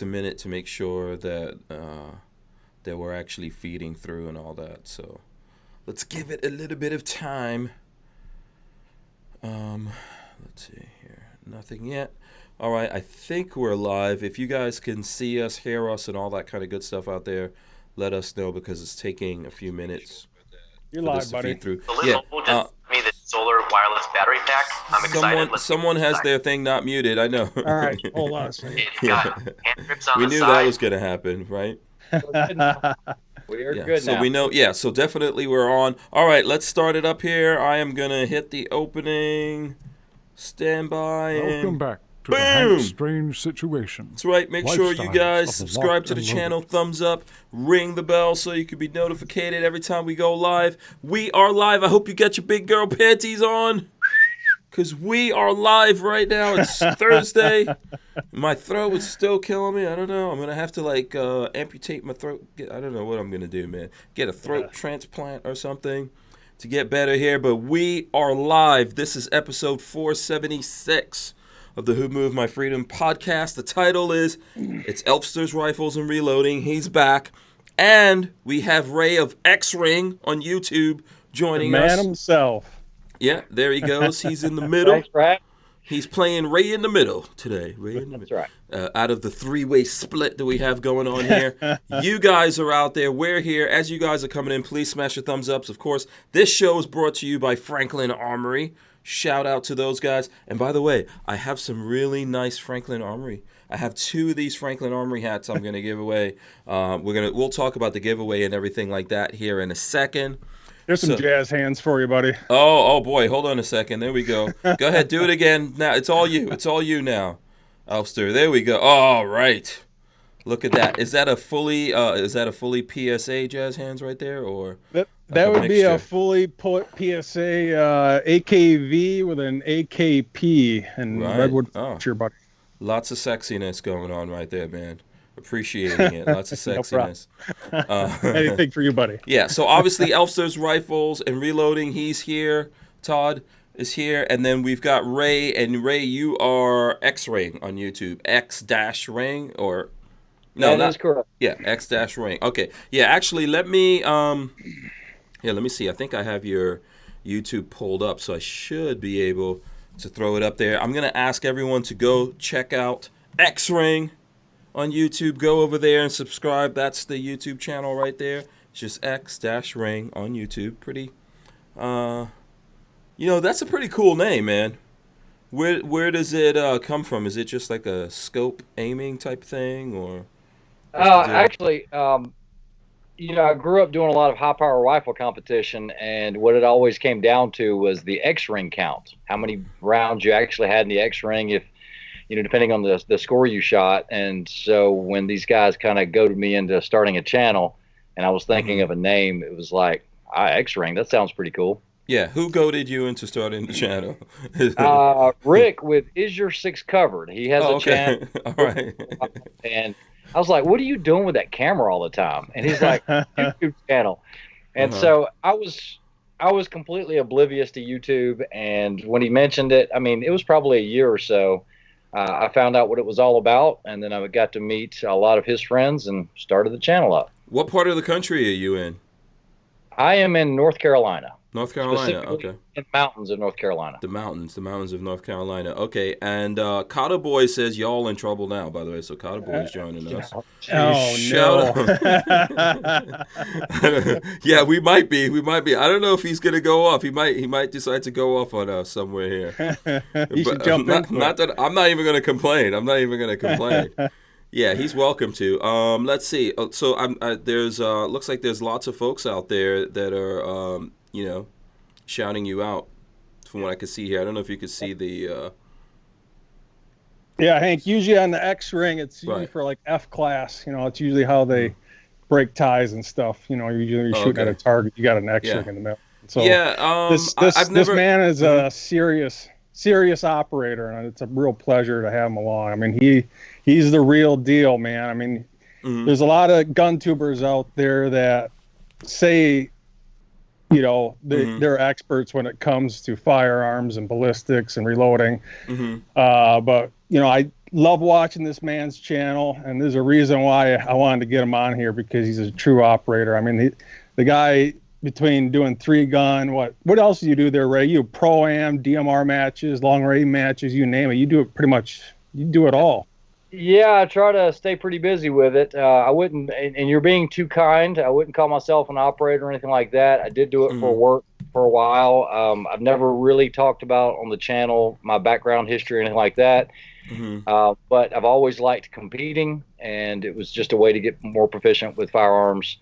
a minute to make sure that that we're actually feeding through and all that. So let's give it a little bit of time. Let's see here. Nothing yet. All right, I think we're live. If you guys can see us, hear us, and all that kind of good stuff out there, let us know because it's taking a few minutes. You're live, buddy. Through. Yeah. Just me the solar wireless battery pack. I'm excited. Someone has their thing not muted. I know. All right, hold on a second. We knew that was going to happen, right? We are good so now. we know. Yeah, so definitely we're on. All right, let's start it up here. I am going to hit the opening. Stand by. Welcome back to boom! the Hank Strange Situation. That's right. Make sure you Lifestyles guys of the subscribe to the locked and channel. loaded. Thumbs up. Ring the bell so you can be notified every time we go live. We are live. I hope you got your big girl panties on. Because we are live right now. It's Thursday. My throat is still killing me. I don't know. I'm going to have to, amputate my throat. I don't know what I'm going to do, man. Get a throat transplant or something to get better here. But we are live. This is episode 476 of the Who Moved My Freedom podcast. The title is, it's Elfsters, Rifles, and Reloading. He's back. And we have Ray of X-Ring on YouTube joining us. The man himself. Yeah, there he goes. He's in the middle. Thanks, Brad. He's playing Ray in the middle today. Ray in the That's middle. right. Out of the three-way split that we have going on here. You guys are out there. We're here. As you guys are coming in, please smash your thumbs ups. Of course, this show is brought to you by Franklin Armory. Shout out to those guys. And by the way, I have some really nice Franklin Armory. I have 2 of these Franklin Armory hats I'm going to give away. We'll talk about the giveaway and everything like that here in a second. There's some jazz hands for you, buddy. Oh boy, hold on a second. There we go. Go ahead, do it again. Now it's all you. It's all you now, Elfster. There we go. All right. Look at that. Is that a fully PSA jazz hands right there, or That a would be a mixture? fully put PSA AKV with an AKP and Right. redwood Oh. feature, buddy. Lots of sexiness going on right there, man. Appreciating it. Lots of No problem. sexiness. Anything for you, buddy. Yeah, so obviously Elfsters Rifles and Reloading, he's here. Todd is here. And then we've got Ray. And Ray, you are X-Ring on YouTube. X-Ring or... No, That is correct. Yeah, X-Ring. Okay. Yeah, actually, let me see. I think I have your YouTube pulled up, so I should be able to throw it up there. I'm going to ask everyone to go check out X-Ring on YouTube. Go over there and subscribe. That's the YouTube channel right there. It's just X-Ring on YouTube. Pretty, that's a pretty cool name, man. Where does it come from? Is it just like a scope aiming type thing, or? Actually, I grew up doing a lot of high power rifle competition, and what it always came down to was the X-ring count. How many rounds you actually had in the X-ring, if depending on the score you shot. And so when these guys kind of goaded me into starting a channel, and I was thinking of a name, it was like, X-ring, that sounds pretty cool. Yeah, who goaded you into starting the channel? Rick with Is Your Six Covered? He has a channel. All right. And I was like, what are you doing with that camera all the time? And he's like, YouTube channel. And so I was completely oblivious to YouTube. And when he mentioned it, I mean, it was probably a year or so. I found out what it was all about, and then I got to meet a lot of his friends and started the channel up. What part of the country are you in? I am in North Carolina. North Carolina, Specifically okay. in the mountains of North Carolina. The mountains of North Carolina. Okay, and Cotta Boy says y'all in trouble now, by the way, so Cotta Boy is joining us. Oh, Shout out. Yeah, we might be. I don't know if he's going to go off. He might decide to go off on us somewhere here. You should jump in. Not that I'm not even going to complain. Yeah, he's welcome to. Let's see. So there's looks like there's lots of folks out there that are shouting you out from what I can see here. I don't know if you could see the Yeah, Hank, usually on the X-Ring, it's usually Right. for like F class. It's usually how they break ties and stuff. You're shooting at a target. You got an X-Ring in the middle. So yeah, this man is a serious operator, and it's a real pleasure to have him along. I mean, he's the real deal, man. I mean, there's a lot of gun tubers out there that say, they're experts when it comes to firearms and ballistics and reloading. But love watching this man's channel, and there's a reason why I wanted to get him on here, because he's a true operator. I mean, the guy, between doing 3-gun, what else do you do there, Ray? You pro-am, DMR matches, long range matches, you name it. You do it pretty much. You do it all. Yeah, I try to stay pretty busy with it. I wouldn't, and you're being too kind. I wouldn't call myself an operator or anything like that. I did do it for work for a while. I've never really talked about on the channel my background history or anything like that. But I've always liked competing, and it was just a way to get more proficient with firearms.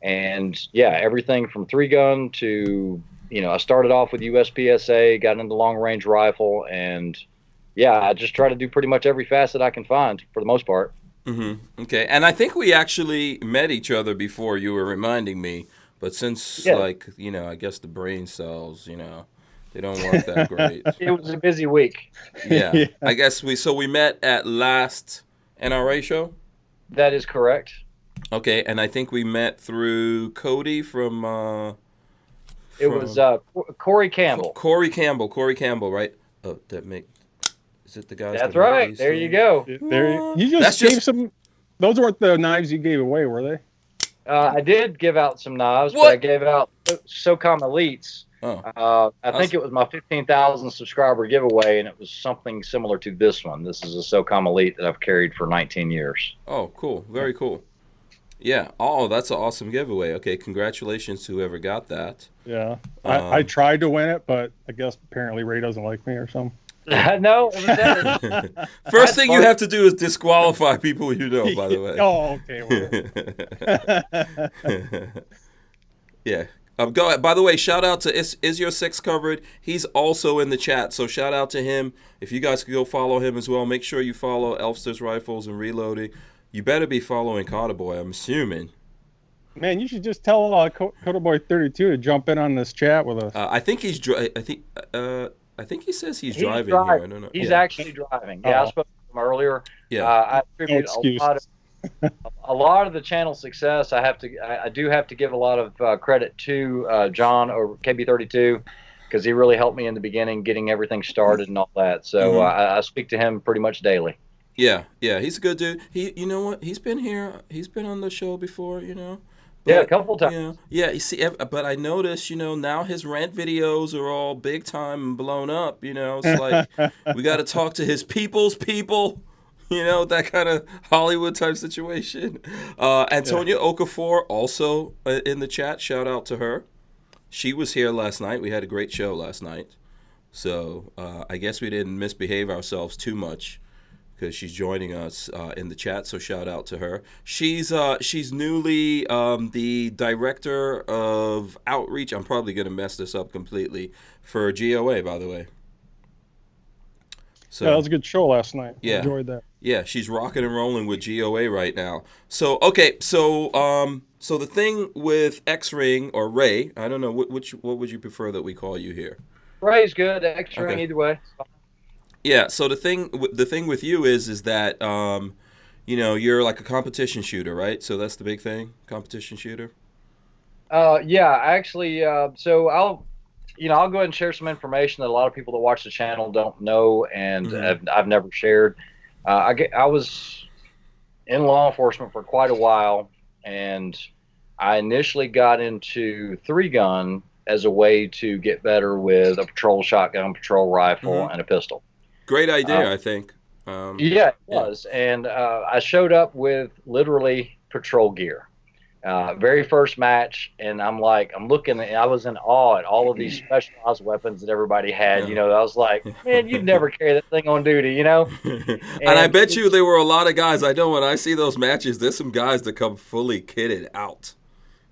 And yeah, everything from 3-gun to, I started off with USPSA, got into long range rifle, and yeah, I just try to do pretty much every facet I can find for the most part. Okay, and I think we actually met each other before, you were reminding me, but since I guess the brain cells, they don't work that great. It was a busy week. Yeah. I guess we met at last NRA show? That is correct. Okay, and I think we met through Cody from it was Corey Campbell. Corey Campbell, right? Oh, is it the guys? That's right. There you go. You just gave some. Those weren't the knives you gave away, were they? I did give out some knives, but I gave out SOCOM Elites. I think it was my 15,000 subscriber giveaway, and it was something similar to this one. This is a SOCOM Elite that I've carried for 19 years. Oh, cool. Very cool. Yeah. Oh, that's an awesome giveaway. Okay, congratulations to whoever got that. Yeah. I tried to win it, but I guess apparently Ray doesn't like me or something. No, it was that. First thing you have to do is disqualify people you know, by the way. Oh, okay. Yeah. Go ahead. By the way, shout out to Is Your Six Covered? He's also in the chat, so shout out to him. If you guys could go follow him as well, make sure you follow Elfsters Rifles and Reloading. You better be following Cotter Boy, I'm assuming. Man, you should just tell Cotter Boy 32 to jump in on this chat with us. I think he's I think he says he's driving here. I don't know. He's actually driving. Yeah, I spoke to him earlier. Yeah. I attribute a lot of the channel success. I do have to give a lot of credit to John or KB32, because he really helped me in the beginning, getting everything started and all that. So I speak to him pretty much daily. Yeah, he's a good dude. You know what? He's been here. He's been on the show before. But, yeah, a couple times. Yeah, you see, but I noticed, now his rant videos are all big time and blown up. It's like we got to talk to his people's people. That kind of Hollywood type situation. Antonia Okafor also in the chat. Shout out to her. She was here last night. We had a great show last night. So I guess we didn't misbehave ourselves too much, because she's joining us in the chat, so shout out to her. She's newly the director of outreach. I'm probably going to mess this up completely, for GOA, by the way. So that was a good show last night. Yeah, enjoyed that. Yeah, she's rocking and rolling with GOA right now. So okay, so the thing with X-Ring or Ray, I don't know what would you prefer that we call you here? Ray's good. X-Ring, okay. Either way. Yeah, so the thing with you is that you're like a competition shooter, right? So that's the big thing, competition shooter. Yeah, actually, so I'll go ahead and share some information that a lot of people that watch the channel don't know, and I've never shared. I was in law enforcement for quite a while, and I initially got into 3-gun as a way to get better with a patrol shotgun, patrol rifle, and a pistol. Great idea, I think. Yeah, it was. And I showed up with literally patrol gear. Very first match, and I'm looking, and I was in awe at all of these specialized weapons that everybody had. I was like, man, you'd never carry that thing on duty, And I bet you there were a lot of guys. I know when I see those matches, there's some guys that come fully kitted out.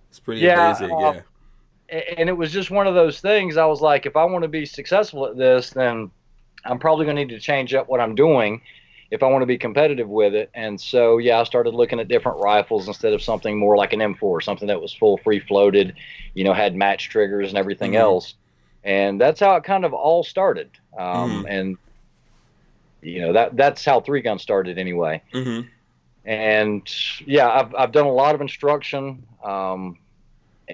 It's pretty amazing, yeah. And it was just one of those things. I was like, if I want to be successful at this, then I'm probably going to need to change up what I'm doing if I want to be competitive with it. And so, yeah, I started looking at different rifles instead of something more like an M4, something that was full free floated, had match triggers and everything else. And that's how it kind of all started. And, that's how 3-gun started anyway. And yeah, I've done a lot of instruction.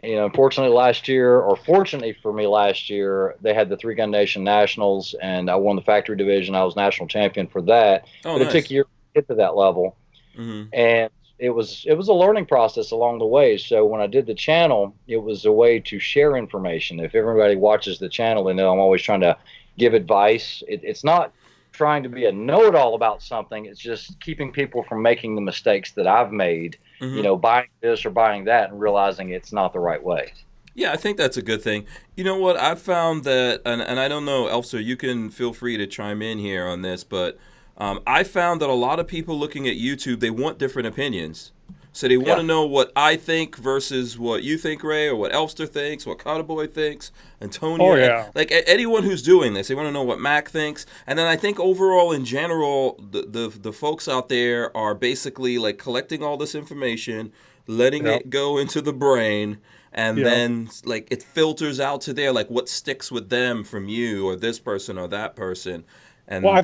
Unfortunately last year, or fortunately for me last year, they had the Three Gun Nation Nationals, and I won the factory division. I was national champion for that. Oh, But it nice. took a year to get to that level. Mm-hmm. And it was a learning process along the way. So when I did the channel, it was a way to share information. If everybody watches the channel, they know I'm always trying to give advice. It's not trying to be a know-it-all about something. It's just keeping people from making the mistakes that I've made, buying this or buying that and realizing it's not the right way. Yeah, I think that's a good thing. You know what? I've found that, and I don't know, Elfster, you can feel free to chime in here on this, but I found that a lot of people looking at YouTube, they want different opinions. So they want to know what I think versus what you think, Ray, or what Elfster thinks, what Cowboy thinks, Antonio. Oh, yeah. Like anyone who's doing this, they want to know what Mac thinks. And then I think overall, in general, the folks out there are basically like collecting all this information, letting it go into the brain, and then like it filters out to there, like what sticks with them from you or this person or that person. And, well, I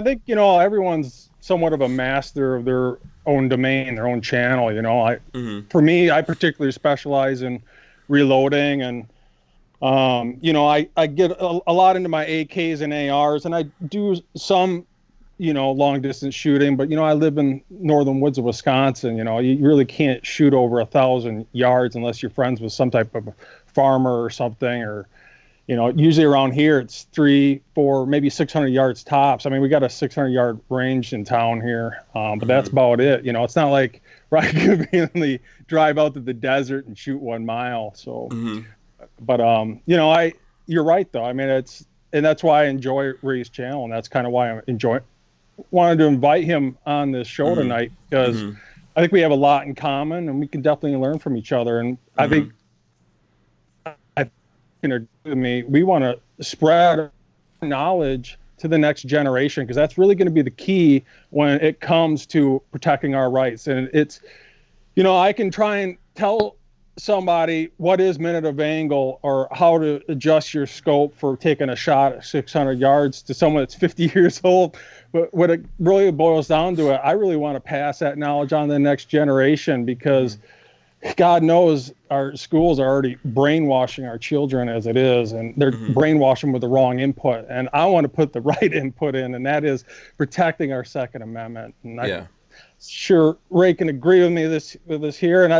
think everyone's somewhat of a master of their own domain, their own channel. For me, I particularly specialize in reloading, and I get a lot into my AKs and ARs, and I do some long distance shooting. But I live in northern woods of Wisconsin. You really can't shoot over 1,000 yards unless you're friends with some type of farmer or something, or usually around here it's 300, 400, maybe 600 yards tops. I mean, we got a 600-yard range in town here, but that's about it. It's not like where I could conveniently drive out to the desert and shoot 1 mile. So, but you're right though. I mean, and that's why I enjoy Ray's channel, and that's kind of why I wanted to invite him on this show tonight, because I think we have a lot in common, and we can definitely learn from each other. And I think. We want to spread knowledge to the next generation, because that's really going to be the key when it comes to protecting our rights. And it's, I can try and tell somebody what is minute of angle or how to adjust your scope for taking a shot at 600 yards to someone that's 50 years old. But what it really boils down to, I really want to pass that knowledge on to the next generation, because God knows our schools are already brainwashing our children as it is, and they're brainwashing with the wrong input. And I want to put the right input in, and that is protecting our Second Amendment. And I'm sure Ray can agree with me with this here. And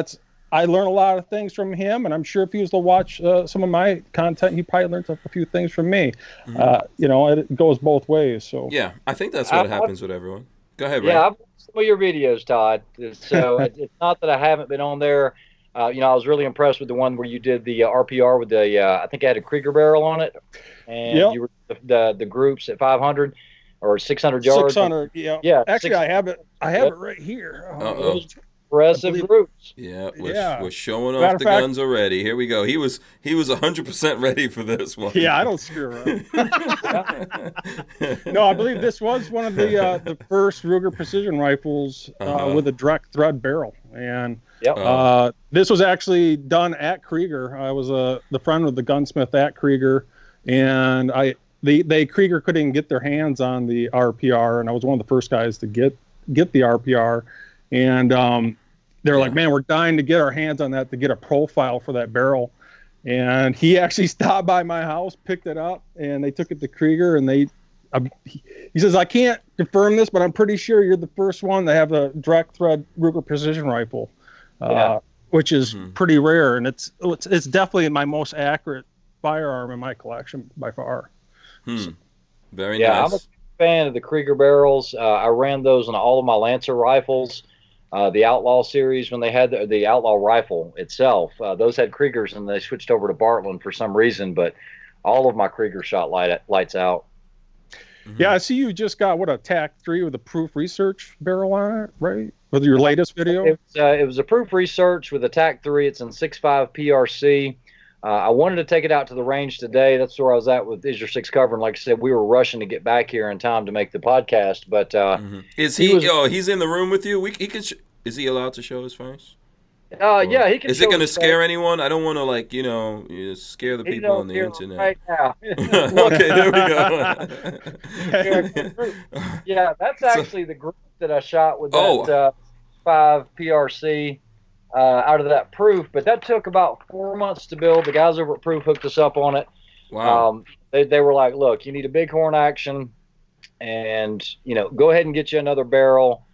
I learn a lot of things from him, and I'm sure if he was to watch some of my content, he probably learned a few things from me. It goes both ways. So yeah, I think that's what happens with everyone. Go ahead, Ray. Yeah, I've watched some of your videos, Todd. So it's not that I haven't been on there. I was really impressed with the one where you did the RPR with the, I think it had a Krieger barrel on it, and you were the groups at 500 or 600 yards. 600, yeah. Actually, I have it right here. Impressive groups. Yeah, we're showing off the guns already. Here we go. He was 100% ready for this one. Yeah, I don't screw around. No, I believe this was one of the first Ruger precision rifles with a direct thread barrel, and this was actually done at Krieger. I was the friend of the gunsmith at Krieger, and Krieger couldn't even get their hands on the RPR, and I was one of the first guys to get the RPR. And they're like, man, we're dying to get our hands on that, to get a profile for that barrel. And he actually stopped by my house, picked it up, and they took it to Krieger. And he says, I can't confirm this, but I'm pretty sure you're the first one to have a direct thread Ruger precision rifle, which is pretty rare. And it's definitely my most accurate firearm in my collection by far. So, very nice. I'm a fan of the Krieger barrels. I ran those on all of my Lancer rifles. The Outlaw series, when they had the Outlaw rifle itself, those had Kriegers, and they switched over to Bartland for some reason, but all of my Krieger shot lights out. Yeah, I see you just got a TAC-3 with a proof research barrel on it, right? With your latest video? It was a proof research with a TAC-3. It's in 6.5 PRC. I wanted to take it out to the range today. That's where I was at with Isra 6 cover. And like I said, we were rushing to get back here in time to make the podcast. But is he's in the room with you? Is he allowed to show his face? Yeah, he can. Is it going to scare anyone? I don't want to scare the people on the internet. Right now. Okay, there we go. Yeah, that's actually the group that I shot with that 5 PRC. out of that Proof, but that took about 4 months to build. The guys over at Proof hooked us up on it. Wow. They were like, look, you need a bighorn action, and go ahead and get you another barrel.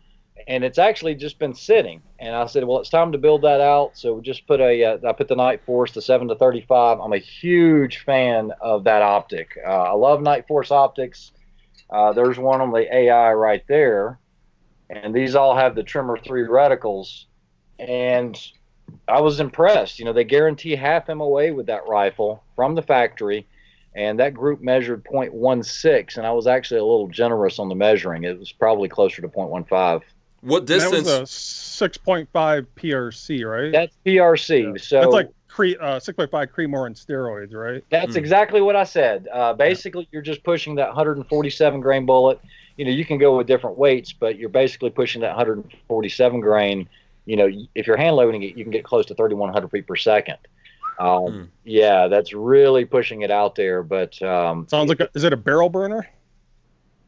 And it's actually just been sitting. And I said, well, it's time to build that out. So just I put the Night Force, the 7-35. I'm a huge fan of that optic. I love Night Force optics. There's one on the AI right there. And these all have the Trimmer 3 reticles. And I was impressed. They guarantee half MOA with that rifle from the factory. And that group measured 0.16. And I was actually a little generous on the measuring. It was probably closer to 0.15. What distance? That was a 6.5 PRC, right? That's PRC. Yeah. So that's like 6.5 Creedmoor and steroids, right? That's exactly what I said. Basically, you're just pushing that 147 grain bullet. You can go with different weights, but you're basically pushing that 147 grain. If you're hand loading it, you can get close to 3,100 feet per second. Yeah, that's really pushing it out there. But sounds like is it a barrel burner?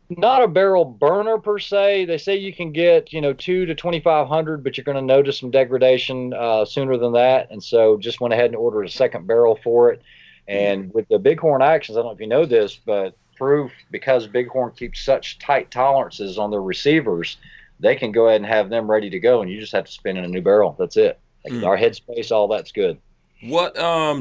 Not a barrel burner per se. They say you can get 2 to 2,500, but you're going to notice some degradation sooner than that. And so just went ahead and ordered a second barrel for it. And with the Bighorn actions, I don't know if you know this, but Proof, because Bighorn keeps such tight tolerances on their receivers, they can go ahead and have them ready to go, and you just have to spin in a new barrel. That's it. Our headspace, all that's good. What,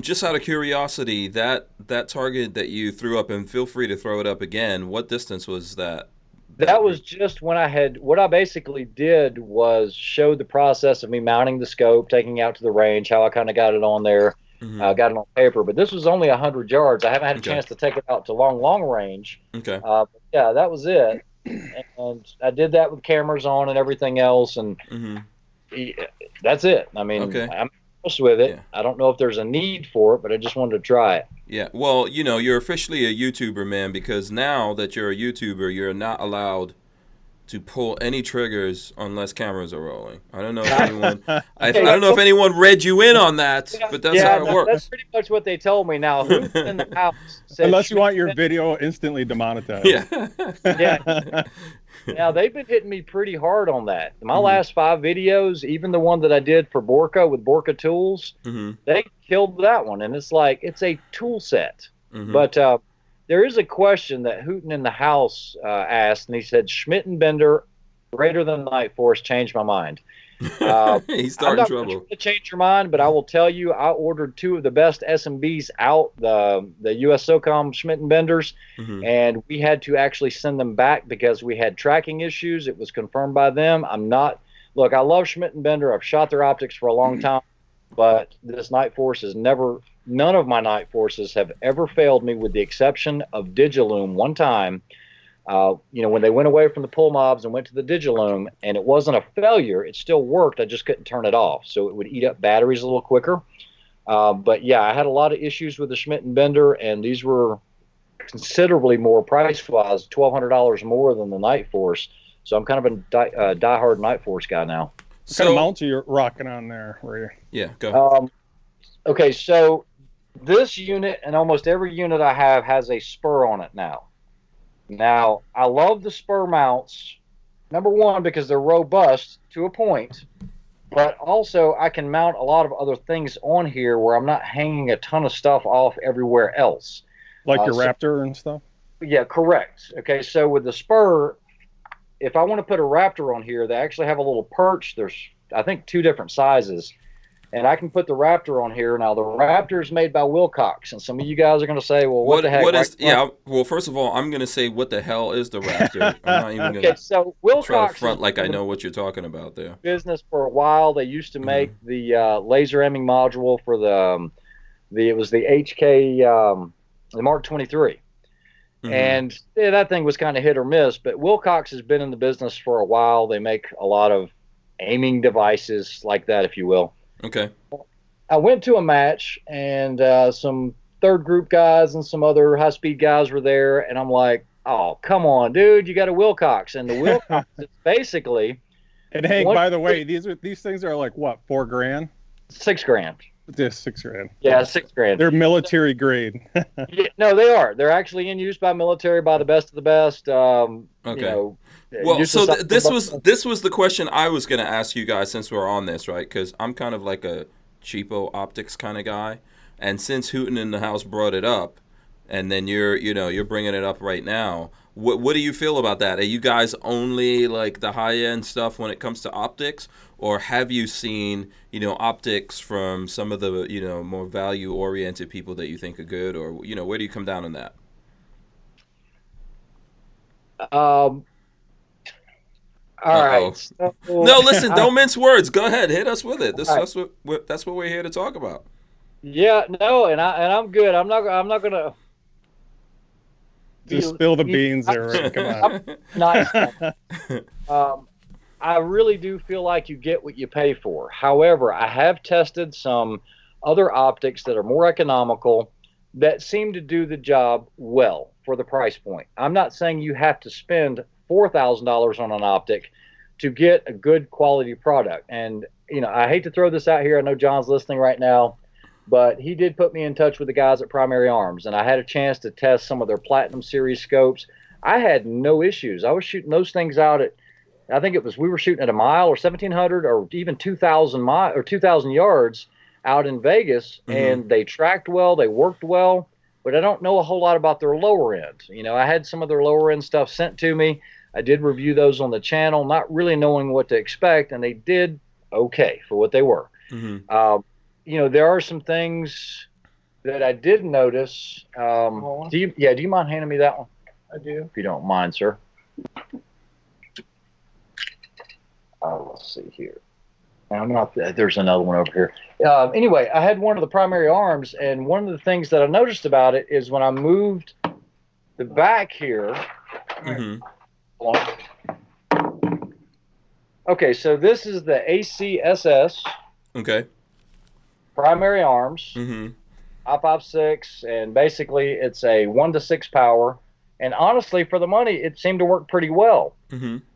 just out of curiosity, that target that you threw up, and feel free to throw it up again, what distance was that? That was just when what I basically did was show the process of me mounting the scope, taking out to the range, how I kind of got it on there, got it on paper. But this was only 100 yards. I haven't had a chance to take it out to long range. Okay. But yeah, that was it. And I did that with cameras on and everything else, and that's it. I mean, I'm with it. Yeah. I don't know if there's a need for it, but I just wanted to try it. Yeah. Well, you're officially a YouTuber, man, because now that you're a YouTuber, you're not allowed to pull any triggers unless cameras are rolling. I don't know if anyone I don't know if anyone read you in on that, but that's how it works. That's pretty much what they told me. Now, who's in the house said, unless you want your video instantly demonetized. Yeah. Yeah. Now, they've been hitting me pretty hard on that. My last 5 videos, even the one that I did for Borka with Borka Tools, they killed that one. And it's like, it's a tool set. But there is a question that Hooten in the House asked, and he said, Schmidt and Bender greater than Night Force changed my mind. He's starting trouble. I'm not going to change your mind, but I will tell you, I ordered 2 of the best SMBs out, the US SOCOM Schmidt and Benders, and we had to actually send them back because we had tracking issues. It was confirmed by them. Look, I love Schmidt and Bender. I've shot their optics for a long time, but this Night Force has none of my Night Forces have ever failed me, with the exception of Digiloom one time. When they went away from the pull mobs and went to the Digiloom, and it wasn't a failure, it still worked. I just couldn't turn it off, so it would eat up batteries a little quicker. But yeah, I had a lot of issues with the Schmidt and Bender, and these were considerably more price-wise, $1,200 more than the Night Force. So I'm kind of a diehard Night Force guy now. What kind of mounts are you rocking on there? Yeah, go. Okay, so this unit and almost every unit I have has a spur on it now. Now, I love the spur mounts, number one, because they're robust to a point, but also I can mount a lot of other things on here where I'm not hanging a ton of stuff off everywhere else. Like your Raptor and stuff? Yeah, correct. Okay, so with the spur, if I want to put a Raptor on here, they actually have a little perch. There's, I think, 2 different sizes. And I can put the Raptor on here. Now, the Raptor is made by Wilcox. And some of you guys are going to say, well, what the heck? Well, first of all, I'm going to say, what the hell is the Raptor? I'm not even going so Wilcox try to front like I know what you're talking about there. Business for a while. They used to make the laser aiming module for it was the HK, the Mark 23. And that thing was kind of hit or miss. But Wilcox has been in the business for a while. They make a lot of aiming devices like that, if you will. Okay. I went to a match, and some third group guys and some other high-speed guys were there, and I'm like, oh, come on, dude, you got a Wilcox. And the Wilcox is basically... And Hank, by the way, these things are like, what, $4,000? $6,000. Just $6,000. Yeah, $6,000. They're military grade. Yeah, no, they are. They're actually in use by military, by the best of the best. Okay. You know, Well, so this was the question I was going to ask you guys since we're on this, right? Because I'm kind of like a cheapo optics kind of guy, and since Hooten in the house brought it up, and then you're bringing it up right now. What do you feel about that? Are you guys only like the high end stuff when it comes to optics, or have you seen optics from some of the more value oriented people that you think are good, or where do you come down on that? All right. So, no, listen, don't mince words. Go ahead, hit us with it. That's what we're here to talk about. Yeah, no, and I'm good. I'm not gonna. Just spill the beans there, right? Come on. I really do feel like you get what you pay for. However, I have tested some other optics that are more economical that seem to do the job well for the price point. I'm not saying you have to spend $4,000 on an optic to get a good quality product. And, I hate to throw this out here. I know John's listening right now. But he did put me in touch with the guys at Primary Arms, and I had a chance to test some of their Platinum Series scopes. I had no issues. I was shooting those things out at, I think we were shooting at a mile or 1,700 or even 2,000 yards out in Vegas, and they tracked well, they worked well, but I don't know a whole lot about their lower end. I had some of their lower end stuff sent to me. I did review those on the channel, not really knowing what to expect, and they did okay for what they were. There are some things that I did notice. Do you mind handing me that one? I do. If you don't mind, sir. Let's see here. There's another one over here. Anyway, I had one of the Primary Arms, and one of the things that I noticed about it is when I moved the back here. Okay, so this is the ACSS. Okay. Primary Arms, I-56, and basically it's a 1-to-6 power. And honestly, for the money, it seemed to work pretty well.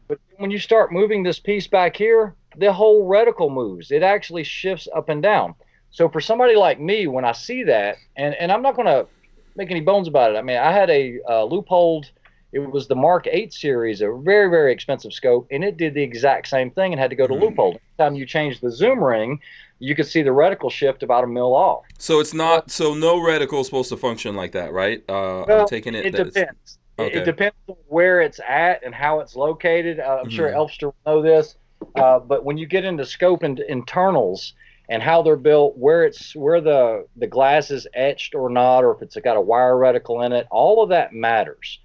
But when you start moving this piece back here, the whole reticle moves. It actually shifts up and down. So for somebody like me, when I see that, and I'm not going to make any bones about it. I mean, I had a Leupold. It was the Mark 8 series, a very, very expensive scope, and it did the exact same thing and had to go to Leupold. Every time you change the zoom ring, you could see the reticle shift about a mil off. So it's not so no reticle is supposed to function like that, right? I'm taking it. It depends. Okay. It depends on where it's at and how it's located. I'm sure Elfsters know this, but when you get into scope and internals and how they're built, where the glass is etched or not, or if it's got a wire reticle in it, all of that matters.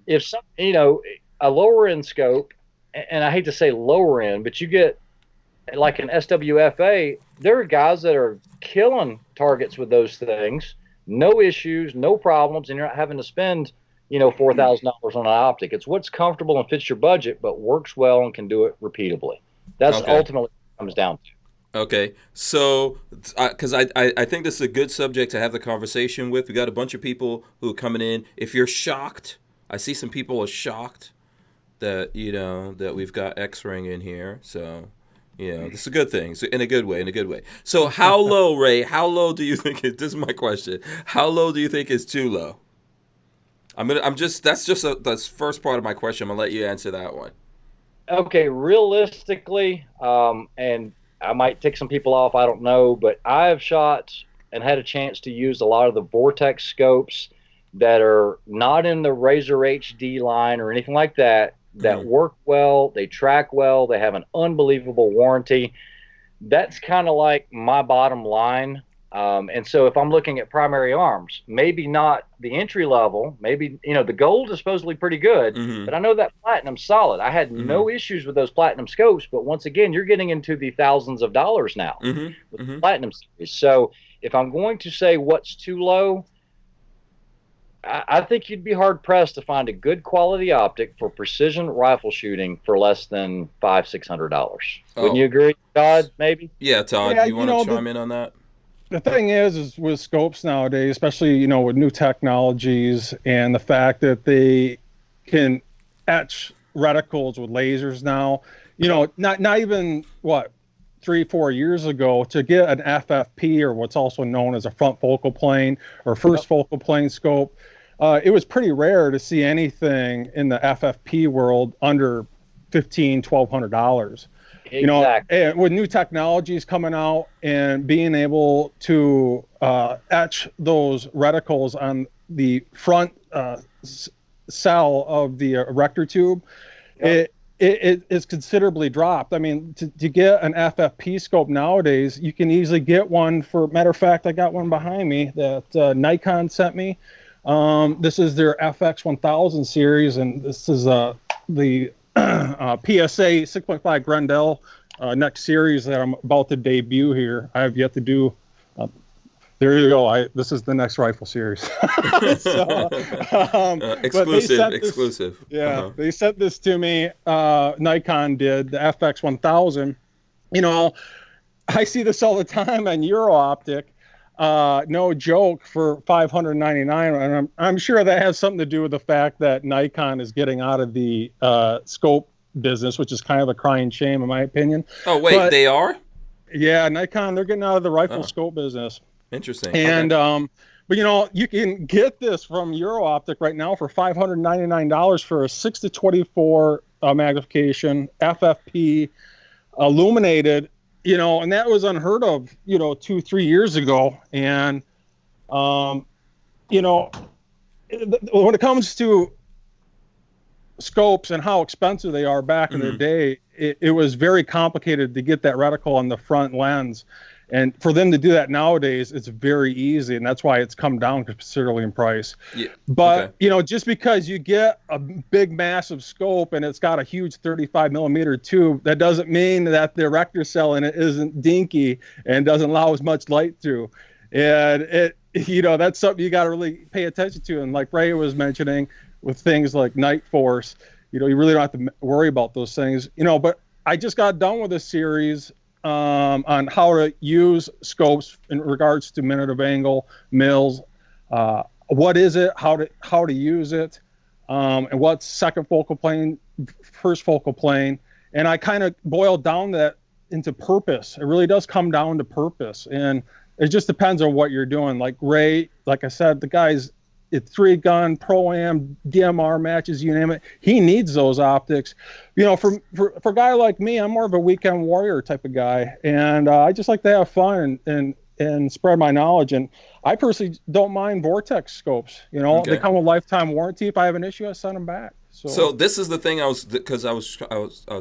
If some, a lower end scope, and I hate to say lower end, but you get like an SWFA, there are guys that are killing targets with those things, no issues, no problems, and you're not having to spend, $4,000 on an optic. It's what's comfortable and fits your budget, but works well and can do it repeatably. That's ultimately what it comes down to. Okay, so because I think this is a good subject to have the conversation with. We got a bunch of people who are coming in. If you're shocked, I see some people are shocked that that we've got X-Ring in here. So this is a good thing. So in a good way. So how low, Ray? How low do you think this is my question? How low do you think is too low? That's the first part of my question. I'm gonna let you answer that one. Okay, realistically, and I might tick some people off, I don't know, but I have shot and had a chance to use a lot of the Vortex scopes that are not in the Razor HD line or anything like that, that work well, they track well, they have an unbelievable warranty. That's kind of like my bottom line. And so if I'm looking at Primary Arms, maybe not the entry level, maybe, the gold is supposedly pretty good, but I know that platinum's solid. I had no issues with those platinum scopes, but once again, you're getting into the thousands of dollars now with the platinum series. So if I'm going to say what's too low, I think you'd be hard pressed to find a good quality optic for precision rifle shooting for less than $500-600. Wouldn't you agree, Todd? Maybe. Yeah, Todd. Yeah, you want to chime in on that? The thing is with scopes nowadays, especially with new technologies and the fact that they can etch reticles with lasers now, not even 3-4 years ago, to get an FFP, or what's also known as a front focal plane or first focal plane scope, it was pretty rare to see anything in the FFP world under $1,500-$1,200. Exactly. You know, and with new technologies coming out and being able to etch those reticles on the front cell of the erector tube, it is considerably dropped. I mean, to get an FFP scope nowadays, you can easily get one. For matter of fact, I got one behind me that Nikon sent me. This is their FX 1000 series, and this is the PSA 6.5 Grendel next series that I'm about to debut here. I have yet to do. There you go. This is the next rifle series. Exclusive. Yeah, they sent this to me. Nikon did, the FX 1000. You know, I see this all the time on Euro Optic. No joke, for $599, and I'm sure that has something to do with the fact that Nikon is getting out of the scope business, which is kind of a crying shame in my opinion. Oh wait, they are? Yeah, Nikon, they're getting out of the rifle scope business. Interesting. And but you know, you can get this from Euro Optic right now for $599 for a 6-24 magnification FFP illuminated. You know, and that was unheard of, 2-3 years ago. And, you know, when it comes to scopes and how expensive they are back in the day, it was very complicated to get that reticle on the front lens. And for them to do that nowadays, it's very easy, and that's why it's come down considerably in price. Yeah. But, just because you get a big, massive scope and it's got a huge 35 millimeter tube, that doesn't mean that the erector cell in it isn't dinky and doesn't allow as much light through. And that's something you got to really pay attention to. And like Ray was mentioning, with things like Night Force, you really don't have to worry about those things. But I just got done with a series on how to use scopes in regards to minute of angle, mils, what is it, how to use it, and what's second focal plane, first focal plane. And I kind of boiled down that into purpose. It really does come down to purpose, and it just depends on what you're doing. Like Ray, like I said, the guy's at 3-gun, Pro-Am, DMR matches, you name it. He needs those optics. For a guy like me, I'm more of a weekend warrior type of guy, and I just like to have fun and spread my knowledge. And I personally don't mind Vortex scopes. They come with lifetime warranty. If I have an issue, I send them back. So this is the thing because I was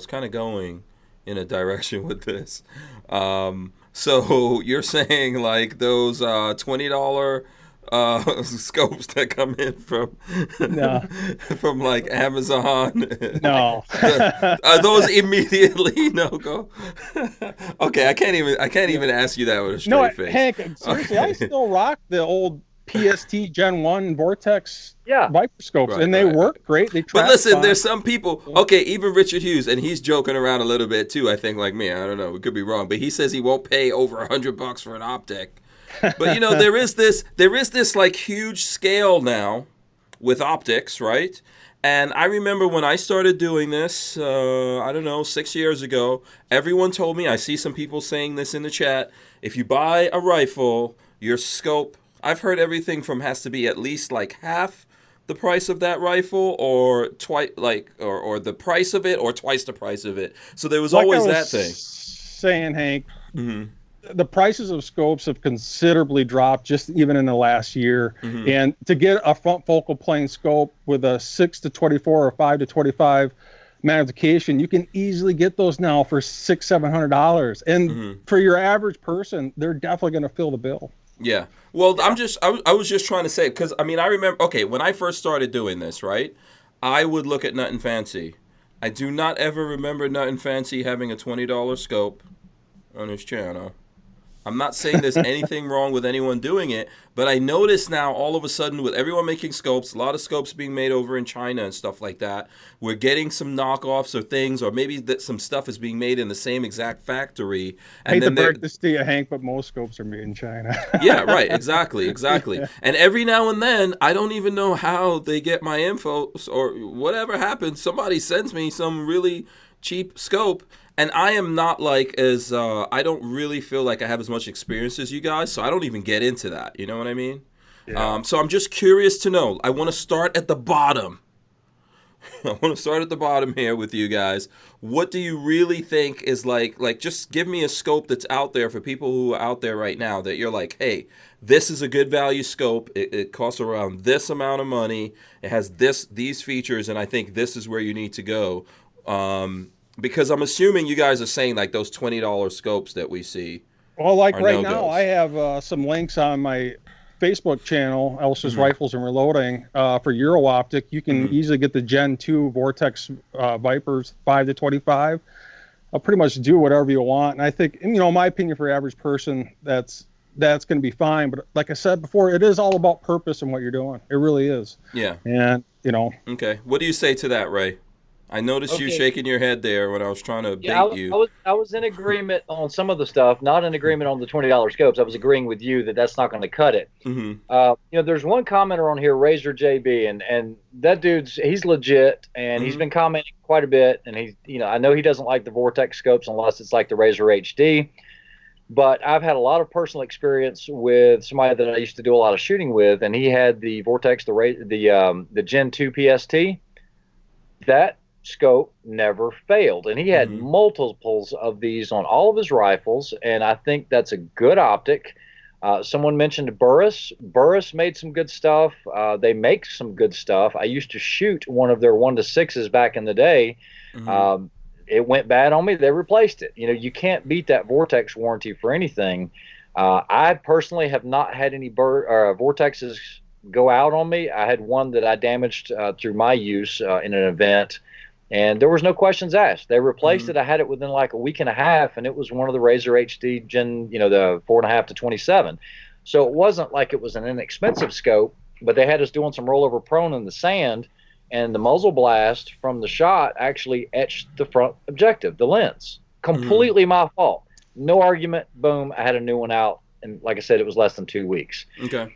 kind of going in a direction with this. So you're saying like those $20 scopes that come in from like Amazon, are those immediately no go? Okay, I can't even ask you that with a straight face. Hank, seriously, I still rock the old PST Gen 1 Vortex Viper scopes, and they work great. They but listen, there's some people, even Richard Hughes, and he's joking around a little bit too, I think, like me. I don't know, we could be wrong, but he says he won't pay over $100 for an optic. But there is this like huge scale now with optics, right? And I remember when I started doing this, 6 years ago, everyone told me, I see some people saying this in the chat, if you buy a rifle, your scope, I've heard everything from has to be at least like half the price of that rifle, or twice, or the price of it, or twice the price of it. So there was always that thing. Saying, Hank. Mm-hmm. The prices of scopes have considerably dropped just even in the last year. Mm-hmm. And to get a front focal plane scope with a 6-24 or 5-25 magnification, you can easily get those now for $600-$700. And for your average person, they're definitely going to fill the bill. Yeah. Well, I was just trying to say, because I remember, when I first started doing this, right, I would look at Nut and Fancy. I do not ever remember Nut and Fancy having a $20 scope on his channel. I'm not saying there's anything wrong with anyone doing it, but I notice now all of a sudden with everyone making scopes, a lot of scopes being made over in China and stuff like that, we're getting some knockoffs or things, or maybe that some stuff is being made in the same exact factory. And I hate to break this to you, Hank, but most scopes are made in China. Yeah, right, exactly. Yeah. And every now and then, I don't even know how they get my info or whatever happens. Somebody sends me some really cheap scope, And I am not like as I don't really feel like I have as much experience as you guys, so I don't even get into that. You know what I mean? Yeah. So I'm just curious to know. I want to start at the bottom. I want to start at the bottom here with you guys. What do you really think is like just give me a scope that's out there for people who are out there right now that you're like, hey, this is a good value scope. It costs around this amount of money. It has these features, and I think this is where you need to go. Because I'm assuming you guys are saying like those $20 scopes that we see. Well, like are right no-goes. now, I have some links on my Facebook channel, Elfsters Rifles and Reloading, for Euro Optic. You can easily get the Gen 2 Vortex Vipers 5 to 25. I'll pretty much do whatever you want. And I think, you know, in my opinion, for average person, that's going to be fine. But like I said before, it is all about purpose and what you're doing. It really is. Yeah. And, you know. Okay. What do you say to that, Ray? I noticed you shaking your head there when I was trying to bait you. I was in agreement on some of the stuff, not in agreement on the $20 scopes. I was agreeing with you that that's not going to cut it. You know, there's one commenter on here, Razor JB, and that he's legit, and he's been commenting quite a bit. And he's, you know, I know he doesn't like the Vortex scopes unless it's like the Razor HD. But I've had a lot of personal experience with somebody that I used to do a lot of shooting with, and he had the Vortex, the Gen 2 PST. That scope never failed, and he had multiples of these on all of his rifles, and I think that's a good optic. Someone mentioned Burris. Burris made some good stuff. They make some good stuff. I used to shoot one of their 1-to-6s back in the day. It went bad on me. They replaced it. You know, you can't beat that Vortex warranty for anything. I personally have not had any Vortexes go out on me. I had one that I damaged through my use in an event, and there was no questions asked. They replaced it. I had it within like a week and a half, and it was one of the Razor HD Gen, you know, the 4.5 to 27. So it wasn't like it was an inexpensive scope, but they had us doing some rollover prone in the sand, and the muzzle blast from the shot actually etched the front objective, the lens. Completely my fault. No argument. Boom. I had a new one out, and like I said, it was less than 2 weeks. Okay.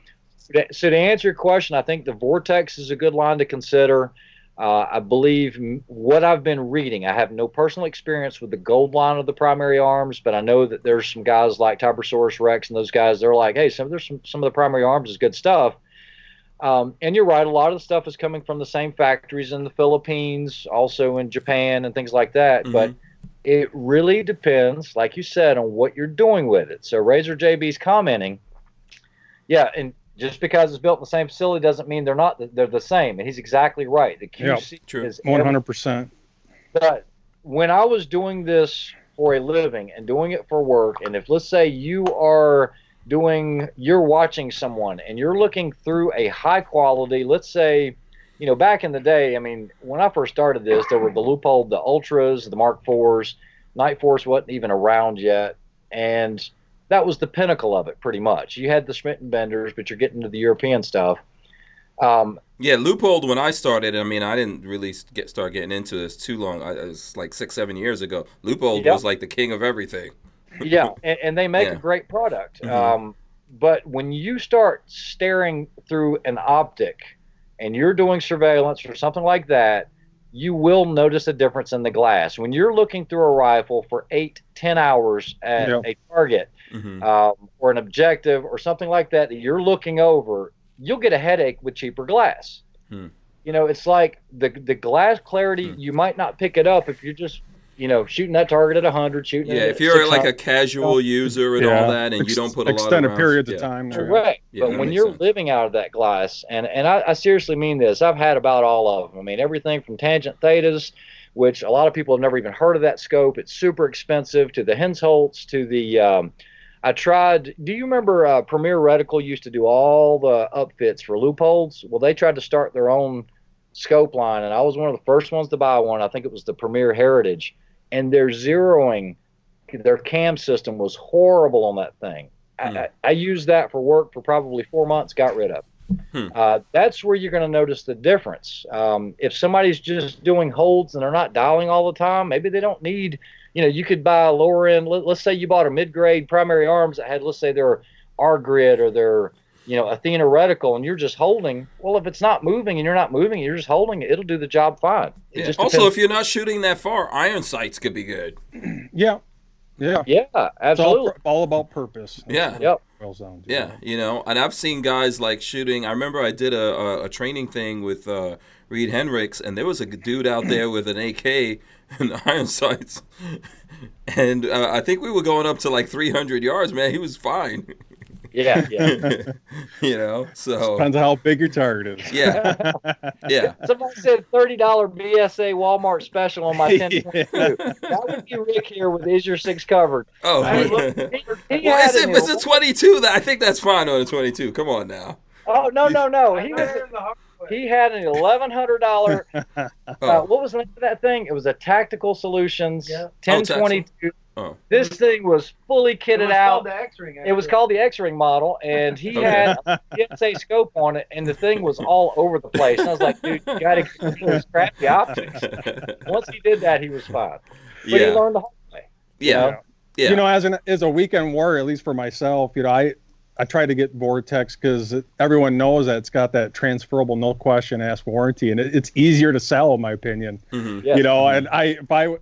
So to answer your question, I think the Vortex is a good line to consider. I believe what I've been reading, I have no personal experience with the gold line of the Primary Arms, but I know that there's some guys like Tibersaurus Rex and those guys, they're like, hey, some of the Primary Arms is good stuff. And you're right, a lot of the stuff is coming from the same factories in the Philippines, also in Japan and things like that. But it really depends, like you said, on what you're doing with it. So Razor JB's commenting, yeah, and just because it's built in the same facility doesn't mean they're the same. And he's exactly right. The QC is 100%. But when I was doing this for a living and doing it for work, and if let's say you're watching someone and you're looking through a high quality, let's say, you know, back in the day, I mean, when I first started this, there were the Leupold, the Ultras, the Mark IVs, Night Force wasn't even around yet. And that was the pinnacle of it, pretty much. You had the Schmidt and Benders, but you're getting to the European stuff. Yeah, Leupold, when I started, I mean, I didn't really start getting into this too long. It was like 6-7 years ago. Leupold was like the king of everything. Yeah, and they make a great product. But when you start staring through an optic and you're doing surveillance or something like that, you will notice a difference in the glass. When you're looking through a rifle for 8-10 hours at a target or an objective or something like that you're looking over, you'll get a headache with cheaper glass. You know, it's like the glass clarity, you might not pick it up if you're just, you know, shooting that target at 100, shooting it if you're like a casual user and all that, and you don't put a lot of extended periods of time. Right. But when you're living out of that glass, and I seriously mean this, I've had about all of them. I mean, everything from Tangent Thetas, which a lot of people have never even heard of that scope. It's super expensive, to the Hensholtz, to the I tried. Do you remember Premier Reticle used to do all the upfits for Leupolds? Well, they tried to start their own scope line, and I was one of the first ones to buy one. I think it was the Premier Heritage, and their zeroing, their cam system was horrible on that thing. I used that for work for probably 4 months, got rid of it. That's where you're going to notice the difference. If somebody's just doing holds and they're not dialing all the time, maybe they don't need, you know, you could buy a lower end. Let's say you bought a mid-grade Primary Arms that had, let's say, their R grid or their Athena reticle and you're just holding, well, if it's not moving and you're not moving, you're just holding it, it'll do the job fine. Yeah. Also, if you're not shooting that far, iron sights could be good. Yeah, absolutely. It's all about purpose. Yeah. Yep. Yeah, and I've seen guys like shooting. I remember I did a training thing with Reed Hendricks, and there was a dude out there with an AK and iron sights, and I think we were going up to like 300 yards. Man, he was fine. Yeah. So depends on how big your target is. Yeah. Somebody said $30 BSA Walmart special on my 1022. That would be Rick here with Is Your Six Covered. Oh, it's a 22. I think that's fine on a 22. Come on now. Oh no. He had an $1,100. What was the name of that thing? It was a Tactical Solutions 1022. Oh. This thing was fully kitted out. It was called the X-Ring model, and he had a PSA scope on it, and the thing was all over the place. And I was like, dude, you got to get those crappy optics. Once he did that, he was fine. But he learned the hard way. Yeah. As a weekend warrior, at least for myself, I try to get Vortex because everyone knows that it's got that transferable, no question asked warranty, and it's easier to sell, in my opinion. Mm-hmm. Yes. And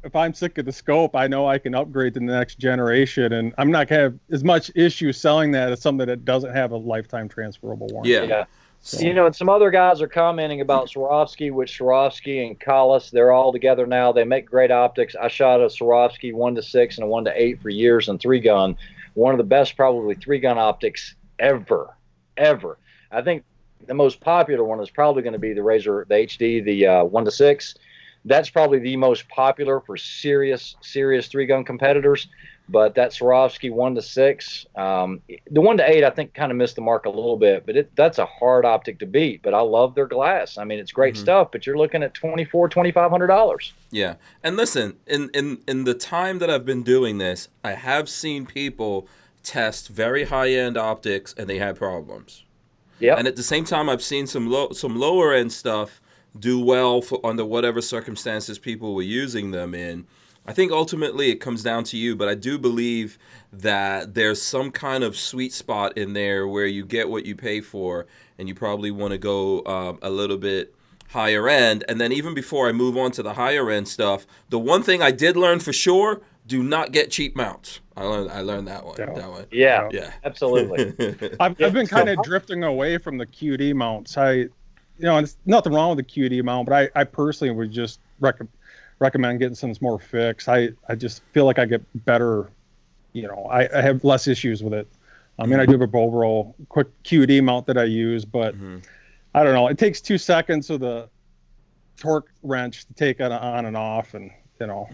if I'm sick of the scope, I know I can upgrade to the next generation, and I'm not gonna have as much issue selling that as something that doesn't have a lifetime transferable warranty. Yeah. So. And some other guys are commenting about Swarovski, which Swarovski and Collis, they're all together now. They make great optics. I shot a Swarovski 1-6 and a 1-8 for years in 3-gun. One of the best probably 3-gun optics ever. I think the most popular one is probably going to be the Razor, the HD, the 1-6. That's probably the most popular for serious 3-gun competitors. But that Swarovski 1-6, the 1-8, I think kind of missed the mark a little bit, but that's a hard optic to beat. But I love their glass. I mean, it's great stuff, but you're looking at $2,500. Yeah, and listen, in the time that I've been doing this, I have seen people test very high-end optics and they had problems. Yeah, and at the same time, I've seen some lower-end stuff do well under whatever circumstances people were using them in. I think ultimately it comes down to you, but I do believe that there's some kind of sweet spot in there where you get what you pay for, and you probably want to go a little bit higher end. And then even before I move on to the higher end stuff, the one thing I did learn for sure, do not get cheap mounts. I learned that one. Yeah. That one. Yeah. Absolutely. I've been kind of drifting away from the QD mounts. It's nothing wrong with the QD mount, but I personally would just recommend getting some more fixed. I just feel like I get better, I have less issues with it. I mean, I do have a Bovero quick QD mount that I use, but I don't know. It takes 2 seconds of the torque wrench to take it on and off, and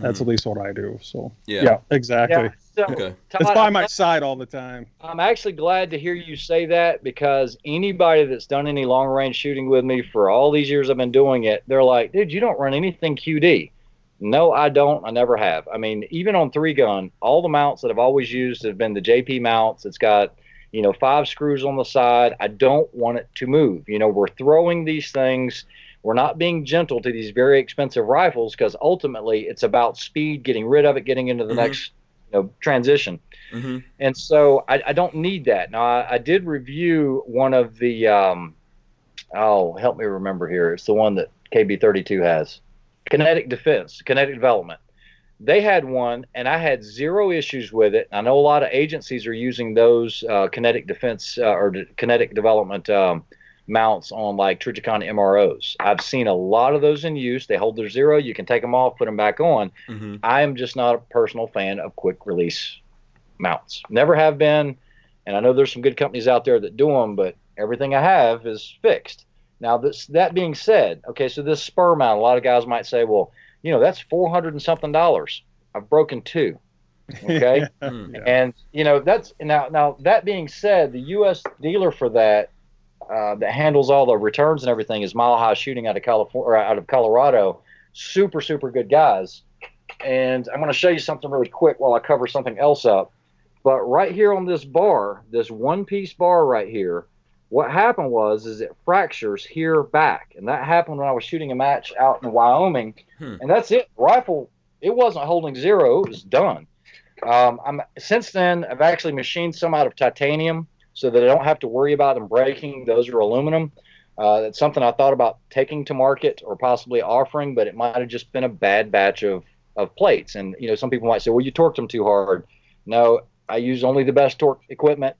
that's at least what I do. So yeah exactly. Yeah. So, okay. It's by my side all the time. I'm actually glad to hear you say that, because anybody that's done any long range shooting with me for all these years I've been doing it, they're like, dude, you don't run anything QD. No, I don't. I never have. I mean, even on 3-gun, all the mounts that I've always used have been the JP mounts. It's got, 5 screws on the side. I don't want it to move. We're throwing these things. We're not being gentle to these very expensive rifles, because ultimately it's about speed, getting rid of it, getting into the next transition. And so I don't need that. Now, I did review one of the, help me remember here. It's the one that KB32 has. Kinetic Development. They had one, and I had 0 issues with it. I know a lot of agencies are using those kinetic development mounts on like Trijicon MROs. I've seen a lot of those in use. They hold their 0. You can take them off, put them back on. I am just not a personal fan of quick release mounts. Never have been, and I know there's some good companies out there that do them, but everything I have is fixed. Now, that being said, okay, so this spur mount, a lot of guys might say, well, that's $400 and something. I've broken 2. Okay. And, that's now that being said, the U.S. dealer for that handles all the returns and everything is Mile High Shooting out of California, or out of Colorado. Super, super good guys. And I'm going to show you something really quick while I cover something else up. But right here on this bar, this one-piece bar right here, what happened is it fractures here back. And that happened when I was shooting a match out in Wyoming. And that's it. Rifle, it wasn't holding 0. It was done. Since then, I've actually machined some out of titanium. so that I don't have to worry about them breaking. Those are aluminum. That's something I thought about taking to market or possibly offering, but it might have just been a bad batch of plates. And, some people might say, well, you torqued them too hard. No, I use only the best torque equipment.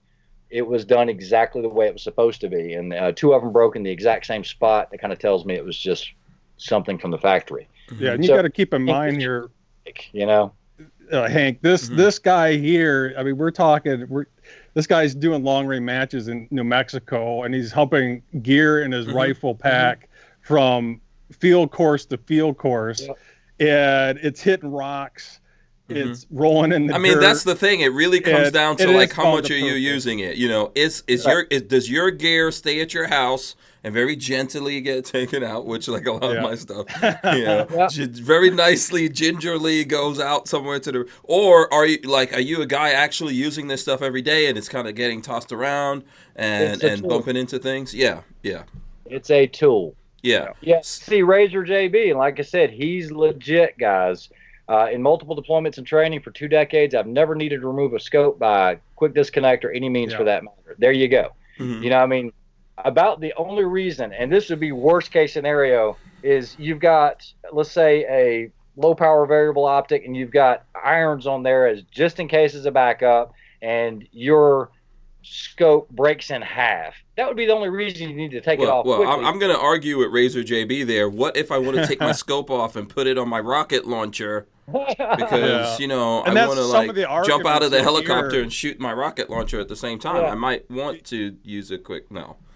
It was done exactly the way it was supposed to be. And 2 of them broke in the exact same spot. It kind of tells me it was just something from the factory. Yeah, and you got to keep in mind here, Hank, this guy here, I mean, this guy's doing long range matches in New Mexico, and he's humping gear in his rifle pack from field course to field course, and it's hitting rocks. It's rolling in the dirt. That's the thing. It really comes down to like how much are you using it? Does your gear stay at your house and very gently get taken out, which like a lot of my stuff, very nicely, gingerly goes out somewhere to the, or are you a guy actually using this stuff every day and it's kind of getting tossed around and bumping into things? Yeah. It's a tool. Yeah. See, Razor JB, and like I said, he's legit, guys. In multiple deployments and training for 2 decades, I've never needed to remove a scope by quick disconnect or any means for that matter. There you go. About the only reason, and this would be worst case scenario, is you've got, let's say, a low power variable optic, and you've got irons on there as just in case as a backup, and your scope breaks in half. That would be the only reason you need to take it off quickly. I'm going to argue with Razor JB there. What if I want to take my scope off and put it on my rocket launcher? Because, I want to jump out of the helicopter and shoot my rocket launcher at the same time. I might want to use a quick,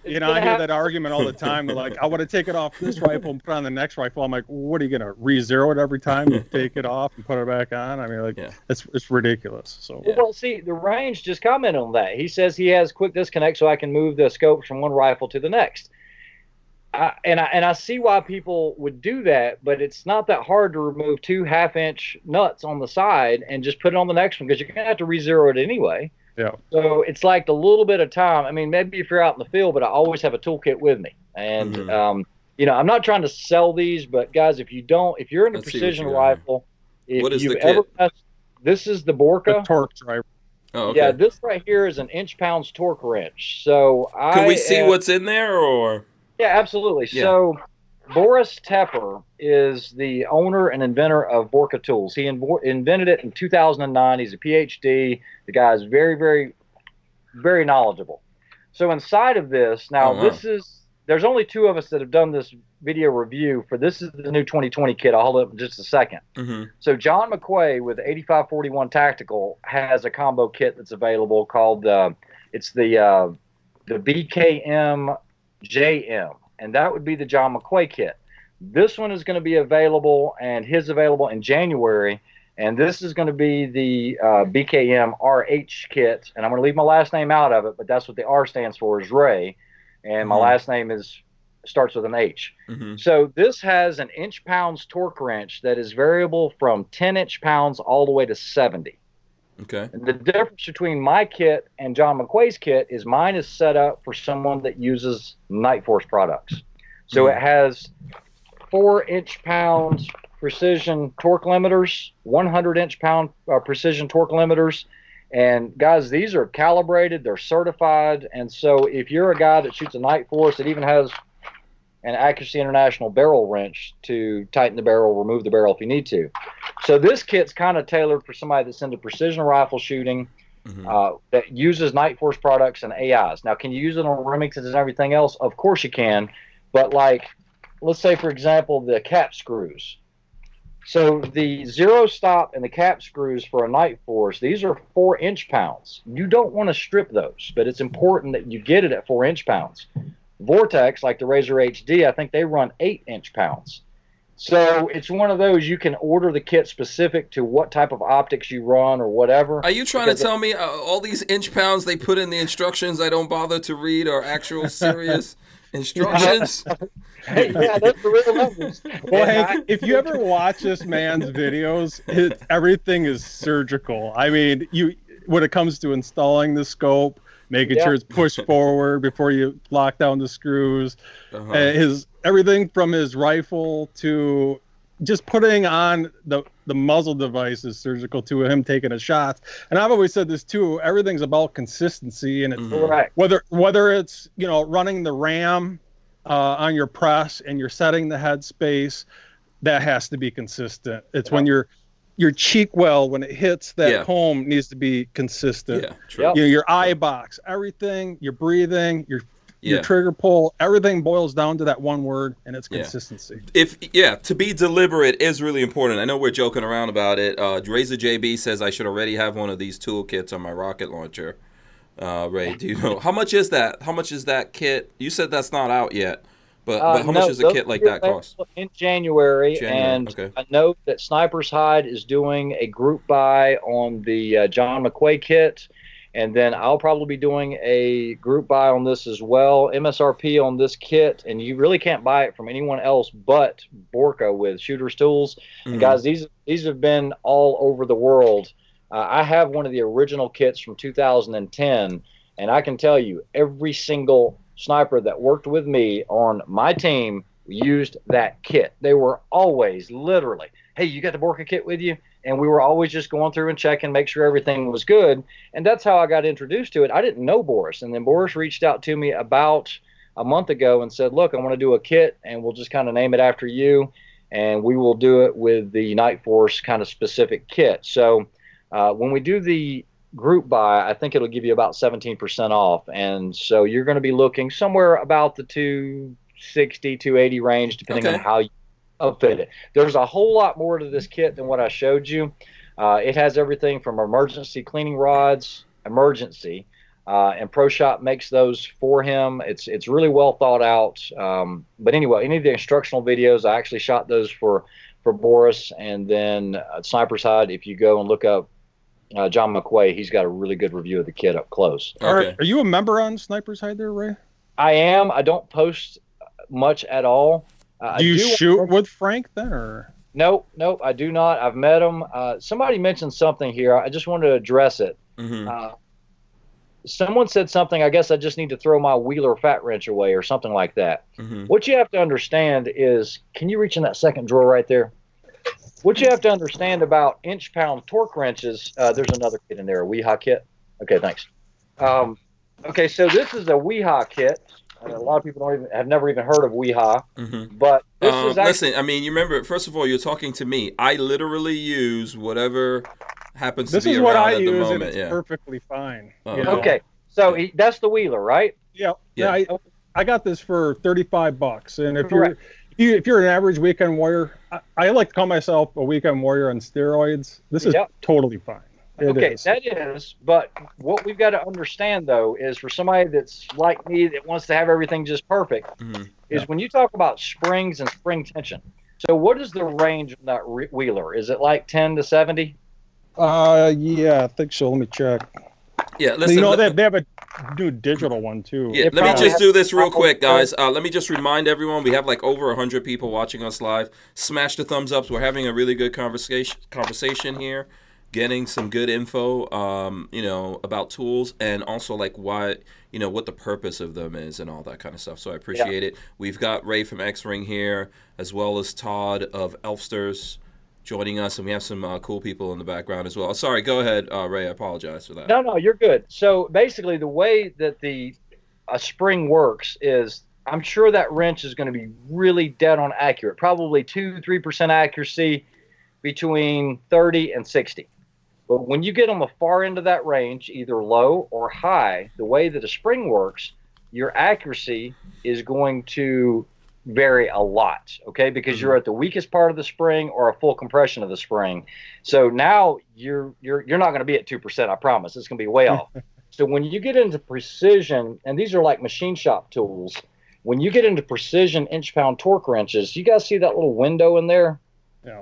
I hear that argument all the time. They're like, I want to take it off this rifle and put it on the next rifle. I'm like, what are you going to re-zero it every time you take it off and put it back on? I mean, it's ridiculous. So Well, see, the range just commented on that. He says he has quick disconnect so I can move the scopes from one rifle to the next. And I see why people would do that, but it's not that hard to remove 2 half-inch nuts on the side and just put it on the next one because you're going to have to re-zero it anyway. Yeah. So it's like the little bit of time. I mean, maybe if you're out in the field, but I always have a toolkit with me. And, I'm not trying to sell these, but guys, if you're in a precision rifle, what is the kit? This is the Borka. The torque driver. Oh, okay. Yeah, this right here is an inch-pounds torque wrench. So can we see what's in there, or? Yeah, absolutely. Yeah. So Boris Tepper is the owner and inventor of Borka Tools. He invented it in 2009. He's a PhD. The guy is very, very, very knowledgeable. So inside of this, there's only 2 of us that have done this video review for this is the new 2020 kit. I'll hold it up in just a second. So John McQuay with 8541 Tactical has a combo kit that's available called it's the BKM JM, and that would be the John McQuay kit. This one is going to be available, and his available in January, and this is going to be the BKM RH kit, and I'm going to leave my last name out of it, but that's what the R stands for, is Ray, and my last name starts with an H. So this has an inch-pounds torque wrench that is variable from 10 inch-pounds all the way to 70. Okay. And the difference between my kit and John McQuay's kit is mine is set up for someone that uses Night Force products. So it has 4 inch-pound precision torque limiters, 100 inch-pound precision torque limiters. And guys, these are calibrated, they're certified. And so if you're a guy that shoots a Night Force, it even has an Accuracy International barrel wrench to tighten the barrel, remove the barrel if you need to. So this kit's kind of tailored for somebody that's into precision rifle shooting that uses Night Force products and AIs. Now, can you use it on Remingtons and everything else? Of course you can. But like, let's say, for example, the cap screws. So the zero stop and the cap screws for a Night Force, these are 4 inch-pounds. You don't want to strip those, but it's important that you get it at 4 inch-pounds. Vortex, like the Razor HD, I think they run 8 inch-pounds. So it's one of those, you can order the kit specific to what type of optics you run or whatever. Are you trying to tell me all these inch-pounds they put in the instructions I don't bother to read are actual serious instructions? Yeah, that's the real numbers. Well, Hank, if you ever watch this man's videos, everything is surgical. I mean, when it comes to installing the scope, making sure it's pushed forward before you lock down the screws. Everything from his rifle to just putting on the muzzle device is surgical to him taking a shot. And I've always said this too. Everything's about consistency, and it's Correct. whether it's running the ram on your press and you're setting the headspace, that has to be consistent. It's when your cheek well, when it hits that comb, needs to be consistent. Yeah, true. Your eye box, everything, your breathing, your trigger pull, everything boils down to that one word, and it's consistency. To be deliberate is really important. I know we're joking around about it. Razor JB says I should already have one of these toolkits on my rocket launcher. Ray, do you know how much is that? How much is that kit? You said that's not out yet, but how much does a kit like that cost? In January, and okay. I know that Sniper's Hide is doing a group buy on the John McQuay kit. And then I'll probably be doing a group buy on this as well. MSRP on this kit, and you really can't buy it from anyone else but Borka with Shooter's Tools. And guys, these have been all over the world. I have one of the original kits from 2010, and I can tell you every single sniper that worked with me on my team used that kit. They were always literally, hey, you got the Borka kit with you? And we were always just going through and checking, make sure everything was good. And that's how I got introduced to it. I didn't know Boris. And then Boris reached out to me about a month ago and said, look, I want to do a kit, and we'll just kind of name it after you. And we will do it with the Night Force kind of specific kit. So when we do the group buy, I think it'll give you about 17% off. And so you're going to be looking somewhere about the 260, 280 range, depending on how you outfit it. There's a whole lot more to this kit than what I showed you. It has everything from emergency cleaning rods, and Pro Shop makes those for him. It's really well thought out. But anyway, any of the instructional videos, I actually shot those for Boris. And then Sniper's Hide, if you go and look up John McQuay, he's got a really good review of the kit up close. Okay. Are you a member on Sniper's Hide there, Ray? I am. I don't post much at all. Do you shoot with Frank then, or? Nope, I do not. I've met him. Somebody mentioned something here. I just wanted to address it. Someone said something, I guess I just need to throw my Wheeler fat wrench away or something like that. What you have to understand is, can you reach in that second drawer right there? What you have to understand about inch-pound torque wrenches, there's another kit in there, a Weehaw kit. Okay, thanks. Okay, so this is a Weehaw kit. A lot of people have never even heard of Weehaw, but this is actually... Listen, I mean, you remember, first of all, you're talking to me. I literally use whatever happens to be around at the moment. This is what I use, and it's perfectly fine. Okay, so that's the Wheeler, right? Yeah. I got this for $35, and if you're an average weekend warrior, I like to call myself a weekend warrior on steroids. This is totally fine. That is, but what we've got to understand, though, is for somebody that's like me that wants to have everything just perfect, is when you talk about springs and spring tension. So what is the range of that Wheeler? Is it like 10 to 70? Yeah, I think so. Let me check. Yeah, listen. They have a new digital one, too. Yeah, let me just do this real quick, guys. Let me just remind everyone, we have like over 100 people watching us live. Smash the thumbs ups. We're having a really good conversation here. Getting some good info, about tools, and also like why, what the purpose of them is and all that kind of stuff. So I appreciate it. We've got Ray from X-Ring here, as well as Todd of Elfsters joining us, and we have some cool people in the background as well. Sorry, go ahead, Ray. I apologize for that. No, you're good. So basically, the way that a spring works is, I'm sure that wrench is going to be really dead on accurate, probably 2-3% accuracy between 30 and 60. But when you get on the far end of that range, either low or high, the way that a spring works, your accuracy is going to vary a lot, okay? Because you're at the weakest part of the spring or a full compression of the spring. So now you're not going to be at 2%, I promise. It's going to be way off. So when you get into precision, and these are like machine shop tools, when you get into precision inch-pound torque wrenches, you guys see that little window in there? Yeah.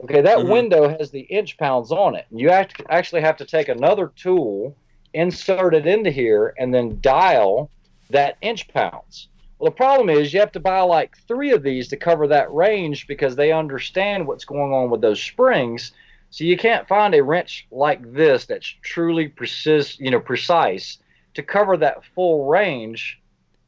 Okay, that window has the inch pounds on it. You actually have to take another tool, insert it into here, and then dial that inch pounds. Well, the problem is you have to buy like 3 of these to cover that range, because they understand what's going on with those springs. So you can't find a wrench like this that's truly precise to cover that full range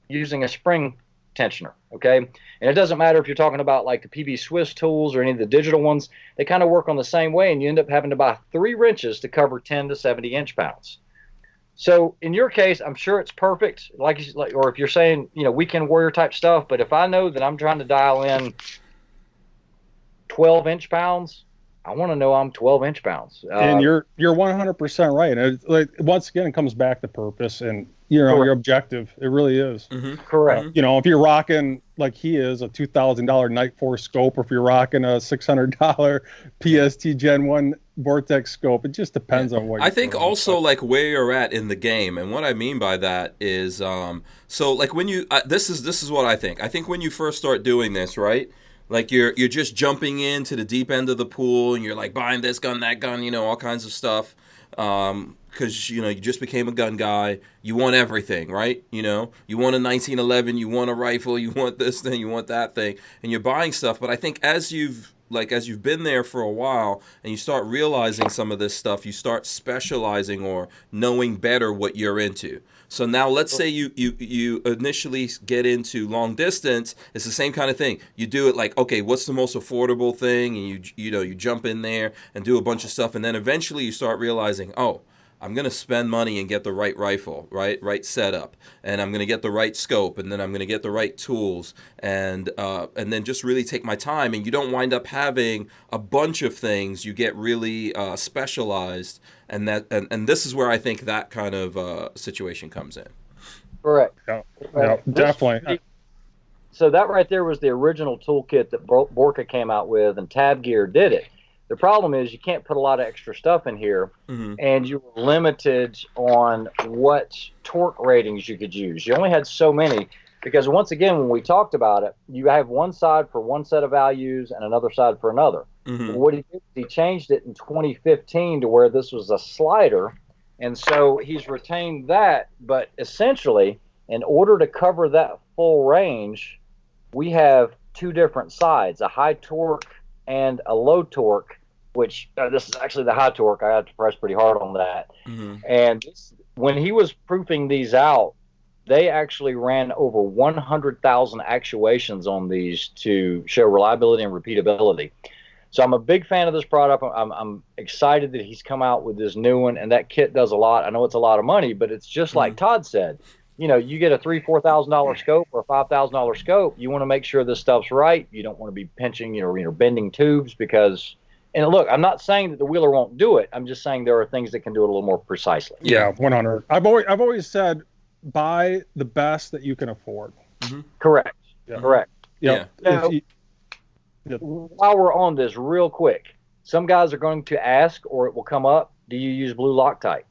using a spring tensioner. Okay. And it doesn't matter if you're talking about like the PB Swiss tools or any of the digital ones, they kind of work on the same way, and you end up having to buy 3 wrenches to cover 10 to 70 inch-pounds. So in your case, I'm sure it's perfect, or if you're saying, weekend warrior type stuff, but if I know that I'm trying to dial in 12 inch-pounds, I want to know I'm 12 inch-pounds. And you're 100% right. And once again, it comes back to purpose and your objective. It really is. Mm-hmm. Correct. If you're rocking like he is a $2,000 Night Force scope, or if you're rocking a $600 PST Gen 1 Vortex scope, it just depends on what. I think also like where you're at in the game, and what I mean by that is, so like when you this is what I think. I think when you first start doing this, right? Like you're just jumping into the deep end of the pool, and you're like buying this gun, that gun, all kinds of stuff. Because you just became a gun guy. You want everything, right? You want a 1911, you want a rifle, you want this thing, you want that thing, and you're buying stuff. But I think as you've been there for a while and you start realizing some of this stuff, you start specializing or knowing better what you're into. So now let's say you initially get into long distance. It's the same kind of thing. You do it like, okay, what's the most affordable thing? And you jump in there and do a bunch of stuff. And then eventually you start realizing, oh, I'm going to spend money and get the right rifle, right setup, and I'm going to get the right scope, and then I'm going to get the right tools, and then just really take my time, and you don't wind up having a bunch of things. You get really specialized, and this is where I think that kind of situation comes in. Correct. Yeah, definitely. So that right there was the original toolkit that Borka came out with, and Tab Gear did it. The problem is you can't put a lot of extra stuff in here, and you were limited on what torque ratings you could use. You only had so many, because once again, when we talked about it, you have one side for one set of values and another side for another. What he did is he changed it in 2015 to where this was a slider, and so he's retained that, but essentially, in order to cover that full range, we have 2 different sides, a high torque and a low torque, which this is actually the high torque. I had to press pretty hard on that. And when he was proofing these out, they actually ran over 100,000 actuations on these to show reliability and repeatability. So I'm a big fan of this product. I'm excited that he's come out with this new one, and that kit does a lot. I know it's a lot of money, but it's just like Todd said. You get a $3,000-$4,000 scope or a $5,000 scope. You want to make sure this stuff's right. You don't want to be pinching, bending tubes because. And look, I'm not saying that the wheeler won't do it. I'm just saying there are things that can do it a little more precisely. Yeah, 100. I've always said buy the best that you can afford. Correct. Yeah. Correct. Yeah. Now, while we're on this, real quick, some guys are going to ask, or it will come up, do you use blue Loctite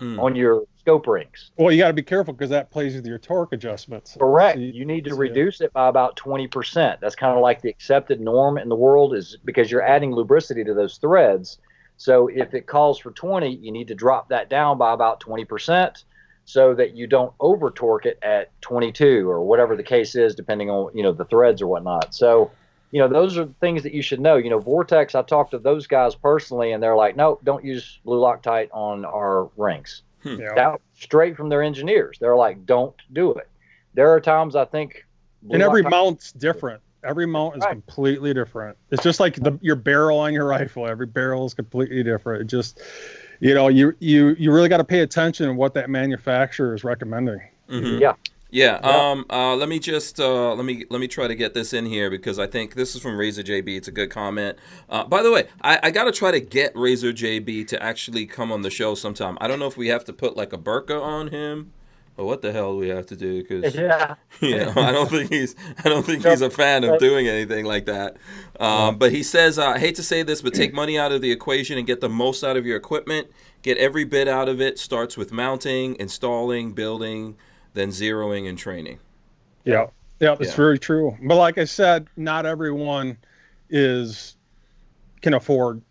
on your scope rings? Well, you got to be careful because that plays with your torque adjustments. Correct. You need to reduce it by about 20%. That's kind of like the accepted norm in the world, is because you're adding lubricity to those threads. So if it calls for 20, you need to drop that down by about 20% so that you don't over torque it at 22 or whatever the case is, depending on, the threads or whatnot. So, those are things that you should know. Vortex, I talked to those guys personally, and they're like, no, don't use blue Loctite on our rings. That straight from their engineers. They're like, don't do it. There are times I think. And every mount's different. Every mount is completely different. It's just like your barrel on your rifle. Every barrel is completely different. It just, you really got to pay attention to what that manufacturer is recommending. Yeah. Let me just let me try to get this in here because I think this is from Razor JB. It's a good comment. By the way, I got to try to get Razor JB to actually come on the show sometime. I don't know if we have to put like a burqa on him or what the hell we have to do because I don't think he's a fan of doing anything like that. But he says, I hate to say this, but take money out of the equation and get the most out of your equipment. Get every bit out of it. Starts with mounting, installing, building, then zeroing and training. Yeah, it's very true. But like I said, not everyone can afford,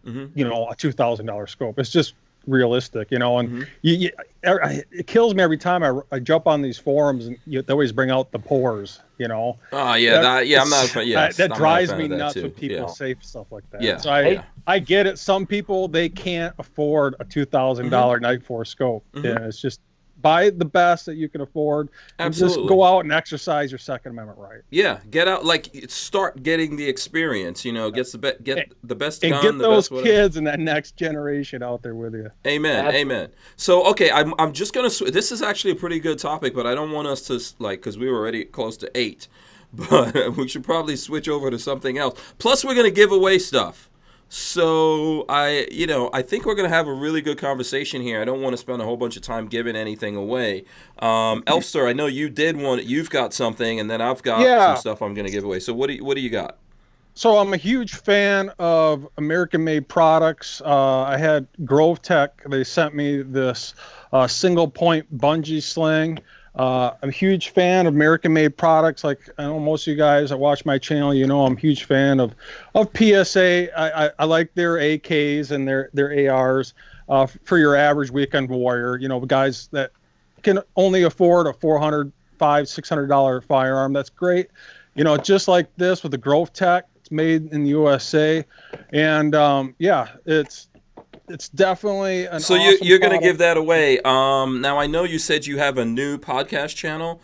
a $2,000 scope. It's just realistic, and it kills me every time I jump on these forums and they always bring out the pores, I'm not a fan. That drives me nuts when people say stuff like that. So I get it. Some people, they can't afford a $2,000 Night Force scope. And it's just buy the best that you can afford, and Absolutely. just go out and exercise your Second Amendment right. Yeah, get out, like start getting the experience. You know, get the best And gun, get the those best whatever. kids and that next generation out there with you. Amen. Absolutely. Amen. So, okay, I'm just going to, this is actually a pretty good topic, but I don't want us to, like, because we were already close to 8, but we should probably switch over to something else. Plus, we're going to give away stuff. So, I think we're going to have a really good conversation here. I don't want to spend a whole bunch of time giving anything away. Elfster, I know you've got something, and then I've got some stuff I'm going to give away. So, what do you got? So I'm a huge fan of American-made products. I had Grove Tech. They sent me this single-point bungee sling. I'm a huge fan of American-made products. Like I know most of you guys that watch my channel, you know I'm a huge fan of PSA. I like their AKs and their ARs for your average weekend warrior. You know, guys that can only afford a $400, $600 firearm. That's great. You know, just like this with the Grove Tech. Made in the USA, and it's definitely an so awesome you're going to product. give that away. Now I know you said you have a new podcast channel.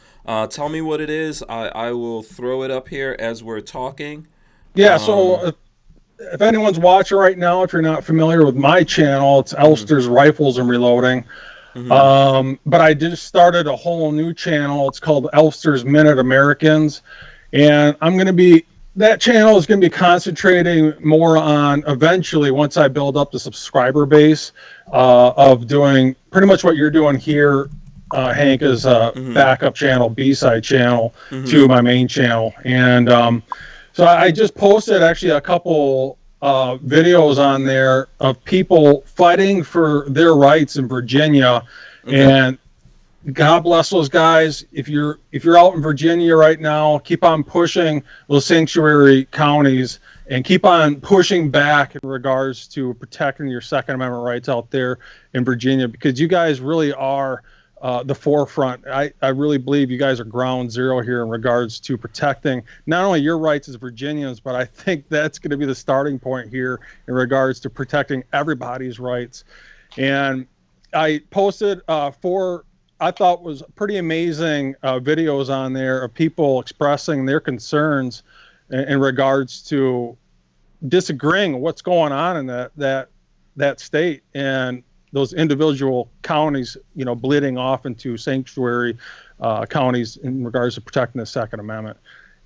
Tell me what it is. I will throw it up here as we're talking. Yeah, so if anyone's watching right now, if you're not familiar with my channel, it's Elfsters Rifles and Reloading. But I just started a whole new channel. It's called Elfsters Minute Americans, and that channel is going to be concentrating more on, eventually, once I build up the subscriber base, of doing pretty much what you're doing here, Hank, is a backup channel, B-side channel to my main channel. And so I just posted actually a couple videos on there of people fighting for their rights in Virginia. Okay. And God bless those guys. If you're out in Virginia right now, keep on pushing those sanctuary counties and keep on pushing back in regards to protecting your Second Amendment rights out there in Virginia, because you guys really are the forefront. I really believe you guys are ground zero here in regards to protecting not only your rights as Virginians, but I think that's going to be the starting point here in regards to protecting everybody's rights. And I posted four I thought was pretty amazing videos on there of people expressing their concerns in regards to disagreeing with what's going on in that state and those individual counties, you know, bleeding off into sanctuary counties in regards to protecting the Second Amendment.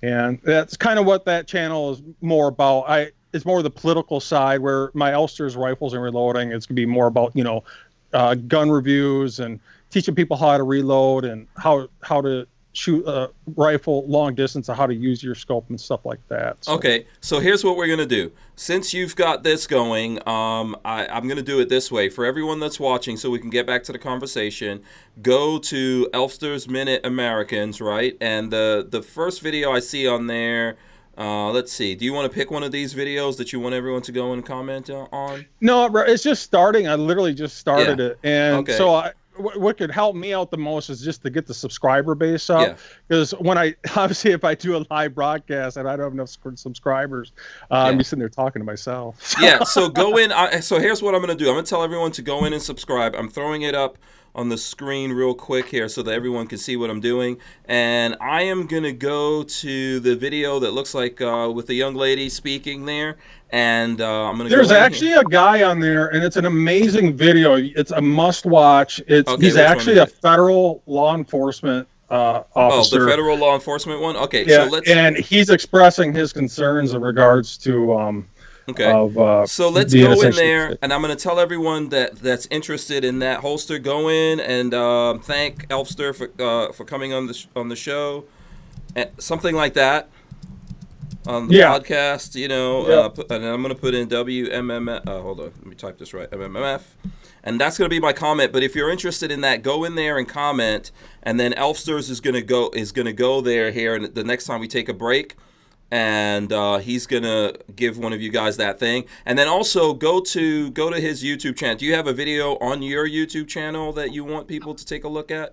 And that's kind of what that channel is more about. It's more the political side, where my Elfsters Rifles and Reloading, it's going to be more about, you know, gun reviews and teaching people how to reload and how to shoot a rifle long distance and how to use your scope and stuff like that. So. Okay, so here's what we're going to do. Since you've got this going, I'm going to do it this way. For everyone that's watching, so we can get back to the conversation, go to Elfsters Minute Americans, right? And the first video I see on there, let's see. Do you want to pick one of these videos that you want everyone to go and comment on? No, it's just starting. I literally just started it. And okay. So what could help me out the most is just to get the subscriber base up. Because when obviously if I do a live broadcast and I don't have enough subscribers, I'm just sitting there talking to myself. Yeah, so go in. So here's what I'm going to do. I'm going to tell everyone to go in and subscribe. I'm throwing it up on the screen real quick here so that everyone can see what I'm doing. And I am going to go to the video that looks like with the young lady speaking there. And I'm going to There's actually a guy on there, and it's an amazing video. It's a must watch. He's actually a federal law enforcement officer. Oh, the federal law enforcement one? Okay, yeah, and he's expressing his concerns in regards to so let's go in there, and I'm going to tell everyone that's interested in that holster, go in and thank Elfster for coming on the show, something like that, on the podcast, you know. And I'm going to put in WMMF. Hold on, let me type this right. WMMF, and that's going to be my comment. But if you're interested in that, go in there and comment, and then Elfsters is going to go there here, and the next time we take a break. And he's gonna give one of you guys that thing, and then also go to his YouTube channel. Do you have a video on your YouTube channel that you want people to take a look at?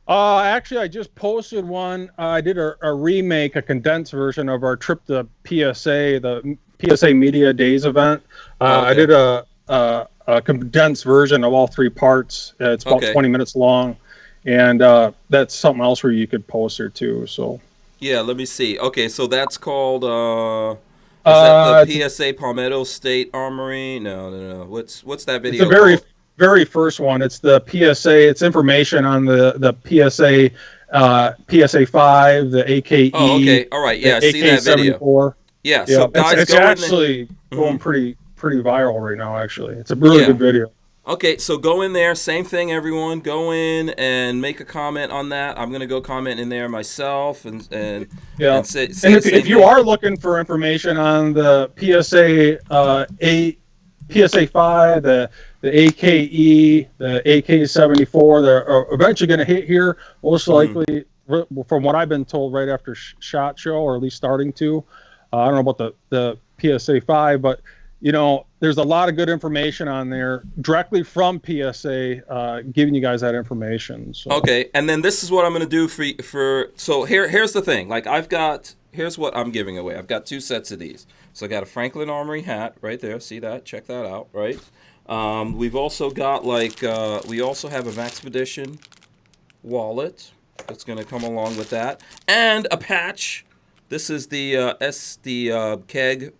Actually, I just posted one. I did a remake, a condensed version of our trip to PSA, the PSA Media Days event. I did a condensed version of all 3 parts. It's about 20 minutes long, and that's something else where you could post there too. So Yeah, let me see. Okay, so that's called is that the PSA Palmetto State Armory? No. What's that it's video the very called? very first one. It's the PSA. It's information on the PSA, PSA 5, the AKE, Oh, okay. All right. Yeah, I the see that video. AK-74. Yeah, Yeah, so guys, it's go in there. actually going Mhm. pretty viral right now. Actually, it's a really Yeah. good video. Okay, so go in there. Same thing, everyone. Go in and make a comment on that. I'm gonna go comment in there myself Yeah, and say and the same if you thing. are looking for information on the PSA 8, PSA 5, the AKE, the AK-74, they're eventually going to hit here. Most likely, from what I've been told, right after SHOT Show, or at least starting to. I don't know about the PSA 5, but you know, there's a lot of good information on there directly from PSA, giving you guys that information. So. Okay, and then this is what I'm gonna do for. So here's the thing. Like here's what I'm giving away. I've got 2 sets of these. So I got a Franklin Armory hat right there. See that? Check that out. Right. We've also got we also have a Maxpedition wallet that's gonna come along with that, and a patch. This is the Keg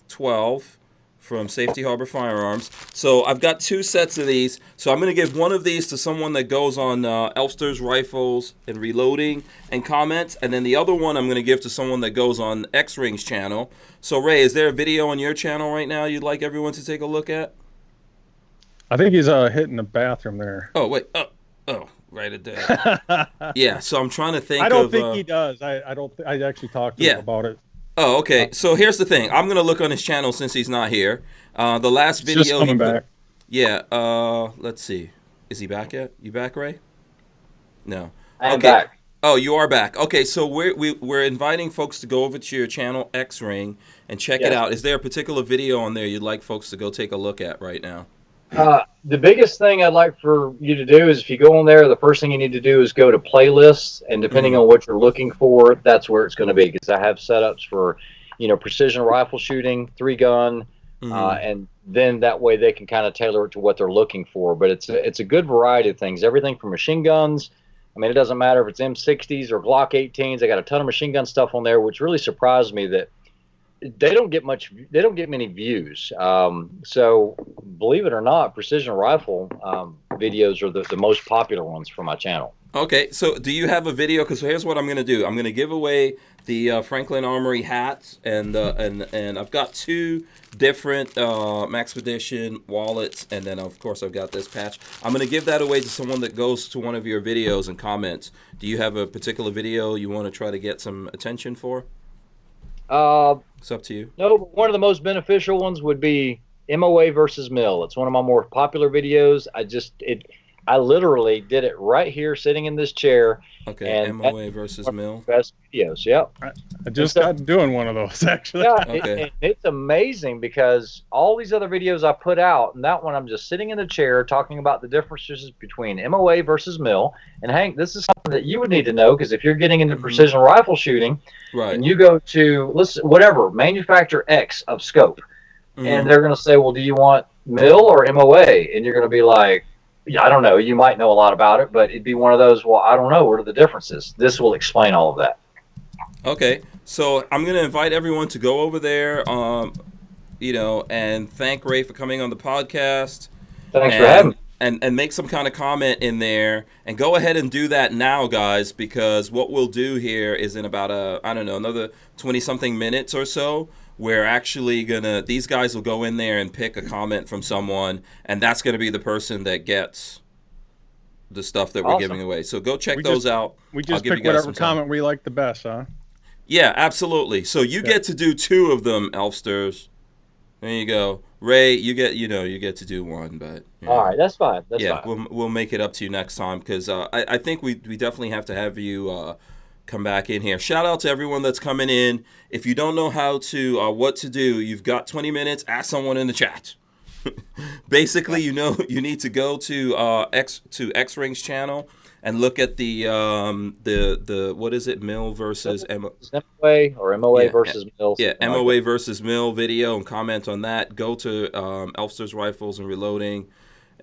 12 from Safety Harbor Firearms. So I've got 2 sets of these. So I'm going to give one of these to someone that goes on Elfsters Rifles and Reloading and comments. And then the other one I'm going to give to someone that goes on X-Ring's channel. So Ray, is there a video on your channel right now you'd like everyone to take a look at? I think he's hitting the bathroom there. Oh, wait. Oh, right at there. Yeah, so I'm trying to think I don't think he does. I actually talked to him about it. Oh, okay. So here's the thing. I'm gonna look on his channel since he's not here. The last video. Just coming back. Yeah. Let's see. Is he back yet? You back, Ray? No. I'm back. Oh, you are back. Okay. So we're inviting folks to go over to your channel X Ring and check it out. Is there a particular video on there you'd like folks to go take a look at right now? The biggest thing I'd like for you to do is if you go on there, the first thing you need to do is go to playlists, and depending on what you're looking for, that's where it's going to be. Because I have setups for, precision rifle shooting, 3-gun, and then that way they can kind of tailor it to what they're looking for. But it's a good variety of things. Everything from machine guns. I mean, it doesn't matter if it's M60s or Glock 18s. I got a ton of machine gun stuff on there, which really surprised me that they don't get many views. So believe it or not, precision rifle videos are the most popular ones for my channel. Okay, so do you have a video? Because here's what I'm going to do. I'm going to give away the Franklin Armory hats, and I've got 2 different Maxpedition wallets, and then of course I've got this patch. I'm going to give that away to someone that goes to one of your videos and comments. Do you have a particular video you want to try to get some attention for? It's up to you. No, but one of the most beneficial ones would be MOA versus mill. It's one of my more popular videos. I literally did it right here, sitting in this chair. Okay, and MOA versus mill. Best videos. Yep. I just got doing one of those actually. Yeah, Okay. it's amazing because all these other videos I put out, and that one I'm just sitting in the chair talking about the differences between MOA versus mill. And Hank, this is something that you would need to know because if you're getting into precision rifle shooting, Right. and you go to whatever manufacturer X of scope, and they're going to say, well, do you want mill or MOA? And you're going to be like, yeah, I don't know. You might know a lot about it, but it'd be one of those, well, I don't know. What are the differences? This will explain all of that. Okay, so I'm going to invite everyone to go over there, and thank Ray for coming on the podcast. Thanks for having me. And make some kind of comment in there. And go ahead and do that now, guys, because what we'll do here is in about another 20-something minutes or so, we're actually these guys will go in there and pick a comment from someone, and that's going to be the person that gets the stuff that we're giving away. So go check those out. We just pick whatever comment we like the best, huh? Yeah, absolutely. So you get to do 2 of them, Elfsters. There you go. Ray, you get to do 1, but all right, that's fine. That's fine. We'll make it up to you next time because I think we definitely have to have you come back in here. Shout out to everyone that's coming in. If you don't know how to what to do, you've got 20 minutes. Ask someone in the chat. Basically, you need to go to X-Ring's channel and look at the what is it, mill versus MOA or MOA versus mill. Yeah, MOA versus mill video and comment on that. Go to Elfsters Rifles and Reloading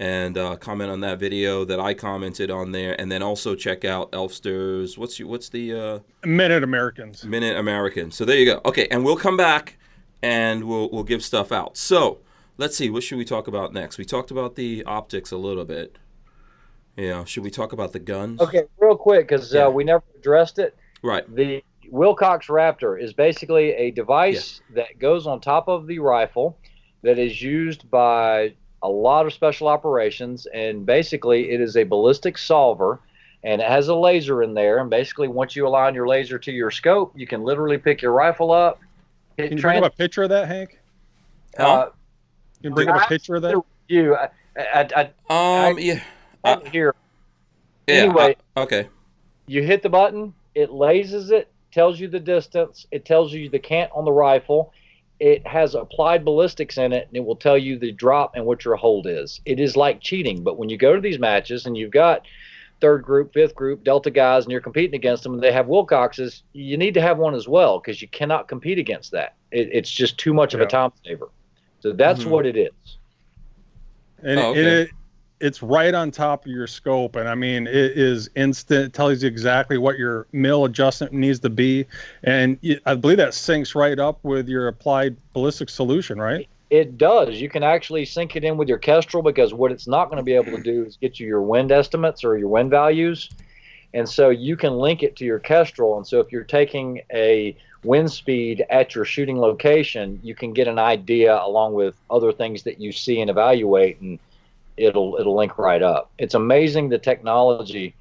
and comment on that video that I commented on there, and then also check out Elfsters. What's the Minute Americans. Minute American. So there you go. Okay, and we'll come back and we'll give stuff out. So let's see, what should we talk about next? We talked about the optics a little bit. Yeah, should we talk about the guns? Okay, real quick, because we never addressed it. Right. The Wilcox Raptor is basically a device that goes on top of the rifle that is used by a lot of special operations, and basically it is a ballistic solver, and it has a laser in there, and basically once you align your laser to your scope, you can literally pick your rifle up. Can you bring up a picture of that, Hank? Huh? Can you bring up a picture of that? Here. Yeah. Anyway, okay. You hit the button, it lasers it, tells you the distance, it tells you the cant on the rifle. It has applied ballistics in it, and it will tell you the drop and what your hold is. It is like cheating, but when you go to these matches and you've got third group, fifth group, Delta guys, and you're competing against them, and they have Wilcoxes, you need to have one as well, because you cannot compete against that. It's just too much of a time saver. So that's what it is. And it's right on top of your scope, and I mean, it is instant. It tells you exactly what your mil adjustment needs to be, and I believe that syncs right up with your applied ballistic solution, right? It does. You can actually sync it in with your Kestrel, because what it's not going to be able to do is get you your wind estimates or your wind values, and so you can link it to your Kestrel. And so if you're taking a wind speed at your shooting location, you can get an idea along with other things that you see and evaluate, and it'll link right up. It's amazing, the technology.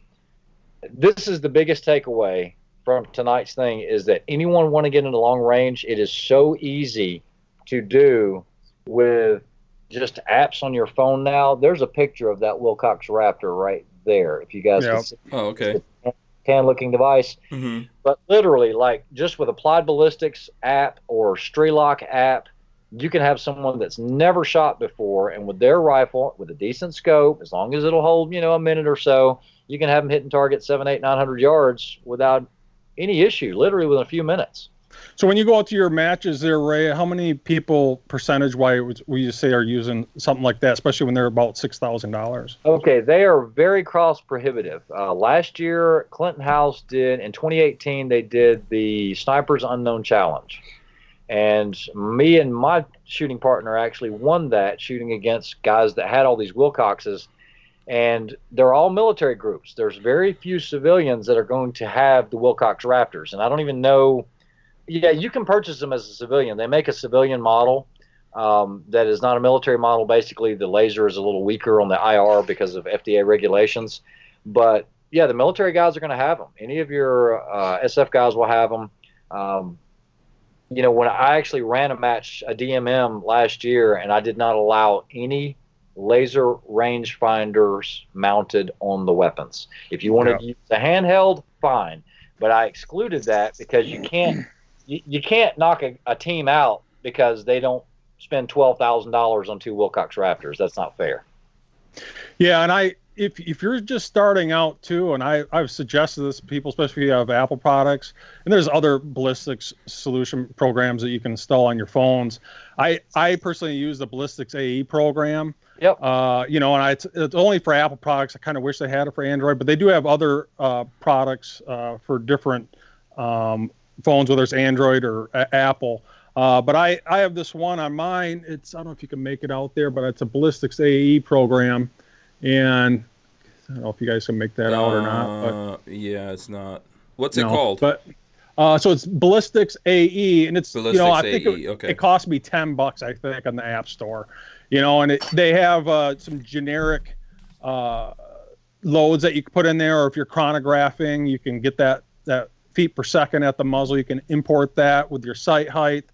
This is the biggest takeaway from tonight's thing, is that anyone want to get into long range, it is so easy to do with just apps on your phone now. There's a picture of that Wilcox Raptor right there, if you guys can see. Oh, okay. Tan looking device. But literally, like, just with Applied Ballistics app or Strelok app, you can have someone that's never shot before, and with their rifle, with a decent scope, as long as it'll hold, a minute or so, you can have them hitting target 700, 800, 900 yards without any issue, literally within a few minutes. So when you go out to your matches there, Ray, how many people, percentage-wise, would you say are using something like that, especially when they're about $6,000? Okay, they are very cost-prohibitive. Last year, Clinton House did, in 2018, they did the Snipers Unknown Challenge. And me and my shooting partner actually won that, shooting against guys that had all these Wilcoxes. And they're all military groups. There's very few civilians that are going to have the Wilcox Raptors. And I don't even know. Yeah, you can purchase them as a civilian. They make a civilian model that is not a military model. Basically, the laser is a little weaker on the IR because of FDA regulations. But, yeah, the military guys are going to have them. Any of your SF guys will have them. When I actually ran a match, a DMM last year, and I did not allow any laser rangefinders mounted on the weapons. If you wanted to use a handheld, fine, but I excluded that because you can't knock a team out because they don't spend $12,000 on two Wilcox Raptors. That's not fair. Yeah, and if you're just starting out too, and I've suggested this to people, especially if you have Apple products, and there's other ballistics solution programs that you can install on your phones. I personally use the Ballistics AE program. Yep. And it's only for Apple products. I kind of wish they had it for Android, but they do have other products for different phones, whether it's Android or Apple. But I have this one on mine. I don't know if you can make it out there, but it's a Ballistics AE program. And I don't know if you guys can make that out or not. But, yeah, it's not. What's it called? But so it's Ballistics AE, and it's Ballistics I think AE, it cost me $10, I think, on the App Store. And they have some generic loads that you can put in there, or if you're chronographing, you can get that feet per second at the muzzle. You can import that with your sight height.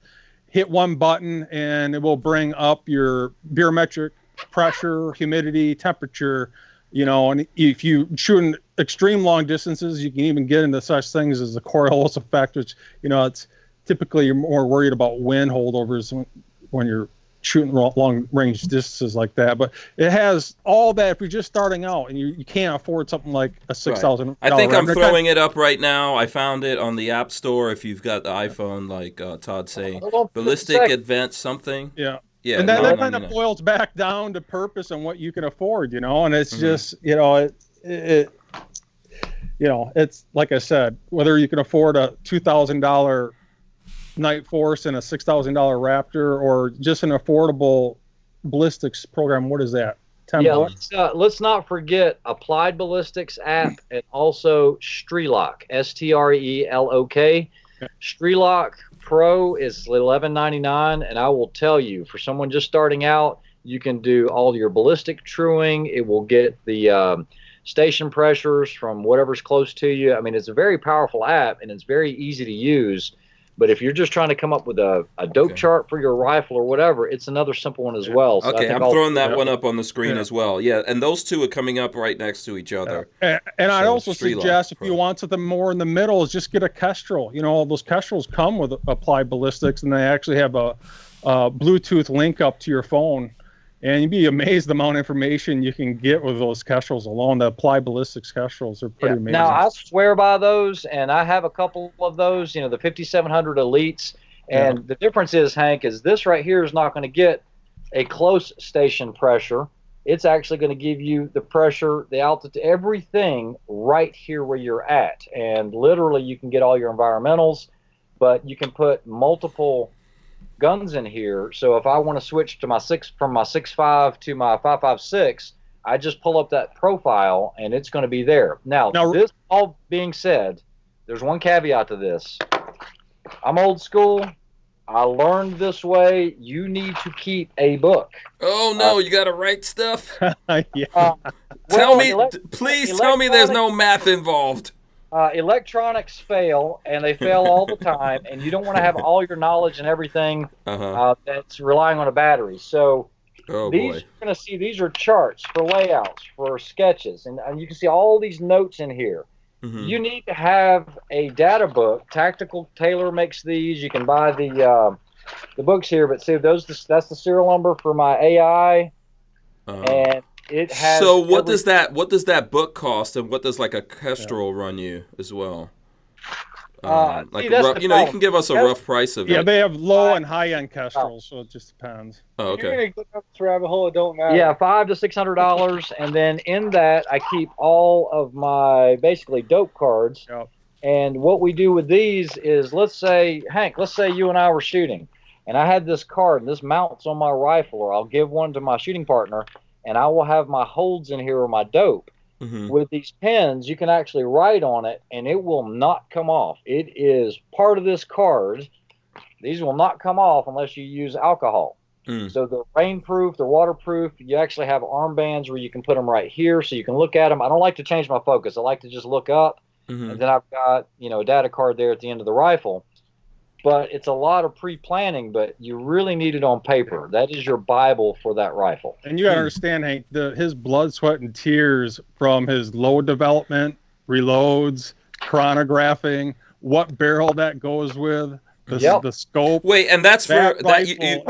Hit one button, and it will bring up your barometric pressure, humidity, temperature, and if you shoot in extreme long distances, you can even get into such things as the Coriolis effect, which, it's typically you're more worried about wind holdovers when you're shooting long range distances like that. But it has all that if you're just starting out and you can't afford something like a $6,000. Right. I think I'm throwing it up right now. I found it on the App Store if you've got the iPhone, like Todd's saying. Ballistic Advanced something. Yeah. Yeah, And then no, that no, kind no, of no. boils back down to purpose and what you can afford, and it's just, it it's like I said, whether you can afford a $2,000 Night Force and a $6,000 Raptor, or just an affordable ballistics program. What is that? $10? Let's not forget Applied Ballistics app and also Strelok, STRELOK. Strelok Pro is $11.99, and I will tell you, for someone just starting out, you can do all your ballistic truing. It will get the station pressures from whatever's close to you. I mean, it's a very powerful app, and it's very easy to use. But if you're just trying to come up with a dope chart for your rifle or whatever, it's another simple one as well. So Okay, I'm throwing that one up on the screen as well. Yeah, and those two are coming up right next to each other. And I'd So, also Strelok suggest if Pro. you want something more in the middle, is just get a Kestrel. All those Kestrels come with Applied Ballistics, and they actually have a Bluetooth link up to your phone. And you'd be amazed the amount of information you can get with those Kestrels alone. The Applied Ballistics Kestrels are pretty amazing. Now, I swear by those, and I have a couple of those, the 5700 Elites. And the difference is, Hank, is this right here is not going to get a close station pressure. It's actually going to give you the pressure, the altitude, everything right here where you're at. And literally, you can get all your environmentals, but you can put multiple guns in here. So if I want to switch to from my 6.5 to my 5.56, I just pull up that profile, and it's going to be there. Now, this all being said, there's one caveat to this. I'm old school. I learned this way. You need to keep a book. Oh no, you got to write stuff. Please tell me there's no math involved. Electronics fail, and they fail all the time, and you don't want to have all your knowledge and everything that's relying on a battery. So you're going to see these are charts for layouts, for sketches, and you can see all these notes in here. You need to have a data book. Tactical Tailor makes these. You can buy the books here, but see that's the serial number for my AI, and it has. So what does that book cost, and what does like a Kestrel run you as well? You can give us a rough price of it. Yeah, they have low and high end Kestrels, so it just depends. Oh, okay. You're gonna go down this rabbit hole. It don't matter. Yeah, $500 to $600, and then in that I keep all of my basically dope cards. Yep. And what we do with these is, let's say you and I were shooting, and I had this card, and this mounts on my rifle, or I'll give one to my shooting partner, and I will have my holds in here or my dope. With these pens, you can actually write on it, and it will not come off. It is part of this card. These will not come off unless you use alcohol. So they're rainproof, they're waterproof. You actually have armbands where you can put them right here so you can look at them. I don't like to change my focus. I like to just look up, and then I've got a data card there at the end of the rifle. But it's a lot of pre-planning, but you really need it on paper. That is your Bible for that rifle. And you got to understand, Hank, his blood, sweat, and tears from his load development, reloads, chronographing, what barrel that goes with, the scope. Wait, and that's that for that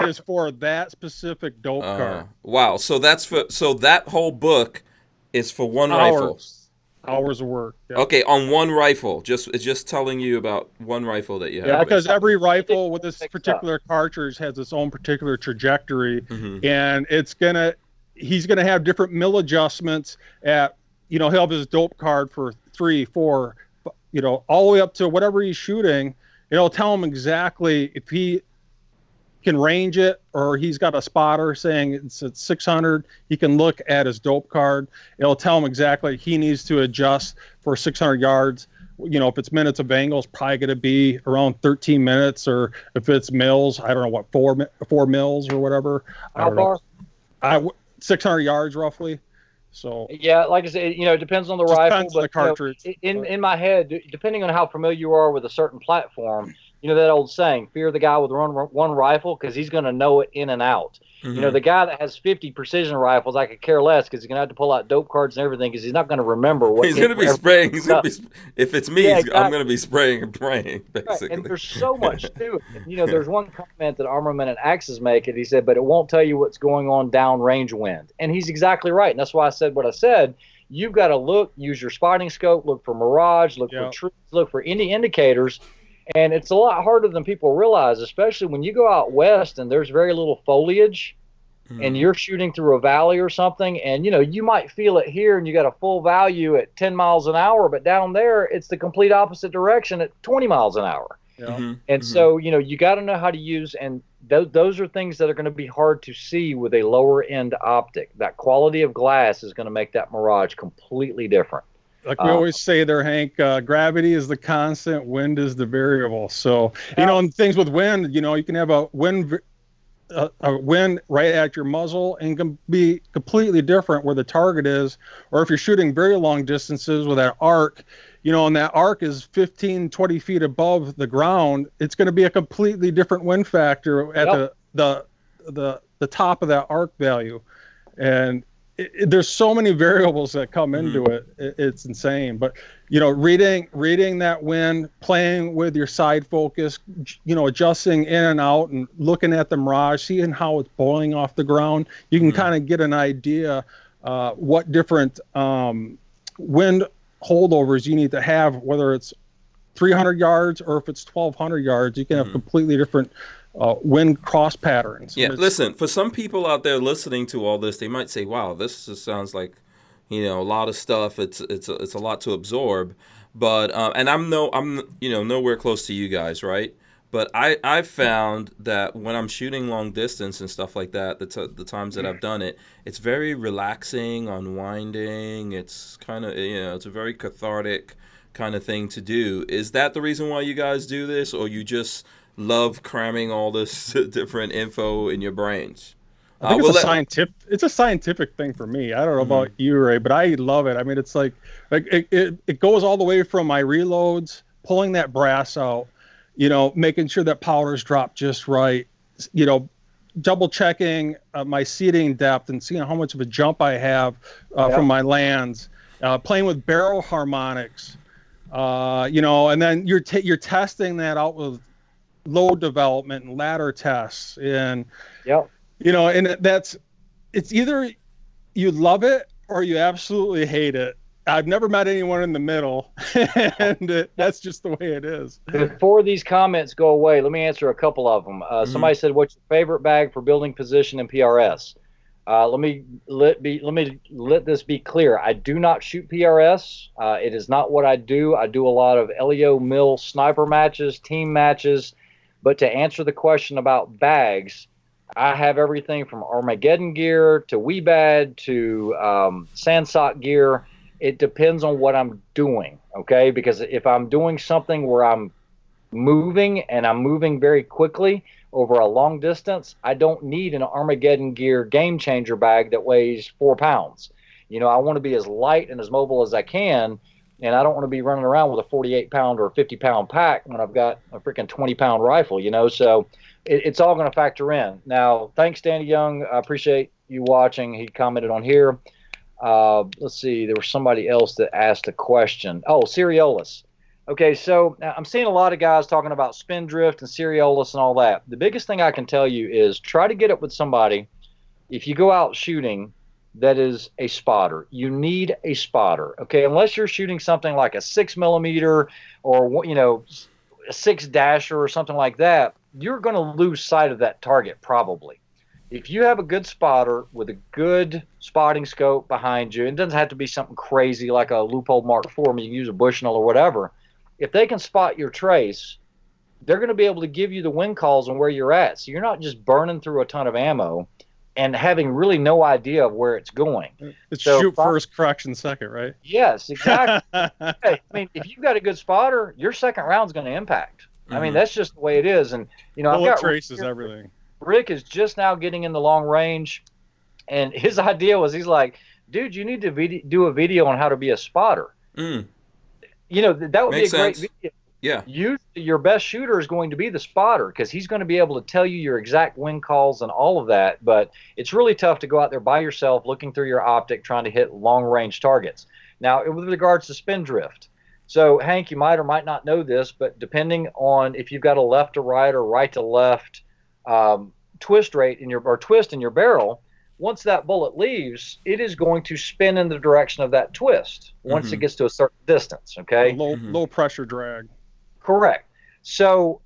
is for that specific dope card. Wow, so that whole book is for one rifle. Hours of work. Yep. Okay, on one rifle. It's just telling you about one rifle that you have. Yeah, because every rifle with this particular cartridge has its own particular trajectory, and he's gonna have different mill adjustments at, he'll have his dope card for 3, 4, all the way up to whatever he's shooting. It'll tell him exactly if he can range it, or he's got a spotter saying it's at 600. He can look at his dope card. It'll tell him exactly he needs to adjust for 600 yards. If it's minutes of angle, it's probably going to be around 13 minutes, or if it's mills, I don't know what, 4 mills or whatever. How far? 600 yards roughly. So yeah, like I said, it depends on the rifle. Depends on the cartridge. In my head, depending on how familiar you are with a certain platform, that old saying, fear the guy with one rifle, because he's going to know it in and out. The guy that has 50 precision rifles, I could care less, because he's going to have to pull out dope cards and everything, because he's not going to remember what. He's going to be spraying. If it's me, I'm going to be spraying and praying, basically. Right. And there's so much to it. There's one comment that Armament and Axes make, and he said, but it won't tell you what's going on downrange wind. And he's exactly right. And that's why I said what I said. You've got to use your spotting scope, look for mirage, look for trees, look for any indicators. And it's a lot harder than people realize, especially when you go out west and there's very little foliage and you're shooting through a valley or something. And, you know, you might feel it here and you got a full value at 10 miles an hour, but down there, it's the complete opposite direction at 20 miles an hour. Yeah. And so, you know, you got to know how to use, and those are things that are going to be hard to see with a lower end optic. That quality of glass is going to make that Mirage completely different. Like we always say there, Hank, gravity is the constant, wind is the variable. So, you know, and things with wind, you know, you can have a wind right at your muzzle and can be completely different where the target is. Or if you're shooting very long distances with that arc, you know, and that arc is 15, 20 feet above the ground, it's going to be a completely different wind factor at the top of that arc value. And there's so many variables that come into it. It's insane. But, you know, reading that wind, playing with your side focus, you know, adjusting in and out and looking at the Mirage, seeing how it's boiling off the ground, you can kind of get an idea what different wind holdovers you need to have, whether it's 300 yards or if it's 1,200 yards. You can have completely different wind cross patterns. Yeah, listen, for some people out there listening to all this, they might say, wow, this just sounds like, you know, a lot of stuff. It's a lot to absorb. But and I'm you know, nowhere close to you guys, right? But I've found that when I'm shooting long distance and stuff like that, the times that I've done it, it's very relaxing, unwinding. It's kind of, you know, it's a very cathartic kind of thing to do. Is that the reason why you guys do this, or you just love cramming all this different info in your brains? I think it's a scientific thing for me. I don't know about you, Ray, but I love it. I mean, it's like it goes all the way from my reloads, pulling that brass out, you know, making sure that powders drop just right, you know, double checking my seating depth and seeing how much of a jump I have from my lands, playing with barrel harmonics, you know, and then you're testing that out with load development and ladder tests, and you know, and it's either you love it or you absolutely hate it. I've never met anyone in the middle, and that's just the way it is. Before these comments go away, let me answer a couple of them. Somebody said, "What's your favorite bag for building position in PRS?" Let me let this be clear. I do not shoot PRS. It is not what I do. I do a lot of LEO mill sniper matches, team matches. But to answer the question about bags, I have everything from Armageddon gear to Weebad to Sandsock gear. It depends on what I'm doing, okay? Because if I'm doing something where I'm moving and I'm moving very quickly over a long distance, I don't need an Armageddon gear game changer bag that weighs 4 pounds. You know, I want to be as light and as mobile as I can, and I don't want to be running around with a 48-pound or 50-pound pack when I've got a freaking 20-pound rifle, you know? So it's all going to factor in. Now, thanks, Danny Young. I appreciate you watching. He commented on here. Let's see. There was somebody else that asked a question. Oh, Seriolus. Okay, so I'm seeing a lot of guys talking about spin drift and Seriolus and all that. The biggest thing I can tell you is try to get it with somebody. If you go out shooting, that is a spotter. You need a spotter, okay? Unless you're shooting something like a 6mm or, you know, a 6-dasher or something like that, you're going to lose sight of that target probably. If you have a good spotter with a good spotting scope behind you, it doesn't have to be something crazy like a Loophole Mark IV, you can use a Bushnell or whatever. If they can spot your trace, they're going to be able to give you the wind calls on where you're at. So you're not just burning through a ton of ammo and having really no idea of where it's going. It's so shoot first, correction second, right? Yes, exactly. I mean, if you've got a good spotter, your second round's going to impact. I mean, that's just the way it is. And, you know, I've got traces everything. Rick is just now getting in the long range, and his idea was, he's like, dude, you need to do a video on how to be a spotter. You know, that would Makes be a great sense. video. Yeah. Your best shooter is going to be the spotter, because he's going to be able to tell you your exact wind calls and all of that. But it's really tough to go out there by yourself, looking through your optic, trying to hit long range targets. Now, with regards to spin drift, so Hank, you might or might not know this, but depending on if you've got a left to right or right to left twist rate in your twist in your barrel, once that bullet leaves, it is going to spin in the direction of that twist once it gets to a certain distance. Okay. Low pressure drag. Correct. So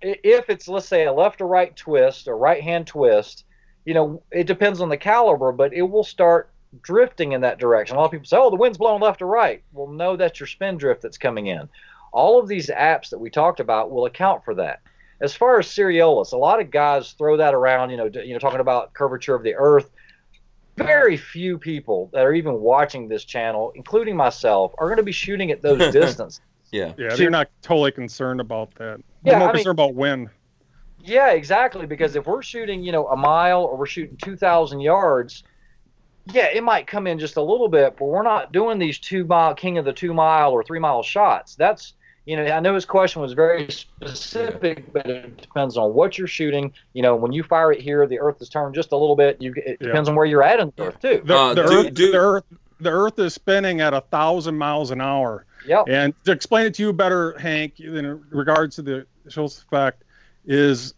if it's, let's say, a left or right twist or right hand twist, it depends on the caliber, but it will start drifting in that direction. A lot of people say, oh, the wind's blowing left or right. Well, no, that's your spin drift that's coming in. All of these apps that we talked about will account for that. As far as Cereolus, a lot of guys throw that around, talking about curvature of the earth. Very few people that are even watching this channel, including myself, are going to be shooting at those distances. Yeah, they're not totally concerned about that. Yeah, They're more concerned about wind. Yeah, exactly. Because if we're shooting, a mile or we're shooting 2,000 yards, yeah, it might come in just a little bit, but we're not doing these 2 mile king of the 2 mile or 3 mile shots. That's, I know his question was very specific, but it depends on what you're shooting. When you fire it here, the earth is turned just a little bit. It depends on where you're at in the earth too. The earth is spinning at 1,000 miles an hour. Yep. And to explain it to you better, Hank, in regards to the Schultz effect, is,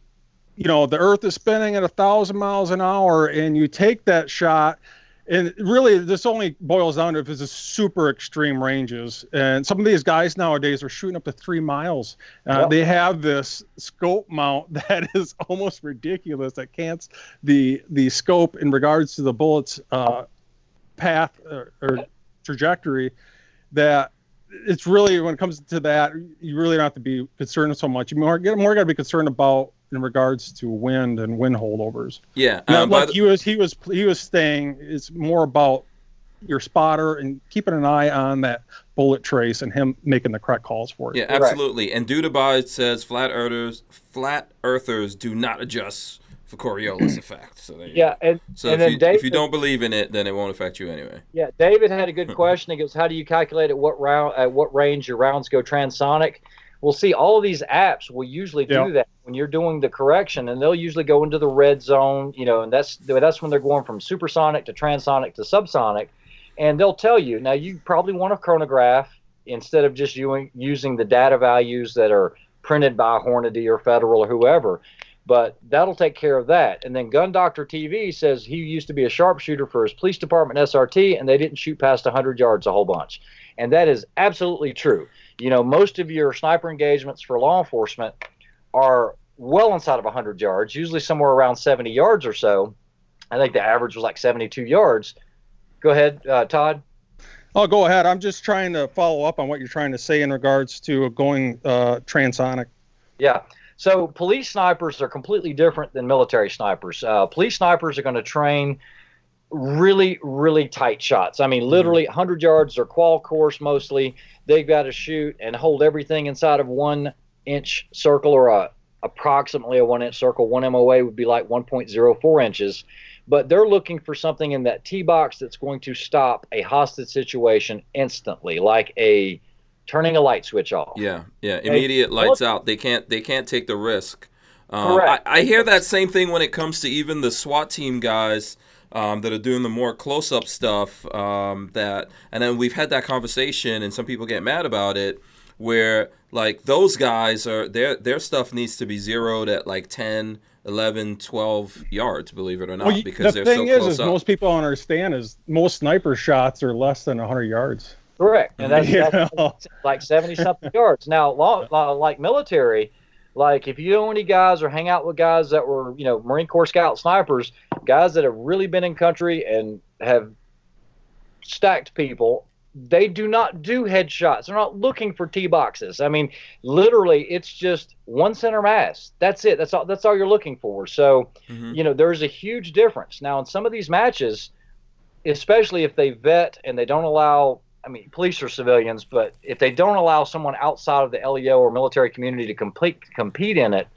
the earth is spinning at 1,000 miles an hour, and you take that shot, and really this only boils down to if it's a super extreme ranges. And some of these guys nowadays are shooting up to 3 miles. They have this scope mount that is almost ridiculous. That cants the scope in regards to the bullet's path or trajectory. That it's really, when it comes to that, you really don't have to be concerned so much. You more got to be concerned about in regards to wind and wind holdovers. Yeah, like he was saying, it's more about your spotter and keeping an eye on that bullet trace and him making the correct calls for it. Yeah, absolutely. Right. And Dudabai says flat earthers do not adjust for Coriolis effect. So if you don't believe in it, then it won't affect you anyway. Yeah, David had a good question. He goes, how do you calculate at what range your rounds go transonic? We'll see, all of these apps will usually do that when you're doing the correction, and they'll usually go into the red zone, and that's when they're going from supersonic to transonic to subsonic, and they'll tell you. Now, you probably want a chronograph instead of just using the data values that are printed by Hornady or Federal or whoever, but that'll take care of that. And then Gun Doctor TV says he used to be a sharpshooter for his police department SRT, and they didn't shoot past 100 yards a whole bunch. And that is absolutely true. Most of your sniper engagements for law enforcement are well inside of 100 yards, usually somewhere around 70 yards or so. I think the average was like 72 yards. Go ahead, Todd. Oh, go ahead. I'm just trying to follow up on what you're trying to say in regards to going transonic. Yeah. So police snipers are completely different than military snipers. Police snipers are going to train really, really tight shots. I mean, literally 100 yards or qual course mostly. They've got to shoot and hold everything inside of 1 inch circle, or approximately a 1 inch circle. 1 MOA would be like 1.04 inches. But they're looking for something in that T box that's going to stop a hostage situation instantly, like turning a light switch off. Yeah, immediate lights out. They can't take the risk. Correct. I hear that same thing when it comes to even the SWAT team guys that are doing the more close-up stuff. And then we've had that conversation, and some people get mad about it, where like those guys are their stuff needs to be zeroed at like 10, 11, 12 yards, believe it or not, because they're so close up. The thing is most people don't understand is most sniper shots are less than 100 yards. Correct, and that's like 70-something yards. Now, like military, like if you know any guys or hang out with guys that were, Marine Corps Scout snipers, guys that have really been in country and have stacked people, they do not do headshots. They're not looking for T boxes. I mean, literally, it's just one center mass. That's it. That's all you're looking for. So, there's a huge difference. Now, in some of these matches, especially if they vet and they don't allow, police are civilians, but if they don't allow someone outside of the LEO or military community to compete in it,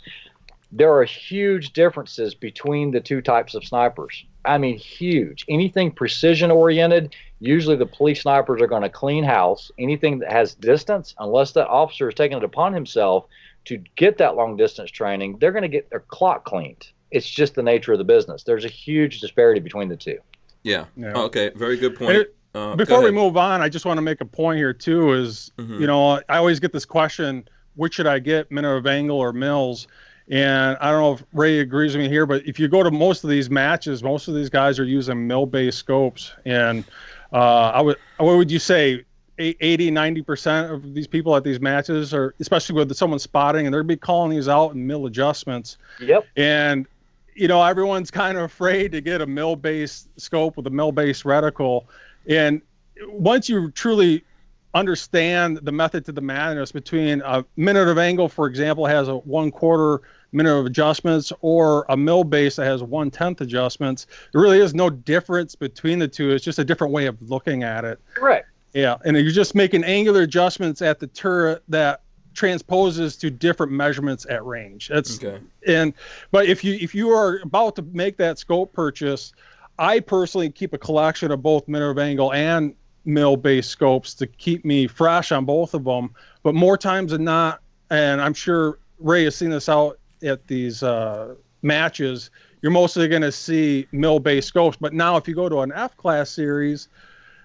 there are huge differences between the two types of snipers. Huge. Anything precision-oriented, usually the police snipers are going to clean house. Anything that has distance, unless that officer has taken it upon himself to get that long-distance training, they're going to get their clock cleaned. It's just the nature of the business. There's a huge disparity between the two. Yeah. Okay, very good point. Before we move on, I just want to make a point here, too, is, I always get this question, which should I get, minute of angle or Mills? And I don't know if Ray agrees with me here, but if you go to most of these matches, most of these guys are using mill-based scopes. And what would you say? 80, 90% of these people at these matches are, especially with someone spotting, and they're be calling these out in mill adjustments. Yep. And, you know, everyone's kind of afraid to get a mill-based scope with a mill-based reticle. And once you truly understand the method to the madness between a minute of angle, for example, has a 1/4 minute of adjustments, or a mill base that has 1/10 adjustments, there really is no difference between the two. It's just a different way of looking at it. Correct. Yeah, and you're just making angular adjustments at the turret that transposes to different measurements at range. That's Okay. But if you are about to make that scope purchase, I personally keep a collection of both minute of angle and mill-based scopes to keep me fresh on both of them. But more times than not, and I'm sure Ray has seen this out at these matches, you're mostly going to see mill-based scopes. But now if you go to an F-class series,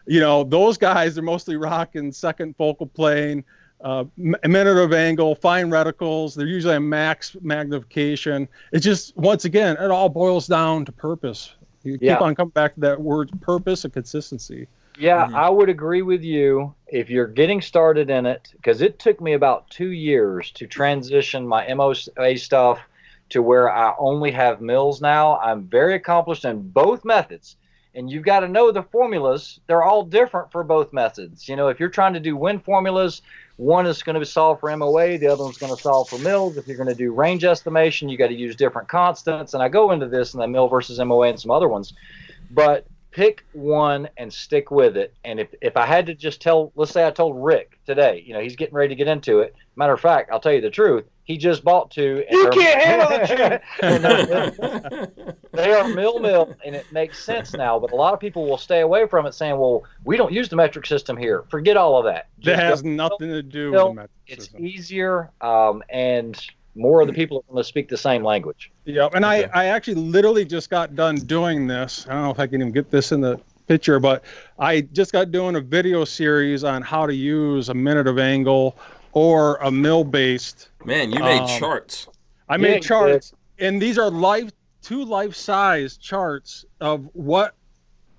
you know, those guys are mostly rocking second focal plane, a minute of angle, fine reticles. They're usually a max magnification. It's just, once again, it all boils down to purpose. You keep on coming back to that word, purpose and consistency. Yeah, I would agree with you if you're getting started in it, because it took me about 2 years to transition my MOA stuff to where I only have mills now. I'm very accomplished in both methods. And you've got to know the formulas. They're all different for both methods. You know, if you're trying to do wind formulas, one is going to solve for MOA, the other one's going to solve for mills. If you're going to do range estimation, you got to use different constants. And I go into this in the mill versus MOA and some other ones. But pick one and stick with it. And if I had to just tell, let's say I told Rick today, you know, he's getting ready to get into it. Matter of fact, I'll tell you the truth. He just bought two. And You can't handle the truth. They are mill, and it makes sense now. But a lot of people will stay away from it, saying, "Well, we don't use the metric system here." Forget all of that. That Just has go nothing to do mill. with the metric It's system. easier, and more of the people are going to speak the same language. Yeah, and I actually literally just got done doing this. I don't know if I can even get this in the picture, but I just got doing a video series on how to use a minute of angle or a mill-based. Man, you made charts. I made charts, and these are two life-size charts of what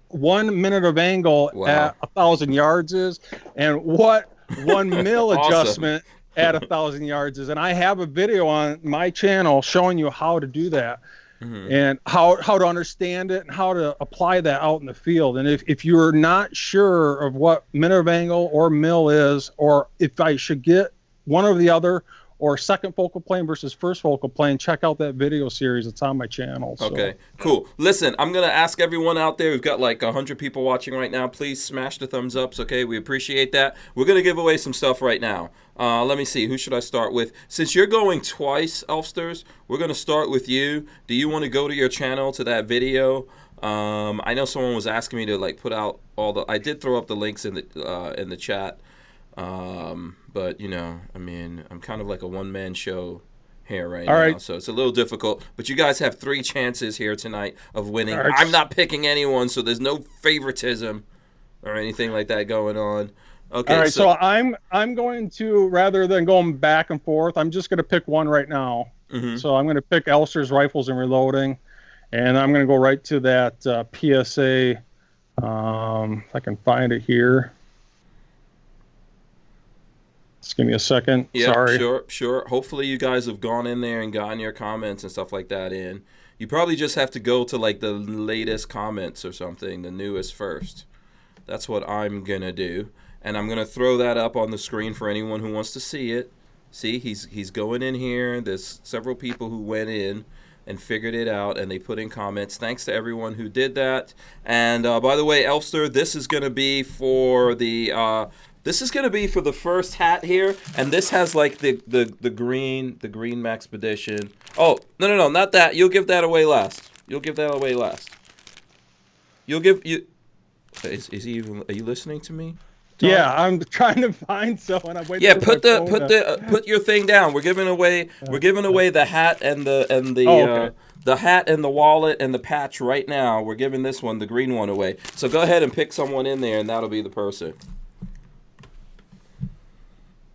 1 minute of angle at 1,000 yards is, and what 1 mil adjustment at 1,000 yards is. And I have a video on my channel showing you how to do that, and how to understand it and how to apply that out in the field. And if you're not sure of what minute of angle or mil is, or if I should get one or the other, or second focal plane versus first focal plane, check out that video series. It's on my channel. So. Okay, cool. Listen, I'm going to ask everyone out there. We've got like 100 people watching right now. Please smash the thumbs ups, okay? We appreciate that. We're going to give away some stuff right now. Let me see. Who should I start with? Since you're going twice, Elfsters, we're going to start with you. Do you want to go to your channel, to that video? I know someone was asking me to like put out all the... I did throw up the links in the chat. But you know, I mean, I'm kind of like a one-man show here right now, so it's a little difficult. But you guys have 3 chances here tonight of winning. I'm not picking anyone, so there's no favoritism or anything like that going on. Okay. All right, so I'm going to, rather than going back and forth, I'm just going to pick one right now. So I'm going to pick Elfsters Rifles and Reloading, and I'm going to go right to that PSA. If I can find it here. Just give me a second. Yeah, Sorry. Sure. Hopefully you guys have gone in there and gotten your comments and stuff like that in. You probably just have to go to like the latest comments or something, the newest first. That's what I'm going to do. And I'm going to throw that up on the screen for anyone who wants to see it. See, he's going in here. There's several people who went in and figured it out, and they put in comments. Thanks to everyone who did that. And by the way, Elfster, this is going to be for the... This is going to be for the first hat here, and this has like the green Maxpedition. Oh, no, not that. You'll give that away last. You'll give Is he even? Are you listening to me, Tom? Yeah, I'm trying to find someone. I'm waiting. Yeah, put your thing down. We're giving away the hat and the hat and the wallet and the patch right now. We're giving this one, the green one, away. So go ahead and pick someone in there, and that'll be the person.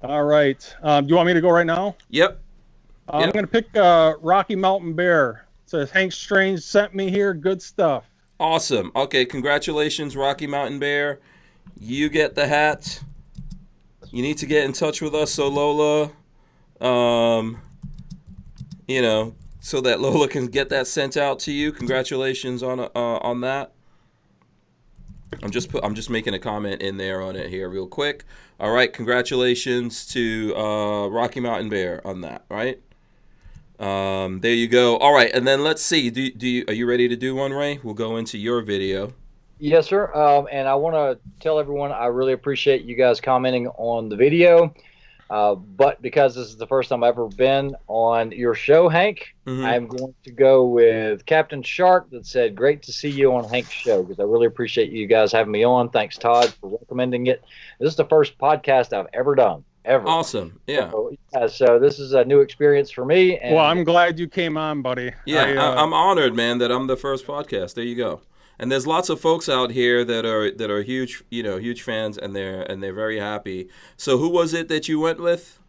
All right. Do you want me to go right now? Yep. I'm going to pick Rocky Mountain Bear. It says Hank Strange sent me here. Good stuff. Awesome. Okay, congratulations, Rocky Mountain Bear. You get the hat, You need to get in touch with us, so Lola, you know, so that Lola can get that sent out to you. Congratulations on that. I'm just making a comment in there on it here real quick. All right, congratulations to Rocky Mountain Bear on that. Right. There you go. All right, and then let's see. Are you ready to do one, Ray? We'll go into your video. Yes, sir. And I want to tell everyone I really appreciate you guys commenting on the video. But because this is the first time I've ever been on your show, Hank, I'm going to go with Captain Shark that said, "Great to see you on Hank's show," because I really appreciate you guys having me on. Thanks, Todd, for recommending it. This is the first podcast I've ever done. Ever. Awesome. Yeah. So this is a new experience for me. And well, I'm glad you came on, buddy. Yeah, I'm honored, man, that I'm the first podcast. There you go. And there's lots of folks out here that are huge, huge fans, and they're very happy. So who was it that you went with?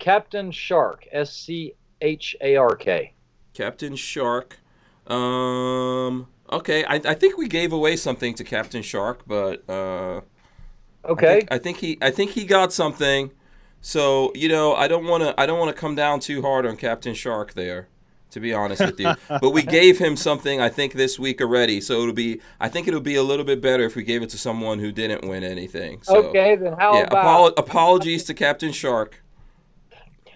Captain Shark, SCHARK. Captain Shark. Okay, I think we gave away something to Captain Shark, but okay. I think he got something. So I don't want to come down too hard on Captain Shark there, to be honest with you. But we gave him something, I think, this week already. So I think it'll be a little bit better if we gave it to someone who didn't win anything. So, okay, then how about... apologies to Captain Shark.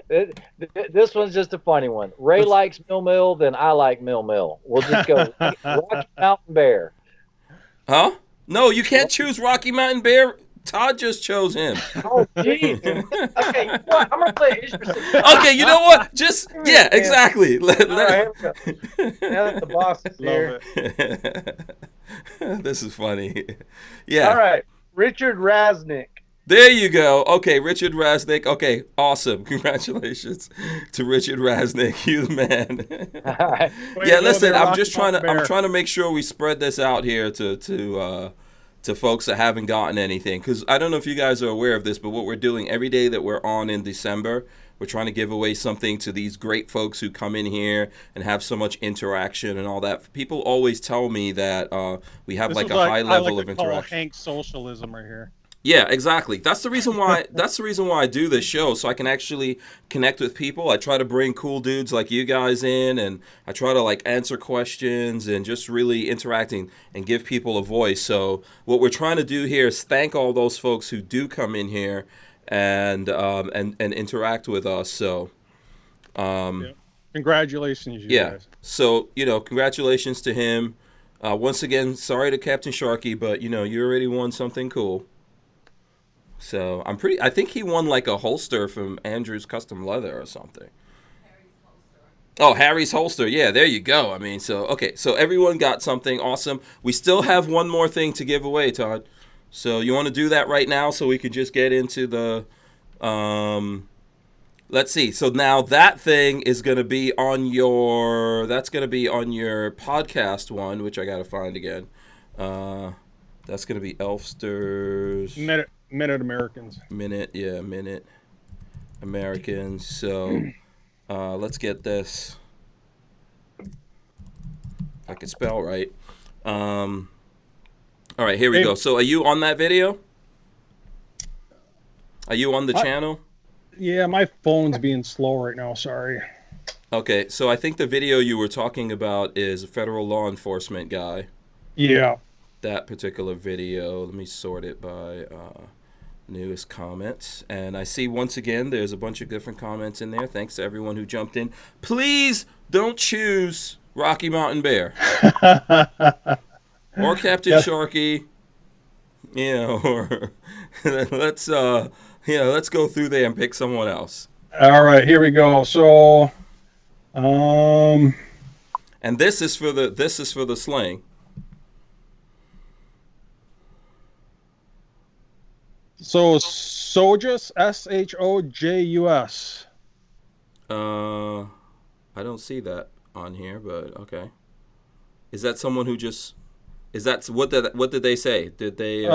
This one's just a funny one. Ray likes Mill, then I like Mill. We'll just go Rocky Mountain Bear. Huh? No, you can't choose Rocky Mountain Bear. Todd just chose him. Oh, jeez. Okay, you know what? I'm going to play interesting. Okay, you know what? Just, yeah, exactly. All right, here we go. Now that the boss is here. This is funny. Yeah. All right, Richard Raznick. There you go. Okay, Richard Raznick. Okay, awesome. Congratulations to Richard Raznick. You the man. All right. Yeah, listen, I'm trying to make sure we spread this out here to folks that haven't gotten anything, because I don't know if you guys are aware of this, but what we're doing every day that we're on in December, we're trying to give away something to these great folks who come in here and have so much interaction and all that. People always tell me that we have like a high level of interaction. Hank socialism right here. Yeah, exactly. That's the reason why. That's the reason why I do this show, so I can actually connect with people. I try to bring cool dudes like you guys in, and I try to like answer questions and just really interacting and give people a voice. So what we're trying to do here is thank all those folks who do come in here and interact with us. So, congratulations, you guys. So congratulations to him. Once again, sorry to Captain Sharky, but you already won something cool. So I think he won like a holster from Andrew's Custom Leather or something. Oh, Harry's holster. Yeah, there you go. I mean, so everyone got something awesome. We still have one more thing to give away, Todd. So you want to do that right now so we could just get into the let's see. So now that thing is going to be on your podcast one, which I got to find again. That's going to be Elfsters. Minute Americans. Minute Americans. So let's get this. I can spell right. All right, here we go. So are you on that video? Are you on the channel? Yeah, my phone's being slow right now. Sorry. Okay, so I think the video you were talking about is a federal law enforcement guy. Yeah. That particular video. Let me sort it by newest comments. And I see once again there's a bunch of different comments in there. Thanks to everyone who jumped in. Please don't choose Rocky Mountain Bear. Or Captain Sharky. Or let's let's go through there and pick someone else. All right, here we go. So and this is for the slang. So Sojus, SHOJUS. I don't see that on here, but okay. Is that someone who just? Is that what did they say? Did they?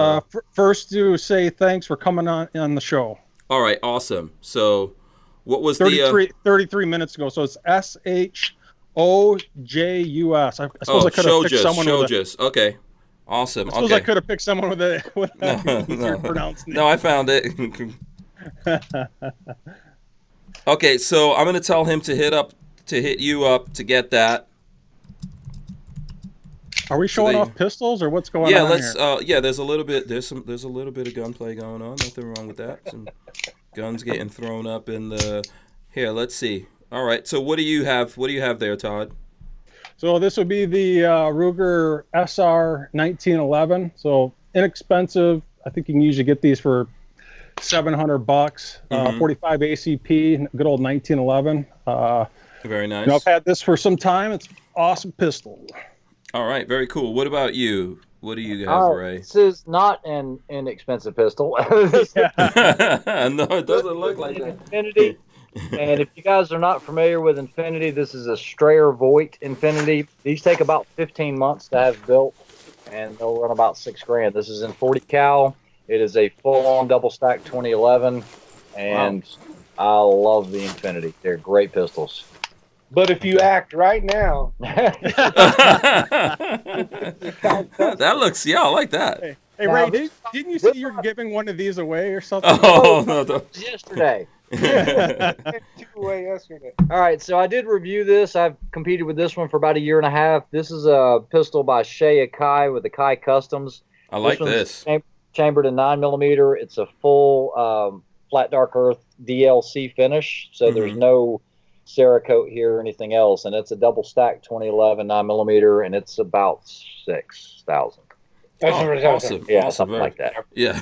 First to say thanks for coming on the show. All right, awesome. So, what was 33 minutes ago? So it's SHOJUS. I suppose I could have picked someone with okay. Awesome. I suppose I could have picked someone with a easier to pronounce name. No, I found it. Okay, so I'm gonna tell him to hit you up to get that. Are we showing off pistols or what's going on? Yeah, let's. Here? There's a little bit. There's a little bit of gunplay going on. Nothing wrong with that. Some guns getting thrown up in the. Here, let's see. All right. So what do you have? What do you have there, Todd? So this would be the Ruger SR 1911. So inexpensive. I think you can usually get these for $700. 45 ACP. Good old 1911. Very nice. I've had this for some time. It's an awesome pistol. All right, very cool. What about you? What do you have, Ray? This is not an inexpensive pistol. No, it doesn't look like that. Infinity. And if you guys are not familiar with Infinity, this is a Strayer Voigt Infinity. These take about 15 months to have built, and they'll run about $6,000. This is in 40 cal. It is a full-on double stack 2011, and I love the Infinity. They're great pistols. But if you act right now, that looks, I like that. Hey Ray, didn't you say you're giving one of these away or something? Oh, no. Yesterday. 2 away yesterday. All right, so I did review this. I've competed with this one for about a year and a half. This is a pistol by Shea Akai with the Kai Customs. I like this. Chambered in 9mm. It's a full flat dark earth DLC finish, so there's no Cerakote here or anything else, and it's a double stack 2011 9mm, and it's about 6,000. Awesome. Yeah, awesome. something like that. Yeah,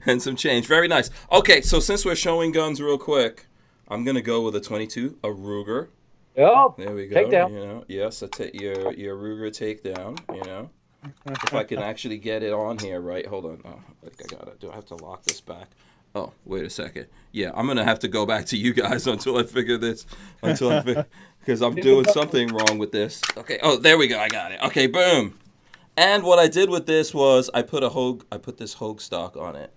and some change. Very nice. Okay, so since we're showing guns real quick, I'm gonna go with a 22, a Ruger. Oh, there we go. Takedown. You know, yes, your Ruger takedown. You know, if I can actually get it on here, right? Hold on. Oh, do I have to lock this back? Oh, wait a second. Yeah, I'm gonna have to go back to you guys until I figure this. Because I'm doing something wrong with this. Okay. Oh, there we go. I got it. Okay. Boom. And what I did with this was I put this Hogue stock on it,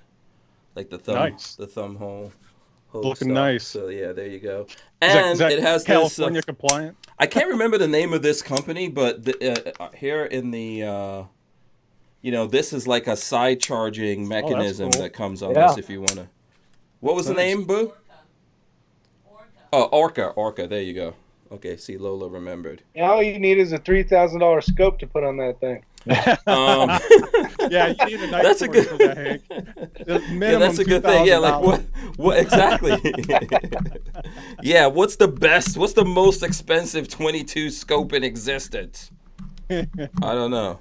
like the thumb hole. Looking stock. nice. So yeah, there you go. And is that it has California this. compliant. I can't remember the name of this company, but here in the, this is like a side charging mechanism that comes on this. If you wanna, what was the name, Boo? Orca. There you go. Okay, see, Lola remembered. All you need is a $3,000 scope to put on that thing. Yeah, you need a nice that's a good. For that, Hank. Yeah, that's a good thing. Yeah, like what exactly? Yeah, what's the most expensive 22 scope in existence? I don't know.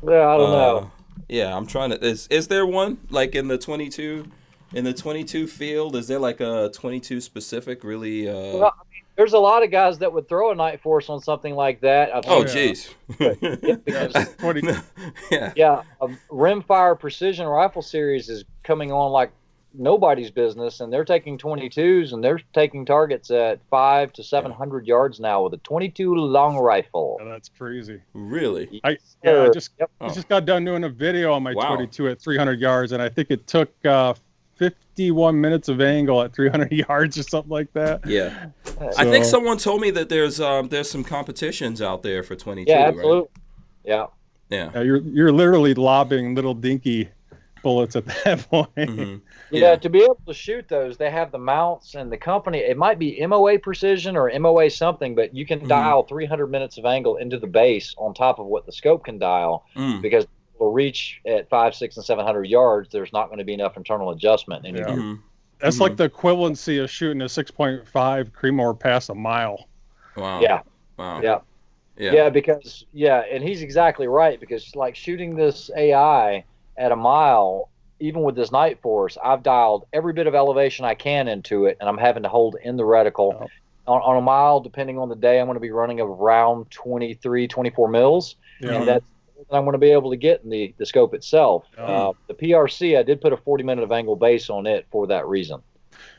Yeah, I don't know. Yeah, I'm trying to. Is there one like in the 22 field? Is there like a 22 specific really? Well, I mean, there's a lot of guys that would throw a Night Force on something like that. Jeez. Rimfire Precision Rifle Series is coming on like nobody's business, and they're taking 22s and they're taking targets at 500 to 700 yards now with a 22 long rifle. Oh, that's crazy. Really? I just got done doing a video on my 22 at 300 yards, and I think it took 51 minutes of angle at 300 yards or something like that. Yeah. So, I think someone told me that there's some competitions out there for 22. Yeah, absolutely. Right? Yeah. You're literally lobbing little dinky bullets at that point. Mm-hmm. Yeah, to be able to shoot those, they have the mounts, and the company, it might be MOA Precision or MOA something, but you can dial 300 minutes of angle into the base on top of what the scope can dial, because will reach at 500, 600, and 700 yards. There's not going to be enough internal adjustment. That's like the equivalency of shooting a 6.5 Creedmoor past a mile. Wow. Yeah. Wow. Yeah. Yeah, because and he's exactly right, because like shooting this AI at a mile, even with this Night Force, I've dialed every bit of elevation I can into it, and I'm having to hold in the reticle. On a mile, depending on the day, I'm going to be running around 23, 24 mils, and that's what I'm going to be able to get in the scope itself. The PRC, I did put a 40-minute of angle base on it for that reason.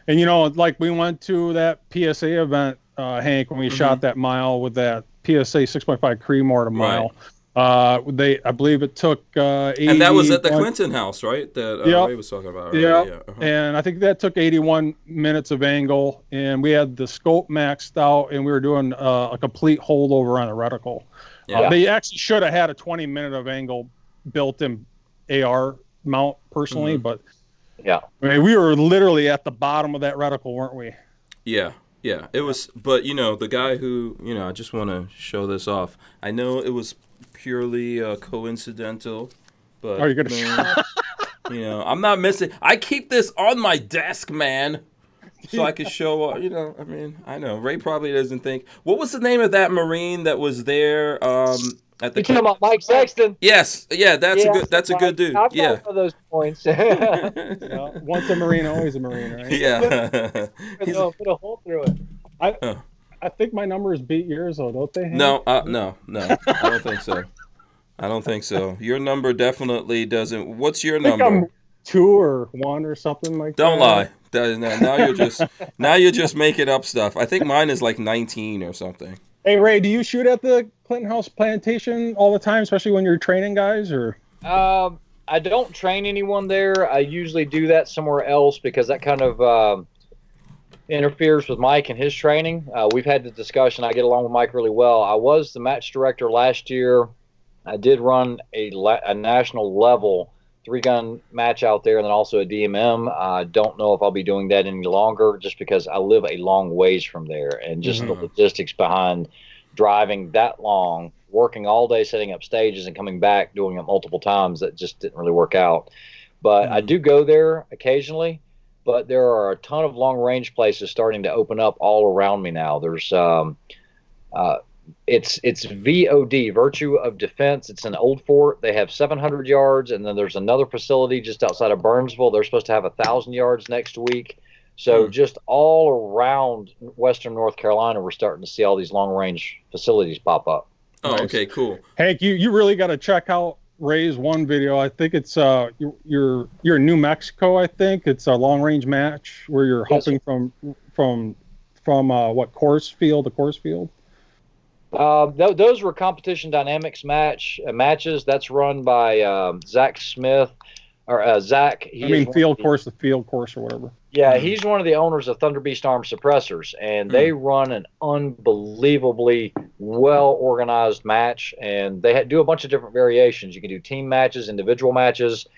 And, like we went to that PSA event, Hank, when we shot that mile with that PSA 6.5 Creedmoor at a mile. I believe it took 80. And that was at the Clinton house, right? That Ray was talking about. Right? Yeah. And I think that took 81 minutes of angle, and we had the scope maxed out, and we were doing a complete holdover on the reticle. They actually should have had a 20-minute of angle built-in AR mount personally, but Yeah. I mean, we were literally at the bottom of that reticle, weren't we? Yeah. Yeah, it was, but the guy who, I just want to show this off. I know it was purely coincidental, but Are you gonna? I'm not missing. I keep this on my desk, man, so I could show. I know Ray probably doesn't think. What was the name of that Marine that was there? At the. You talking about Mike Sexton? Yes, yeah, that's a good dude. I've got Yeah. one of those points. Once a Marine, always a Marine, right? Yeah. Put a hole through it. I think my numbers beat yours, though, don't they? No. I don't think so. I don't think so. Your number definitely doesn't. What's your number? I'm 2 or 1 or something like Don't that. lie. Now you're just making up stuff. I think mine is like 19 or something. Hey Ray, do you shoot at the Clinton House Plantation all the time, especially when you're training guys, or? I don't train anyone there. I usually do that somewhere else because that kind of interferes with Mike and his training. We've had the discussion. I get along with Mike really well. I was the match director last year. I did run a national level 3-gun match out there and then also a DMM. I don't know if I'll be doing that any longer just because I live a long ways from there, and just the logistics behind driving that long, working all day setting up stages and coming back doing it multiple times, that just didn't really work out. But I do go there occasionally, but there are a ton of long range places starting to open up all around me now. There's it's VOD, Virtue of Defense. It's an old fort. They have 700 yards, and then there's another facility just outside of Burnsville. They're supposed to have 1,000 yards next week. So just all around Western North Carolina, we're starting to see all these long-range facilities pop up. Oh, nice. Okay, cool. Hank, you really got to check out Ray's one video. I think it's you're in New Mexico. I think it's a long-range match where you're helping from what course field to course field. Those were competition dynamics matches. That's run by Zach Smith, or Zach. Field course to field course or whatever. Yeah, he's one of the owners of Thunder Beast Arms Suppressors, and they run an unbelievably well-organized match, and they do a bunch of different variations. You can do team matches, individual matches.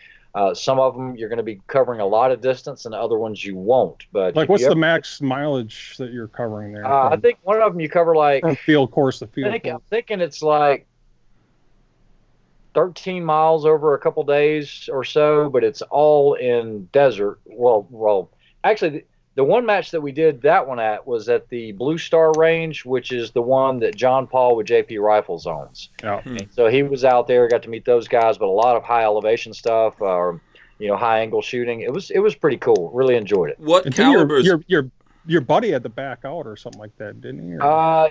Some of them you're going to be covering a lot of distance, and other ones you won't. But what's the max mileage that you're covering there? I think one of them you cover from field course to field. I'm thinking it's like 13 miles over a couple days or so, but it's all in desert. Well, actually, the one match that we did that one at was at the Blue Star Range, which is the one that John Paul with JP Rifles owns. Yeah. So he was out there, got to meet those guys, but a lot of high elevation stuff, high angle shooting. It was pretty cool. Really enjoyed it. What calibers? Your buddy had to back out or something like that, didn't he?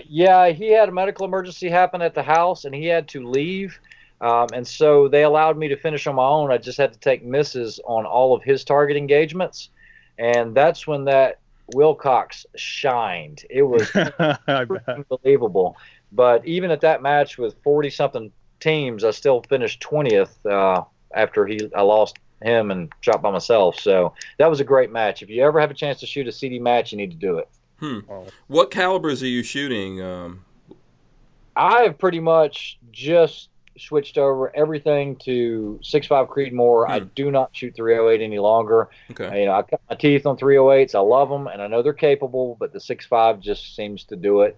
Yeah, he had a medical emergency happen at the house, and he had to leave. And so they allowed me to finish on my own. I just had to take misses on all of his target engagements. And that's when that Wilcox shined. It was unbelievable. But even at that match with 40-something teams, I still finished 20th after I lost him and shot by myself. So that was a great match. If you ever have a chance to shoot a CD match, you need to do it. What calibers are you shooting? I have pretty much just switched over everything to 6.5 Creedmoor. I do not shoot 308 any longer. Okay. I cut my teeth on 308s. I love them, and I know they're capable, but the 6.5 just seems to do it.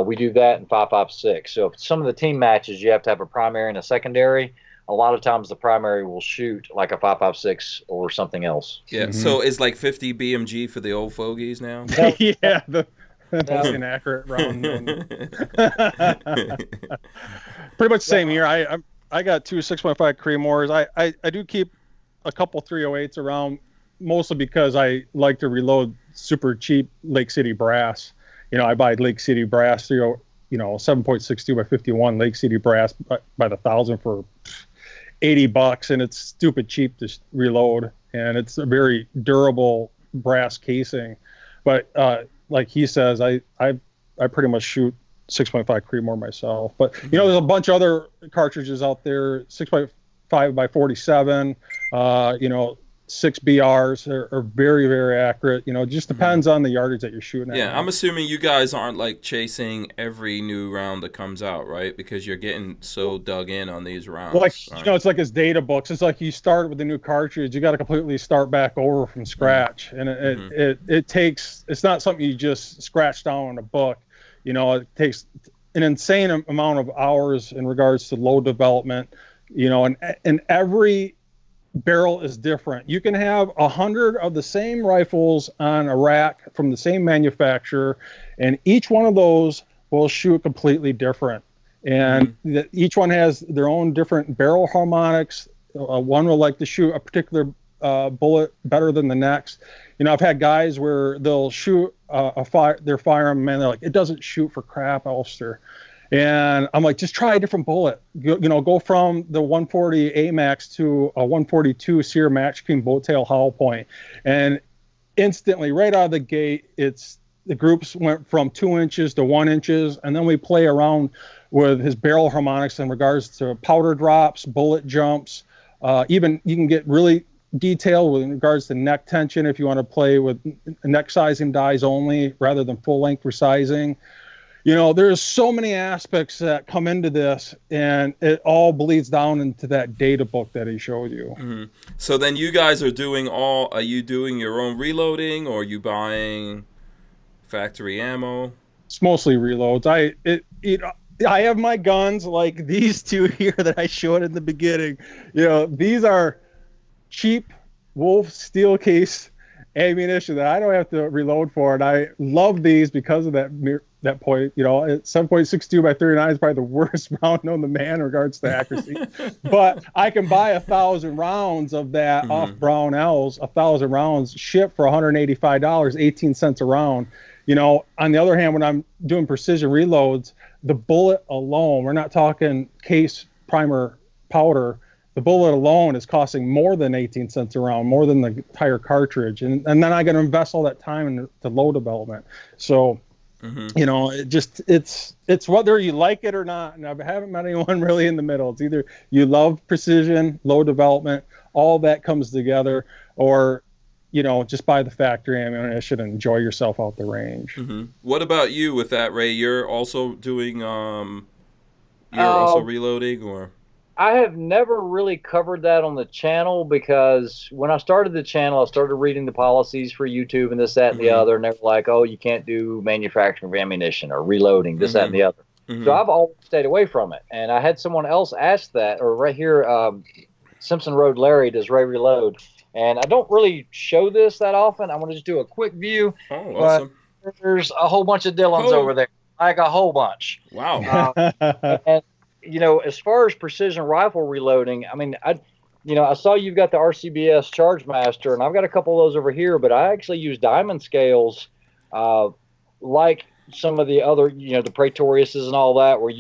We do that in 5.56. So if some of the team matches, you have to have a primary and a secondary. A lot of times the primary will shoot like a 5.56 or something else. Yeah. So it's like 50 BMG for the old fogies now. Yeah. The most inaccurate round. Pretty much the same here. I got 2 6.5 Creedmoors. I do keep a couple 308s around, mostly because I like to reload super cheap Lake City brass. I buy Lake City brass, 7.62 by 51 Lake City brass by the 1,000 for $80, and it's stupid cheap to reload, and it's a very durable brass casing. But like he says, I pretty much shoot 6.5 Creedmoor myself. But there's a bunch of other cartridges out there, 6.5 by 47, 6BRs are very, very accurate. You know, it just depends on the yardage that you're shooting at. Yeah, I'm assuming you guys aren't like chasing every new round that comes out, right? Because you're getting so dug in on these rounds. Well, like, right? you know, it's like his data books. It's like you start with a new cartridge, you got to completely start back over from scratch, and it takes. It's not something you just scratch down in a book. You know, it takes an insane amount of hours in regards to load development. You know, and every barrel is different. You can have 100 of the same rifles on a rack from the same manufacturer, and each one of those will shoot completely different. And each one has their own different barrel harmonics. One will like to shoot a particular bullet better than the next. You know, I've had guys where they'll shoot their firearm, and they're like, it doesn't shoot for crap, Elfster. And I'm like, just try a different bullet. Go from the 140 AMAX to a 142 Sear Match King boat tail hollow point. And instantly, right out of the gate, the groups went from 2 inches to 1 inches. And then we play around with his barrel harmonics in regards to powder drops, bullet jumps. Even you can get really detailed with regards to neck tension if you want to play with neck sizing dies only rather than full length resizing. You know, there's so many aspects that come into this, and it all bleeds down into that data book that he showed you. So then you guys are you doing your own reloading, or are you buying factory ammo? It's mostly reloads. I have my guns like these two here that I showed in the beginning. You know, these are cheap Wolf steel case ammunition that I don't have to reload for, and I love these because of that point. You know, 7.62 by 39 is probably the worst round known to man in regards to accuracy. But I can buy 1,000 rounds of that off Barnauls, 1,000 rounds shipped for $185, 18 cents a round. You know, on the other hand, when I'm doing precision reloads, the bullet alone, we're not talking case, primer, powder, the bullet alone is costing more than 18 cents a round, more than the entire cartridge. And then I got to invest all that time into load development. So, you know, it's whether you like it or not. And I haven't met anyone really in the middle. It's either you love precision, load development, all that comes together, or, you know, just buy the factory ammunition and enjoy yourself out the range. What about you with that, Ray? You're also doing, also reloading, or? I have never really covered that on the channel, because when I started the channel, I started reading the policies for YouTube and this, that, and the other, and they were like, oh, you can't do manufacturing of ammunition or reloading, this, that, and the other. So I've always stayed away from it. And I had someone else ask that, or right here, Simpson Road Larry, does Ray reload? And I don't really show this that often. I want to just do a quick view. Oh, awesome. There's a whole bunch of Dylans over there, like a whole bunch. Wow. And you know, as far as precision rifle reloading, I mean, I saw you've got the RCBS Charge Master, and I've got a couple of those over here, but I actually use diamond scales, like some of the other, you know, the Praetoriuses and all that, where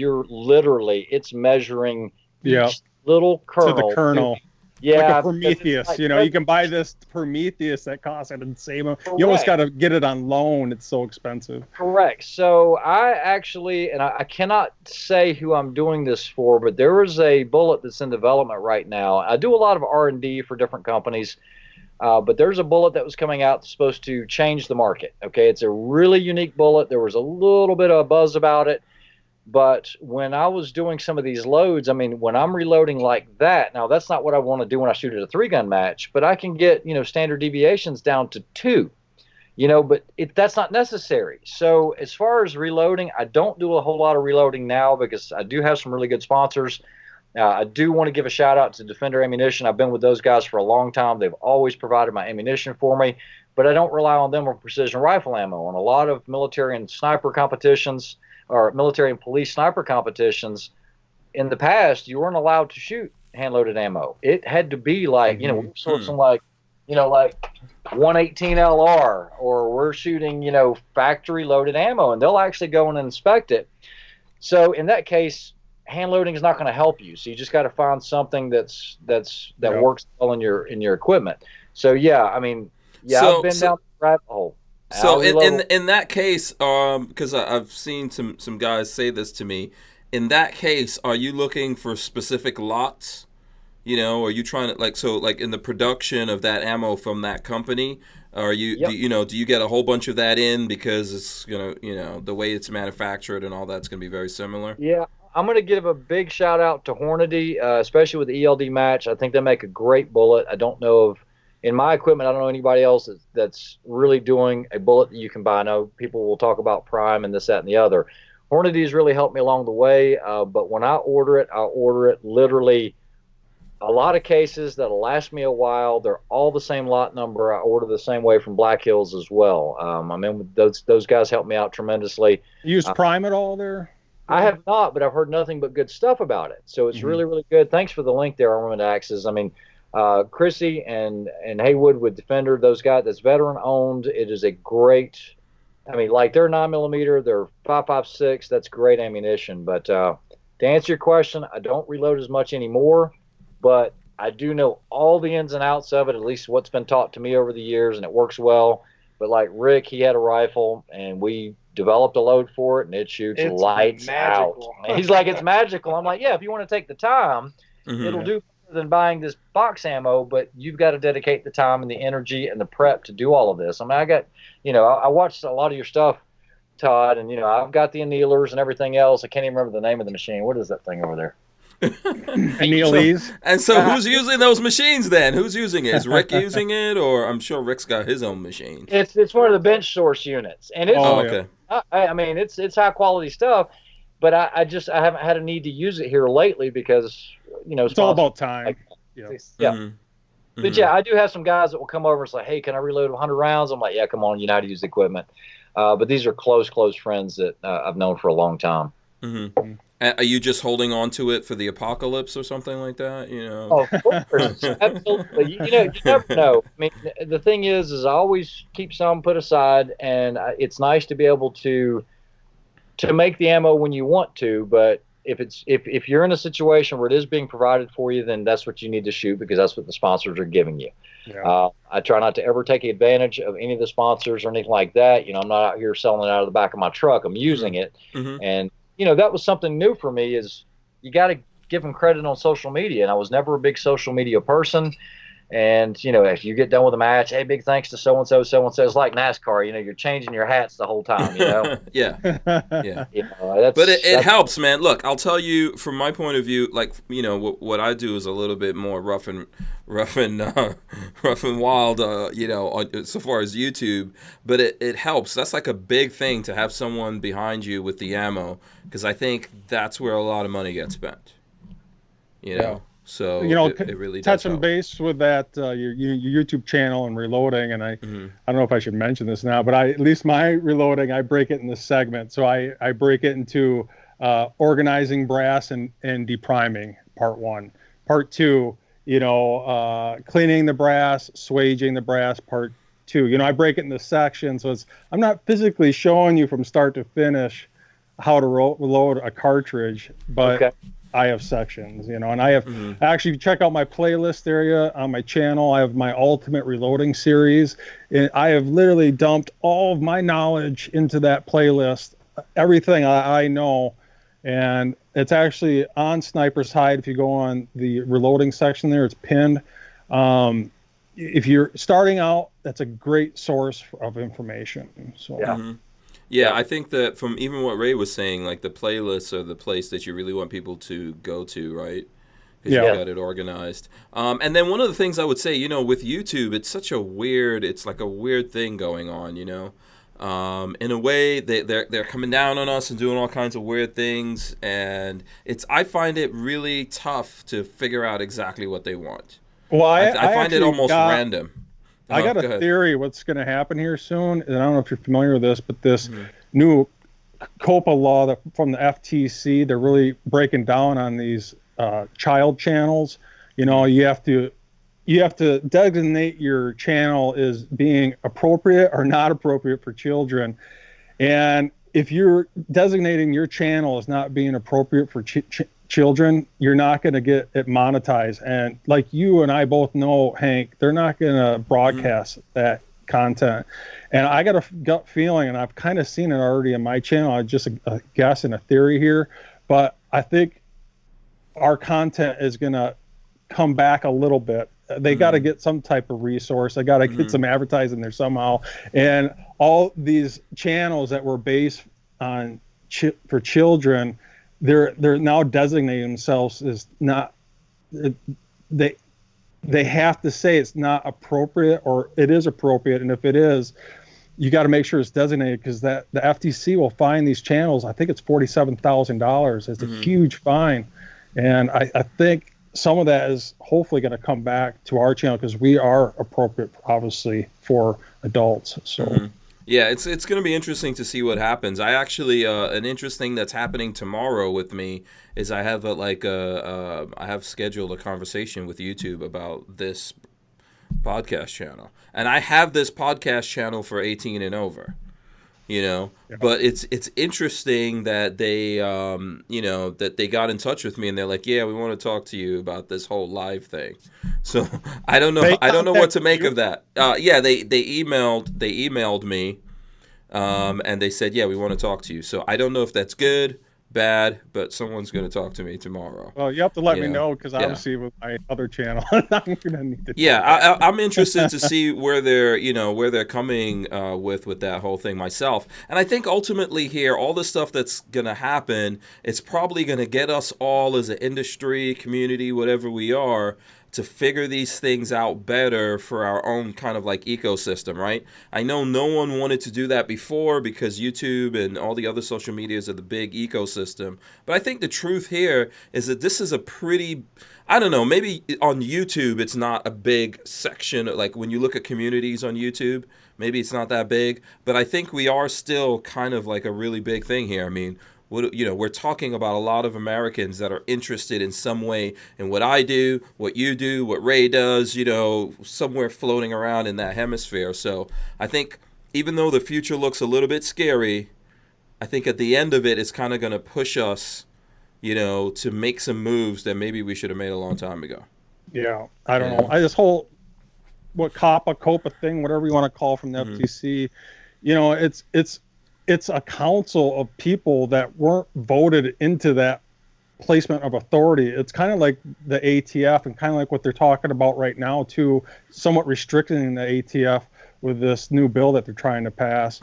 it's measuring each little kernel. To the kernel. Yeah. Like a Prometheus. Like, you know, you can buy this Prometheus that costs an insane amount. You almost got to get it on loan. It's so expensive. Correct. So I actually, and I cannot say who I'm doing this for, but there is a bullet that's in development right now. I do a lot of R&D for different companies, but there's a bullet that was coming out that's supposed to change the market. Okay, it's a really unique bullet. There was a little bit of buzz about it. But when I was doing some of these loads, I mean, when I'm reloading like that, now that's not what I want to do when I shoot at a 3-gun match, but I can get, you know, standard deviations down to 2, you know, but that's not necessary. So as far as reloading, I don't do a whole lot of reloading now because I do have some really good sponsors. I do want to give a shout out to Defender Ammunition. I've been with those guys for a long time. They've always provided my ammunition for me, but I don't rely on them for precision rifle ammo. On a lot of military and sniper competitions, or military and police sniper competitions, in the past, you weren't allowed to shoot hand-loaded ammo. It had to be like, you know, we're sourcing like, you know, like 118 LR, or we're shooting, you know, factory-loaded ammo, and they'll actually go in and inspect it. So in that case, hand loading is not going to help you. So you just got to find something that works well in your equipment. So yeah, I mean, I've been down the rabbit hole. So in that case, because I've seen some guys say this to me, in that case, are you looking for specific lots You know, are you trying to like in the production of that ammo from that company? Are you Yep. do you get a whole bunch of that in because it's the way it's manufactured and all that's gonna be very similar? Yeah, I'm going to give a big shout out to Hornady, especially with the ELD match. I think they make a great bullet. I don't know of, in my equipment, I don't know anybody else that's really doing a bullet that you can buy. I know people will talk about Prime and this, that, and the other. Hornady's really helped me along the way, but when I order it, literally a lot of cases that'll last me a while. They're all the same lot number. I order the same way from Black Hills as well. I mean, those guys helped me out tremendously. You use Prime at all there? I have not, but I've heard nothing but good stuff about it. So it's really, really good. Thanks for the link there, Armament Axes. I mean, Chrissy and Haywood with Defender, those guys, that's veteran owned. It is a great, I mean, like they're 9mm, they're 5.56. That's great ammunition. But to answer your question, I don't reload as much anymore, but I do know all the ins and outs of it, at least what's been taught to me over the years, and it works well. But like Rick, he had a rifle, and we developed a load for it, and it shoots lights out. And he's like, it's magical. I'm like, yeah, if you want to take the time, it'll do better than buying this box ammo, but you've got to dedicate the time and the energy and the prep to do all of this. I mean, I got, I watched a lot of your stuff, Todd, and, I've got the annealers and everything else. I can't even remember the name of the machine. What is that thing over there? Annealies. So who's using those machines then? Who's using it? Is Rick using it, or I'm sure Rick's got his own machine? It's one of the bench source units, and it's okay. I mean it's high quality stuff, but I haven't had a need to use it here lately because it's all about time. Yeah. But yeah, I do have some guys that will come over and say, hey, can I reload 100 rounds? I'm like, yeah, come on, you know how to use the equipment. But these are close friends that I've known for a long time. Are you just holding on to it for the apocalypse or something like that? Oh, of course, absolutely. You never know. I mean, the thing is I always keep some put aside, and it's nice to be able to make the ammo when you want to. But if you're in a situation where it is being provided for you, then that's what you need to shoot because that's what the sponsors are giving you. Yeah. I try not to ever take advantage of any of the sponsors or anything like that. I'm not out here selling it out of the back of my truck. I'm using it, and that was something new for me is you got to give them credit on social media. And I was never a big social media person. And, if you get done with a match, hey, big thanks to so-and-so, so-and-so. It's like NASCAR, you're changing your hats the whole time, Yeah. But it helps, man. Look, I'll tell you from my point of view, like, what I do is a little bit more rough and wild, so far as YouTube. But it helps. That's like a big thing to have someone behind you with the ammo, because I think that's where a lot of money gets spent. So it really does touching help. base with that your YouTube channel and reloading, and I don't know if I should mention this now, but at least my reloading, I break it in this segment. So I break it into organizing brass and depriming, part 1. Part 2, cleaning the brass, swaging the brass, part 2. I break it into sections, so I'm not physically showing you from start to finish how to reload a cartridge, but okay. I have sections, and I have actually, check out my playlist area on my channel. I have my ultimate reloading series, and I have literally dumped all of my knowledge into that playlist, everything I know, and it's actually on Sniper's Hide. If you go on the reloading section there, it's pinned. If you're starting out, that's a great source of information. So yeah. Yeah, I think that from even what Ray was saying, like the playlists are the place that you really want people to go to, right? Because you've got it organized. And then one of the things I would say, with YouTube, it's such a weird thing going on, in a way, they're coming down on us and doing all kinds of weird things, and I find it really tough to figure out exactly what they want. Well, I find it almost random. I got a theory what's going to happen here soon, and I don't know if you're familiar with this, but this new COPA law from the FTC, they're really breaking down on these child channels. You have to designate your channel as being appropriate or not appropriate for children, and if you're designating your channel as not being appropriate for children, you're not going to get it monetized. And like you and I both know, Hank, they're not going to broadcast that content. And I got a gut feeling, and I've kind of seen it already in my channel. I just guess in a theory here, but I think our content is going to come back a little bit. They got to get some type of resource. They got to get some advertising there somehow. And all these channels that were based on for children, they're now designating themselves as not. They have to say it's not appropriate, or it is appropriate, and if it is, you got to make sure it's designated, because the FTC will fine these channels. I think it's $47,000. It's a huge fine, and I think some of that is hopefully going to come back to our channel, because we are appropriate, obviously, for adults. So. Yeah, it's going to be interesting to see what happens. I actually an interesting that's happening tomorrow with me is I have I have scheduled a conversation with YouTube about this podcast channel, and I have this podcast channel for 18 and over. But it's interesting that they that they got in touch with me, and they're like, yeah, we want to talk to you about this whole live thing. So I don't know what to make of that. Yeah, they emailed me, and they said, yeah, we want to talk to you. So I don't know if that's good, bad, but someone's going to talk to me tomorrow. Well, you have to let me know, because obviously with my other channel, I'm going to need to. Yeah, I'm interested to see where they're coming with that whole thing myself. And I think ultimately here, all the stuff that's going to happen, it's probably going to get us all as an industry, community, whatever we are, to figure these things out better for our own kind of like ecosystem, right? I know no one wanted to do that before because YouTube and all the other social medias are the big ecosystem. But I think the truth here is that this is a pretty, I don't know, maybe on YouTube it's not a big section. Like when you look at communities on YouTube, maybe it's not that big. But I think we are still kind of like a really big thing here. I mean, we're talking about a lot of Americans that are interested in some way in what I do, what you do, what Ray does, somewhere floating around in that hemisphere. So I think even though the future looks a little bit scary, I think at the end of it, it's kind of going to push us, to make some moves that maybe we should have made a long time ago. Yeah, I don't know. This whole COPA thing, whatever you want to call from the FTC, it's a council of people that weren't voted into that placement of authority. It's kind of like the ATF, and kind of like what they're talking about right now too, somewhat restricting the ATF with this new bill that they're trying to pass.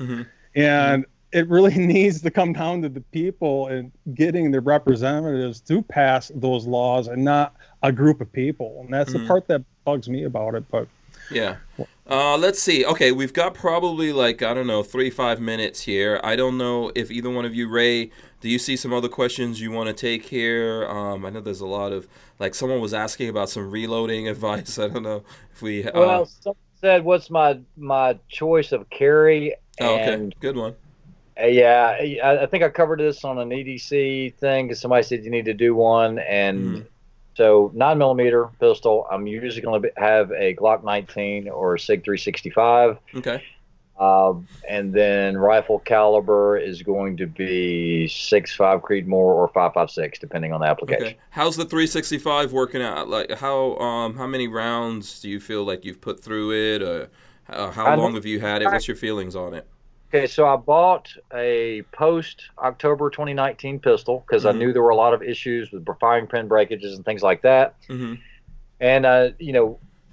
And it really needs to come down to the people and getting the representatives to pass those laws, and not a group of people. And that's the part that bugs me about it. But yeah. Let's see. Okay, we've got probably 3-5 minutes here. I don't know if either one of you, Ray, do you see some other questions you want to take here? I know there's a lot of, someone was asking about some reloading advice. I don't know if we... Well, someone said, what's my choice of carry? Okay, good one. Yeah, I think I covered this on an EDC thing, because somebody said you need to do one, and... So 9mm pistol, I'm usually going to have a Glock 19 or a SIG 365. Okay. And then rifle caliber is going to be 6.5 Creedmoor or 5.56, depending on the application. Okay. How's the 365 working out? How many rounds do you feel like you've put through it? Or how long have you had it? What's your feelings on it? Okay, so I bought a post-October 2019 pistol because I knew there were a lot of issues with firing pin breakages and things like that. And,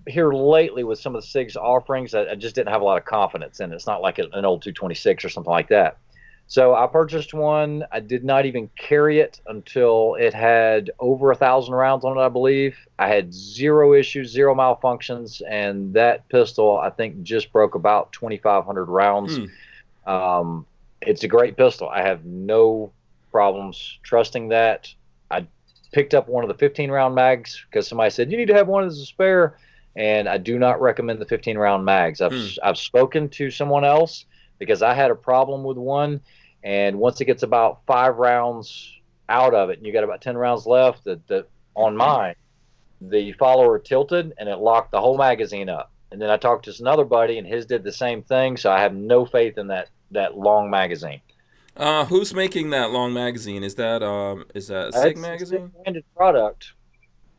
here lately with some of the SIG's offerings, I just didn't have a lot of confidence in it. It's not like an old 226 or something like that. So I purchased one. I did not even carry it until it had over 1,000 rounds on it, I believe. I had zero issues, zero malfunctions, and that pistol, I think, just broke about 2,500 rounds. It's a great pistol. I have no problems trusting that. I picked up one of the 15-round mags because somebody said, you need to have one as a spare, and I do not recommend the 15-round mags. I've spoken to someone else because I had a problem with one, and once it gets about 5 rounds out of it, and you got about 10 rounds left, on mine, the follower tilted, and it locked the whole magazine up. And then I talked to another buddy, and his did the same thing, so I have no faith in that long magazine. Who's making that long magazine? Is that a SIG magazine? It's a branded product.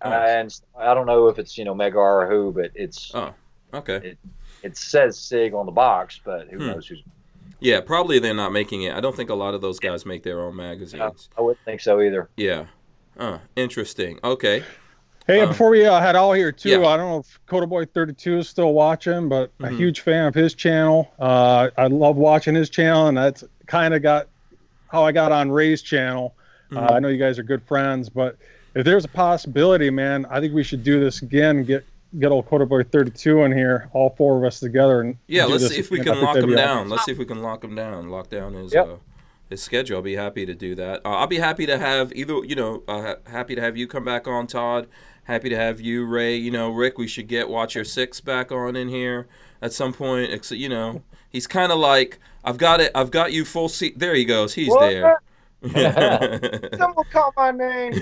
And I don't know if it's Megar or who, but it's okay. It says SIG on the box, but who knows who's. Yeah, probably they're not making it. I don't think a lot of those guys make their own magazines. I wouldn't think so either. Yeah. Interesting. Okay. Hey, before we head out here too, yeah. I don't know if CodaBoy32 is still watching, but a huge fan of his channel. I love watching his channel, and that's kind of got how I got on Ray's channel. I know you guys are good friends, but if there's a possibility, man, I think we should do this again. Get old CodaBoy32 in here, all four of us together, and let's see if we can lock him down. Let's see if we can lock him down. Lock down his schedule. I'll be happy to do that. I'll be happy to have happy to have you come back on, Todd. Happy to have you, Ray. Rick, we should watch your 6 back on in here at some point. He's kind of like, I've got you full seat. There he goes. He's there. Someone call my name.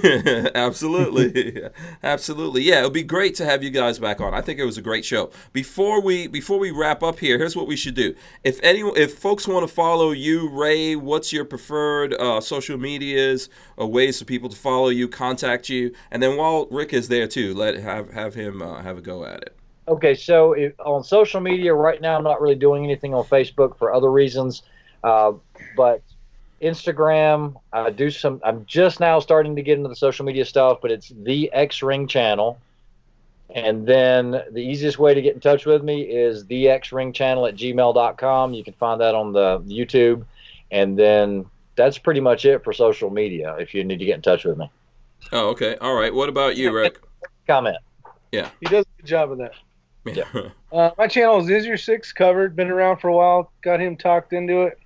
Absolutely. Yeah, it'll be great to have you guys back on. I think it was a great show. Before we wrap up here, here's what we should do. If folks want to follow you, Ray, what's your preferred social medias or ways for people to follow you, contact you? And then while Rick is there too, have him have a go at it. Okay, so on social media right now, I'm not really doing anything on Facebook for other reasons, but Instagram, I'm just now starting to get into the social media stuff, but it's the X Ring channel. And then the easiest way to get in touch with me is thexringchannel@gmail.com. You can find that on the YouTube. And then that's pretty much it for social media if you need to get in touch with me. Oh, okay. All right. What about you, Rick? Comment. Yeah. He does a good job of that. Yeah. My channel is Your Six Covered. Been around for a while. Got him talked into it.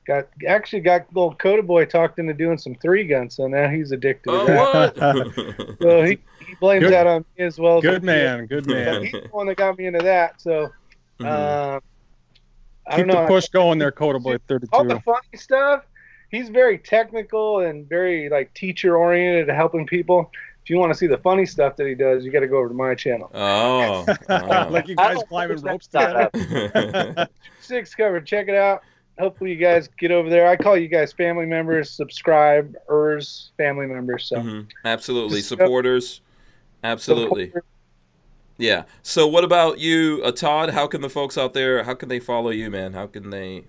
Got little Coda Boy talked into doing some 3-gun, so now he's addicted to that. What? So he blames that on me as well. Good man. He's the one that got me into that. So I Keep don't know. the push going there, CodaBoy32. All the funny stuff. He's very technical and very teacher oriented, helping people. If you want to see the funny stuff that he does, you got to go over to my channel. Oh. Like you guys climbing ropes together. 6 Covered. Check it out. Hopefully you guys get over there. I call you guys family members, subscribers, family members. So Absolutely. Supporters. Absolutely. Yeah. So what about you, Todd? How can the folks out there, how can they follow you, man?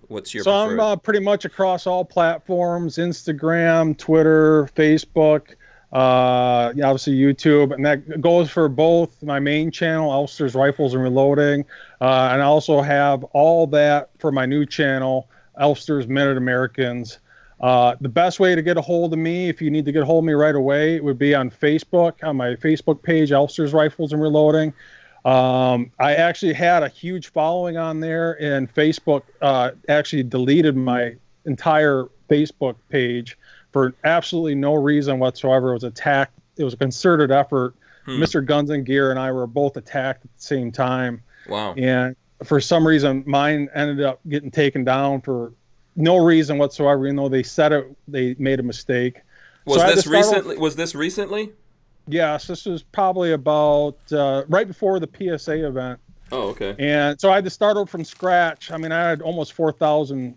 What's your preferred? I'm pretty much across all platforms, Instagram, Twitter, Facebook, obviously YouTube, and that goes for both my main channel, Elfsters Rifles and Reloading, and I also have all that for my new channel, Elfsters Minute Americans. The best way to get a hold of me, if you need to get a hold of me right away, it would be on Facebook, on my Facebook page, Elfsters Rifles and Reloading. I actually had a huge following on there, and Facebook actually deleted my entire Facebook page for absolutely no reason whatsoever. It was attacked. It was a concerted effort. Mr. Guns and Gear and I were both attacked at the same time. Wow. And for some reason, mine ended up getting taken down for no reason whatsoever, even though they said they made a mistake. Was this recently? Yes, this was probably about right before the PSA event. Oh, okay. And so I had to start over from scratch. I mean, I had almost 4,000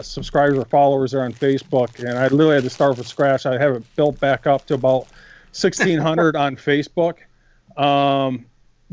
subscribers or followers there on Facebook, and I literally had to start from scratch. I have it built back up to about 1,600 on Facebook.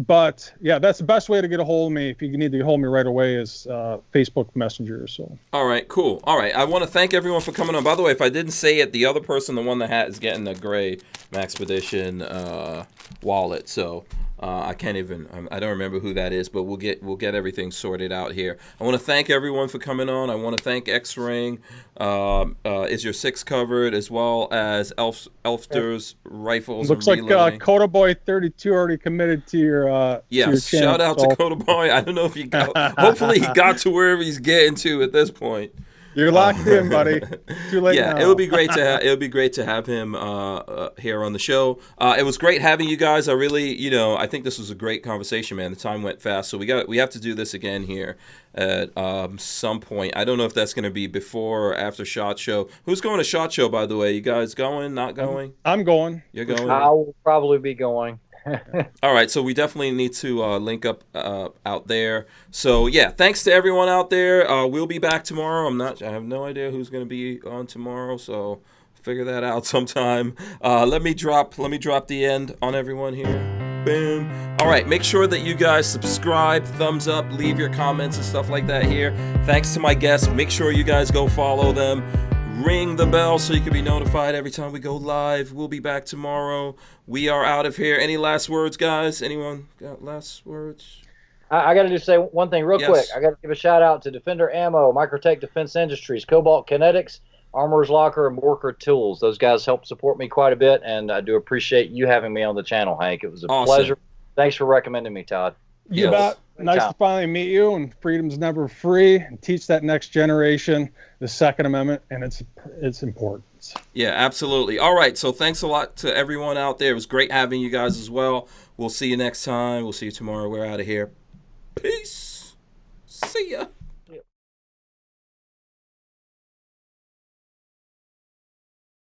But yeah, that's the best way to get a hold of me. If you need to get a hold of me right away, is Facebook Messenger. So. All right, cool. All right, I want to thank everyone for coming on. By the way, if I didn't say it, the other person, the one that is getting the gray Maxpedition wallet. So I can't even. I don't remember who that is, but we'll get everything sorted out here. I want to thank everyone for coming on. I want to thank X Ring. Is Your Six Covered, as well as Elfsters Rifles. Looks like CodaBoy32 already committed to your. To your channel, shout out to Codaboy. I don't know if he got. Hopefully, he got to wherever he's getting to at this point. You're locked in, buddy. Too late now. It would be great to have. It would be great to have him here on the show. It was great having you guys. I really, I think this was a great conversation, man. The time went fast, so we have to do this again here at some point. I don't know if that's going to be before or after SHOT Show. Who's going to SHOT Show, by the way? You guys going? Not going? I'm going. You're going. I will probably be going. All right, so we definitely need to link up out there. So yeah, thanks to everyone out there. We'll be back tomorrow. I have no idea who's going to be on tomorrow, so figure that out sometime. Let me drop the end on everyone here. Boom. All right, make sure that you guys subscribe, thumbs up, leave your comments and stuff like that here. Thanks to my guests. Make sure you guys go follow them. Ring the bell so you can be notified every time we go live. We'll be back tomorrow. We are out of here. Any last words, guys? Anyone got last words? I got to just say one thing real quick. I got to give a shout out to Defender Ammo, Microtech Defense Industries, Cobalt Kinetics, Armor's Locker, and Worker Tools. Those guys help support me quite a bit, and I do appreciate you having me on the channel, Hank. It was a pleasure. Thanks for recommending me, Todd. You bet. Nice to finally meet you, and freedom's never free. And teach that next generation the Second Amendment and its importance. Yeah, absolutely. All right, so thanks a lot to everyone out there. It was great having you guys as well. We'll see you next time. We'll see you tomorrow. We're out of here. Peace. See ya.